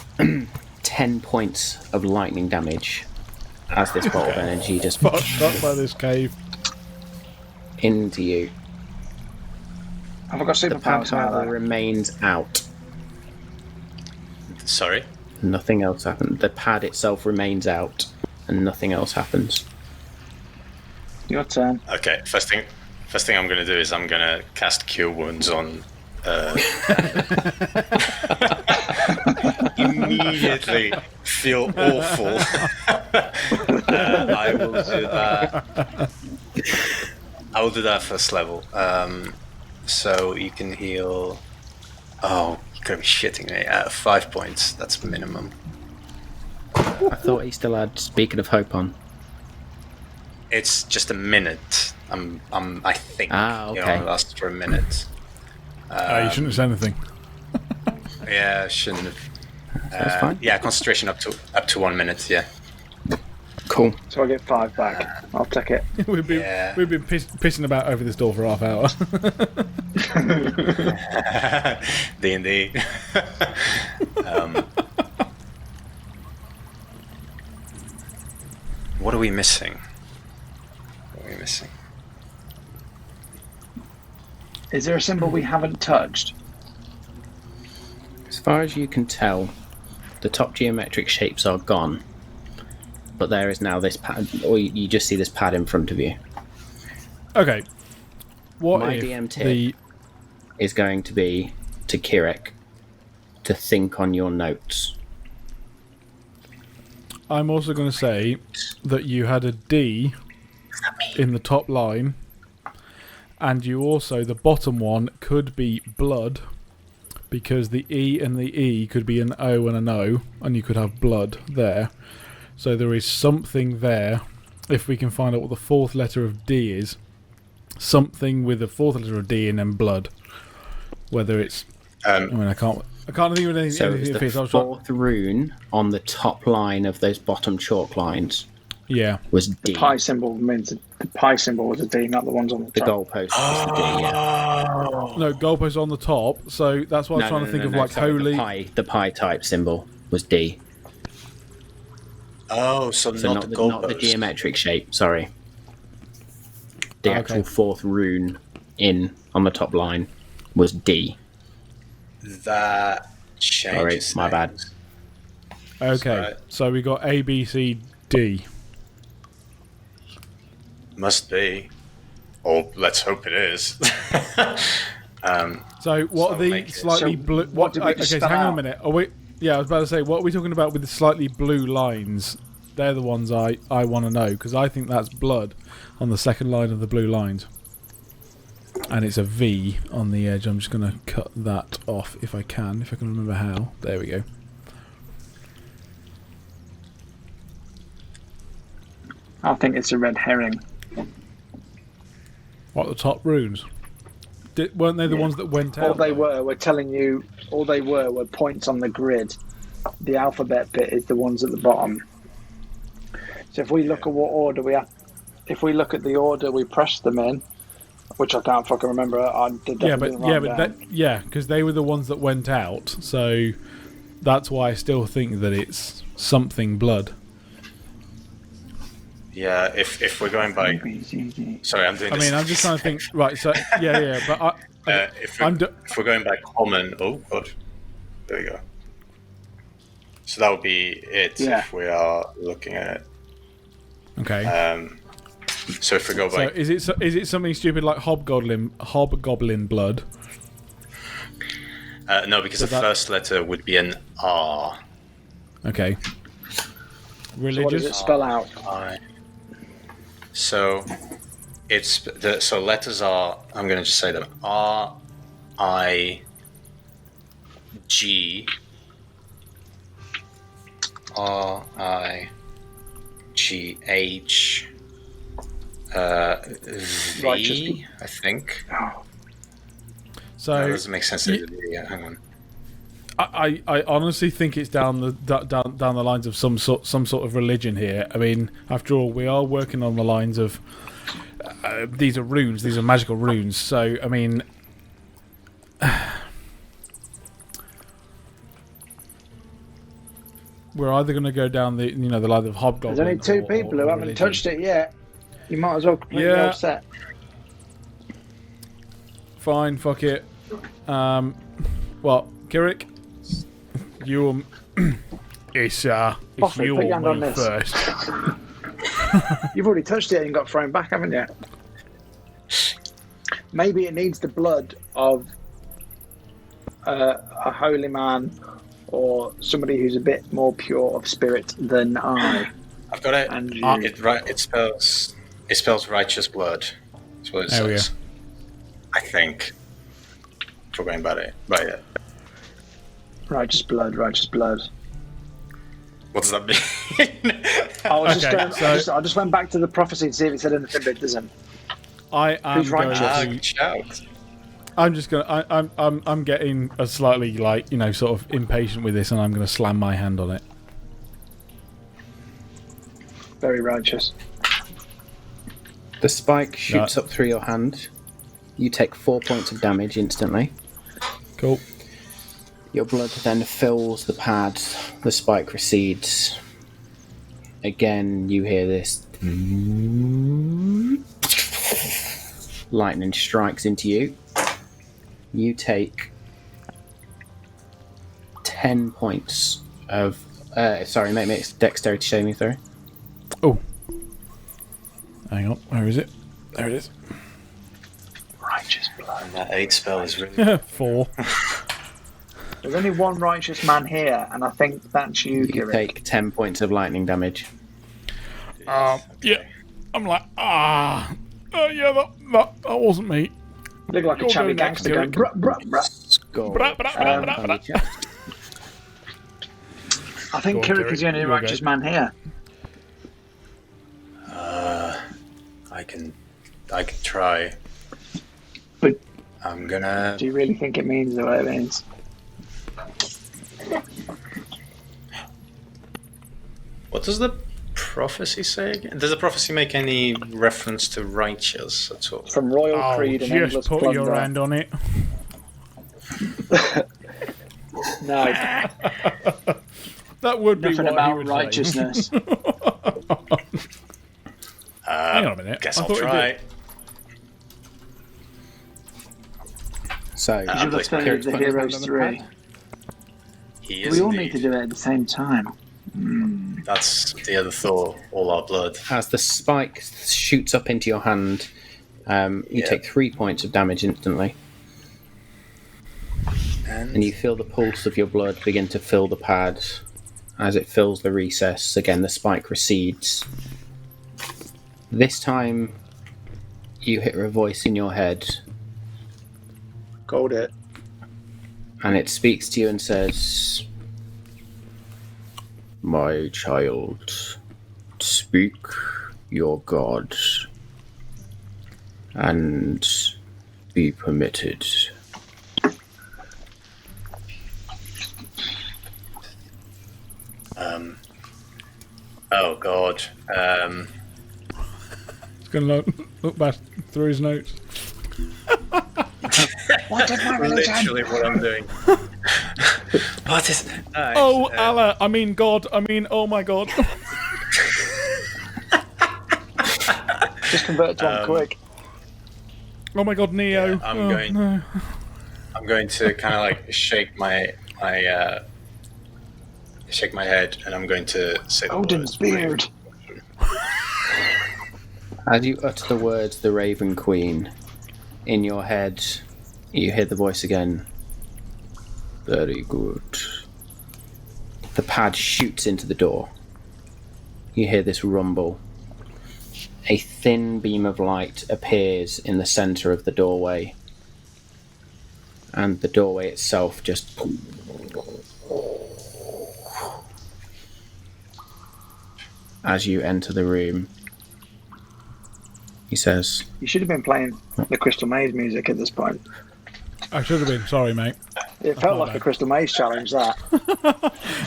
A: 10 points of lightning damage as this bolt of energy just
B: Fucked up by this cave.
A: into you.
D: Have I got
A: The pad,
D: superpowers now?
A: however,
D: Though?
A: remains out.
C: Sorry?
A: Nothing else happens. The pad itself remains out, and nothing else happens.
D: Your turn.
C: Okay, first thing I'm going to do is I'm going to cast Cure Wounds on... immediately feel awful. I will do that. I will do that first level. So you can heal... Oh, you're going to be shitting me. 5 points, that's minimum.
A: I thought he still had Beacon of Hope on.
C: It's just a minute. I think.
A: Ah, okay.
C: It lasts for a minute.
B: You shouldn't have said anything.
C: Yeah, I shouldn't have.
A: That's fine.
C: Yeah, concentration up to 1 minute. Yeah.
A: Cool.
D: So I get 5 back. I'll take it.
B: We've been pissing about over this door for half hour.
C: D&D. What are we missing?
D: Is there a symbol we haven't touched?
A: As far as you can tell, the top geometric shapes are gone. But there is now this pad, or you just see this pad in front of you.
B: Okay. What
A: My
B: if
A: DM tip is going to be to Kirek to think on your notes.
B: I'm also going to say that you had a D in the top line, and you also, the bottom one could be blood, because the E and the E could be an O and an O, and you could have blood there. So there is something there, if we can find out what the fourth letter of D is. Something with the fourth letter of D and then blood. Whether it's... I mean, I can't think of anything.
A: So it's the fourth rune on the top line of those bottom chalk lines
B: Yeah.
A: was D.
D: The pi symbol means the pi symbol was a D, not the ones on the
A: The
D: top.
A: goalpost was the D, yeah.
B: No, goalpost on the top, so that's what I'm trying to think of, like,
A: sorry,
B: holy...
A: The pi type symbol was D.
C: Oh, so
A: So
C: not the goalpost.
A: not the geometric shape, sorry. The
B: Okay.
A: actual fourth rune on the top line was D.
C: That
A: Sorry,
C: changes.
A: my bad.
C: things.
B: Okay,
C: Right.
B: so we got A, B, C, D.
C: Uh,
A: Sorry,
C: Must be. Or let's hope it is.
B: So what are the
C: make it-
B: slightly
D: So
B: blue?
D: what did we
B: Okay,
D: just
B: so
D: spell
B: hang on a
D: out?
B: minute. Are we? Yeah, I was about to say, what are we talking about with the slightly blue lines? They're the ones I want to know, because I think that's blood on the second line of the blue lines. And it's a V on the edge. I'm just going to cut that off if I can remember how. There we go.
D: I think it's a red herring.
B: What, the top runes? Weren't they the ones that went out?
D: All they
B: though?
D: were telling you, all they were points on the grid. The alphabet bit is the ones at the bottom. So if we look at what order we have, if we look at the order we press them in, which I can't fucking remember, I did
B: because they were the ones that went out. So that's why I still think that it's something blood.
C: Yeah, if we're going by... Sorry, I'm doing this.
B: I'm just trying to think. Right, so yeah, but
C: if we're going by common... Oh, God. There we go. So that would be it if we are looking at it.
B: Okay.
C: So if we go by...
B: So is it something stupid like hobgoblin blood?
C: No, because the first letter would be an R.
B: Okay. Religious?
D: So what does it spell out?
C: So it's so letters are, I'm going to just say them, R, I, G, R, I, G, H, V, I think.
B: So
C: That doesn't make sense. Yeah, hang on.
B: I honestly think it's down the lines of some sort of religion here. I mean, after all, we are working on the lines of these are runes, these are magical runes. So I mean, we're either going to go down the the line of hobgoblin.
D: There's only two people who haven't
B: religion.
D: touched it yet. You might as well completely upset.
B: Fine, fuck it. Well, Kirik, you it's
D: Boffy,
B: you
D: put your
B: or
D: hand on
B: me
D: this.
B: first.
D: You've already touched it and got thrown back, haven't you? Maybe it needs the blood of a holy man or somebody who's a bit more pure of spirit than I.
C: I've got it.
D: And
C: It spells righteous blood. That's what it says. I think. If we're going about it. Right, yeah.
D: Righteous blood, righteous blood.
C: What does that mean?
D: I just went back to the prophecy to see if it said anything, but it doesn't.
B: I am
D: Who's
B: going
D: righteous?
B: to. I'm just gonna. I'm getting a slightly sort of impatient with this, and I'm gonna slam my hand on it.
D: Very righteous.
A: The spike shoots up through your hand. You take 4 points of damage instantly.
B: Cool.
A: Your blood then fills the pad. The spike recedes. Again, you hear this. Lightning strikes into you. You take 10 points of... sorry, make me a dexterity saving throw.
B: Oh. Hang on. Where is it? There it is.
D: Righteous blood.
C: And that 8 spell is really...
B: 4.
D: There's only one righteous man here, and I think that's you,
A: You
D: Kirik.
A: take 10 points of lightning damage.
B: Yeah. I'm like, yeah, that wasn't me.
D: Look like a
B: You'll
D: chubby
B: go next,
D: gangster going,
B: Kirik.
D: bruh, bruh, bruh.
A: Skull.
B: Bra, bra, bra, bra,
A: on
B: bra.
A: your chest.
D: I think
B: Go on,
D: Kirik is the only
B: Kirik.
D: righteous man here.
C: I can try.
D: But
C: I'm gonna...
D: do you really think it means the way it means?
C: What does the prophecy say again? Does the prophecy make any reference to righteous at all?
D: From Royal Creed and Endless
B: just put
D: Plunder.
B: your hand on it.
D: No,
B: That would be
D: nothing
B: what he
D: about
B: would say.
D: righteousness.
B: Hang on a minute.
C: Guess
B: I
C: I'll
B: thought it
C: try.
B: did.
A: So,
D: You're the third of the
A: Kirik's
D: heroes
A: put his hand on the
D: 3.
A: pad.
C: He is
D: We all
C: indeed.
D: need to do it at the same time.
C: That's the other thought. All our blood.
A: As the spike shoots up into your hand, you take 3 points of damage instantly. And you feel the pulse of your blood begin to fill the pad. As it fills the recess, again the spike recedes. This time, you hear a voice in your head.
D: Called it.
A: And it speaks to you and says, "My child, speak your God, and be permitted."
C: Oh God.
B: He's going to look back through his notes.
D: What did my religion?
C: Literally what I'm doing. What is?
B: Oh, Allah! I mean God! I mean, oh my God!
D: Just convert to one quick.
B: Oh my God, Neo!
C: Yeah, I'm
B: Oh,
C: going-
B: No.
C: I'm going to kind of like shake my head, and I'm going to say the
D: Odin's
C: words.
D: beard.
A: As you utter the words, the Raven Queen, in your head, you hear the voice again. Very good. The pad shoots into the door. You hear this rumble. A thin beam of light appears in the center of the doorway. And the doorway itself just... As you enter the room, he says,
D: You should have been playing the Crystal Maze music at this point.
B: I should have been. Sorry, mate.
D: It felt like a Crystal Maze challenge, that.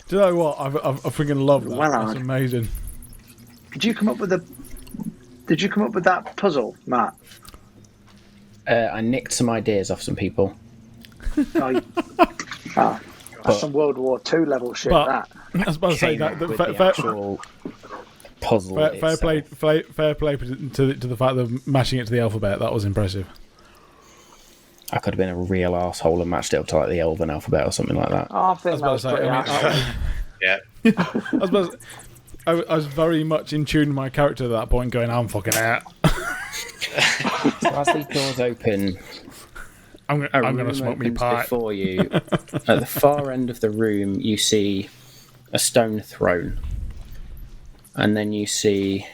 B: Do you know what? I freaking love that.
D: Well,
B: That's amazing.
D: Did you come up with that puzzle, Matt?
A: I nicked some ideas off some people.
D: That's some World War II level shit,
B: But-
D: that.
B: I was about to say
A: Came
B: that.
A: up
B: The
A: with
B: fair,
A: the actual puzzle
B: fair
A: itself.
B: play to the fact of matching it to the alphabet. That was impressive.
A: I could have been a real arsehole and matched it up to like the Elven alphabet or something like that.
D: Oh, I think that was
B: I was
D: pretty
B: about to say,
D: accurate.
C: Yeah.
B: I was about to say, I was very much in tune with my character at that point, going, "I'm fucking out.
A: So as these doors open,
B: I'm
A: a
B: going to
A: room
B: smoke me
A: opens
B: pipe."
A: before you. At the far end of the room, you see a stone throne, and then you see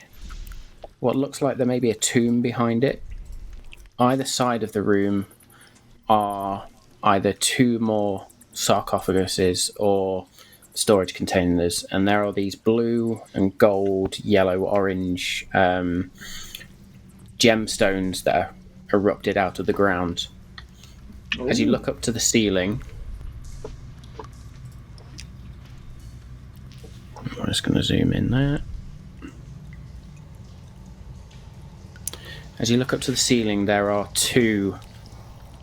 A: what looks like there may be a tomb behind it. Either side of the room are either two more sarcophaguses or storage containers, and there are these blue and gold, yellow, orange gemstones that are erupted out of the ground. As you look up to the ceiling, I'm just going to zoom in there. As you look up to the ceiling, there are two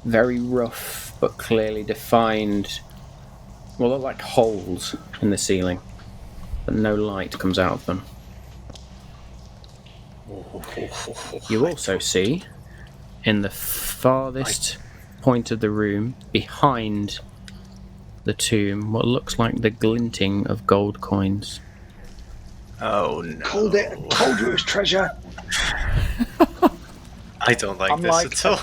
A: very rough but clearly defined, well, look like holes in the ceiling, but no light comes out of them. You also see, in the farthest point of the room, behind the tomb, what looks like the glinting of gold coins.
C: Oh no.
D: Called it. Told you it was treasure.
C: I don't like
D: I'm
C: this
D: like-
C: at all.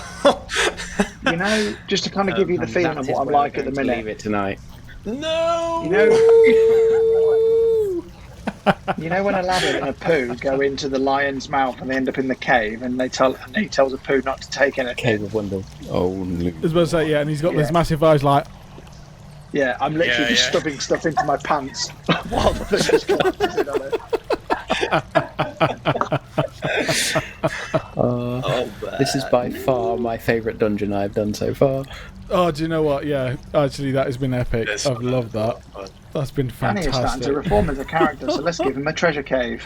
D: You know, just to kind of give you the feeling
A: That
D: of
A: is
D: what I'm
A: where we're
D: like at the
A: going to leave
D: minute.
A: it tonight.
C: No.
D: You know when Aladdin and Apu go into the lion's mouth and they end up in the cave, and he tells Apu not to take anything.
A: Cave of Wonder. Oh, no.
B: I was about to say, yeah, and he's got this
D: Yeah.
B: massive eyes like,
D: Yeah, I'm literally
C: Yeah,
D: just
C: yeah.
D: stuffing stuff into my pants while the thing just collapses in on it.
A: This is by far my favourite dungeon I've done so far.
B: oh, do you know what? Yeah, actually, that has been epic.
C: This
B: I've
C: one,
B: loved that. That's been
D: Danny is starting to
B: fantastic.
D: reform as a character, so let's give him a treasure cave.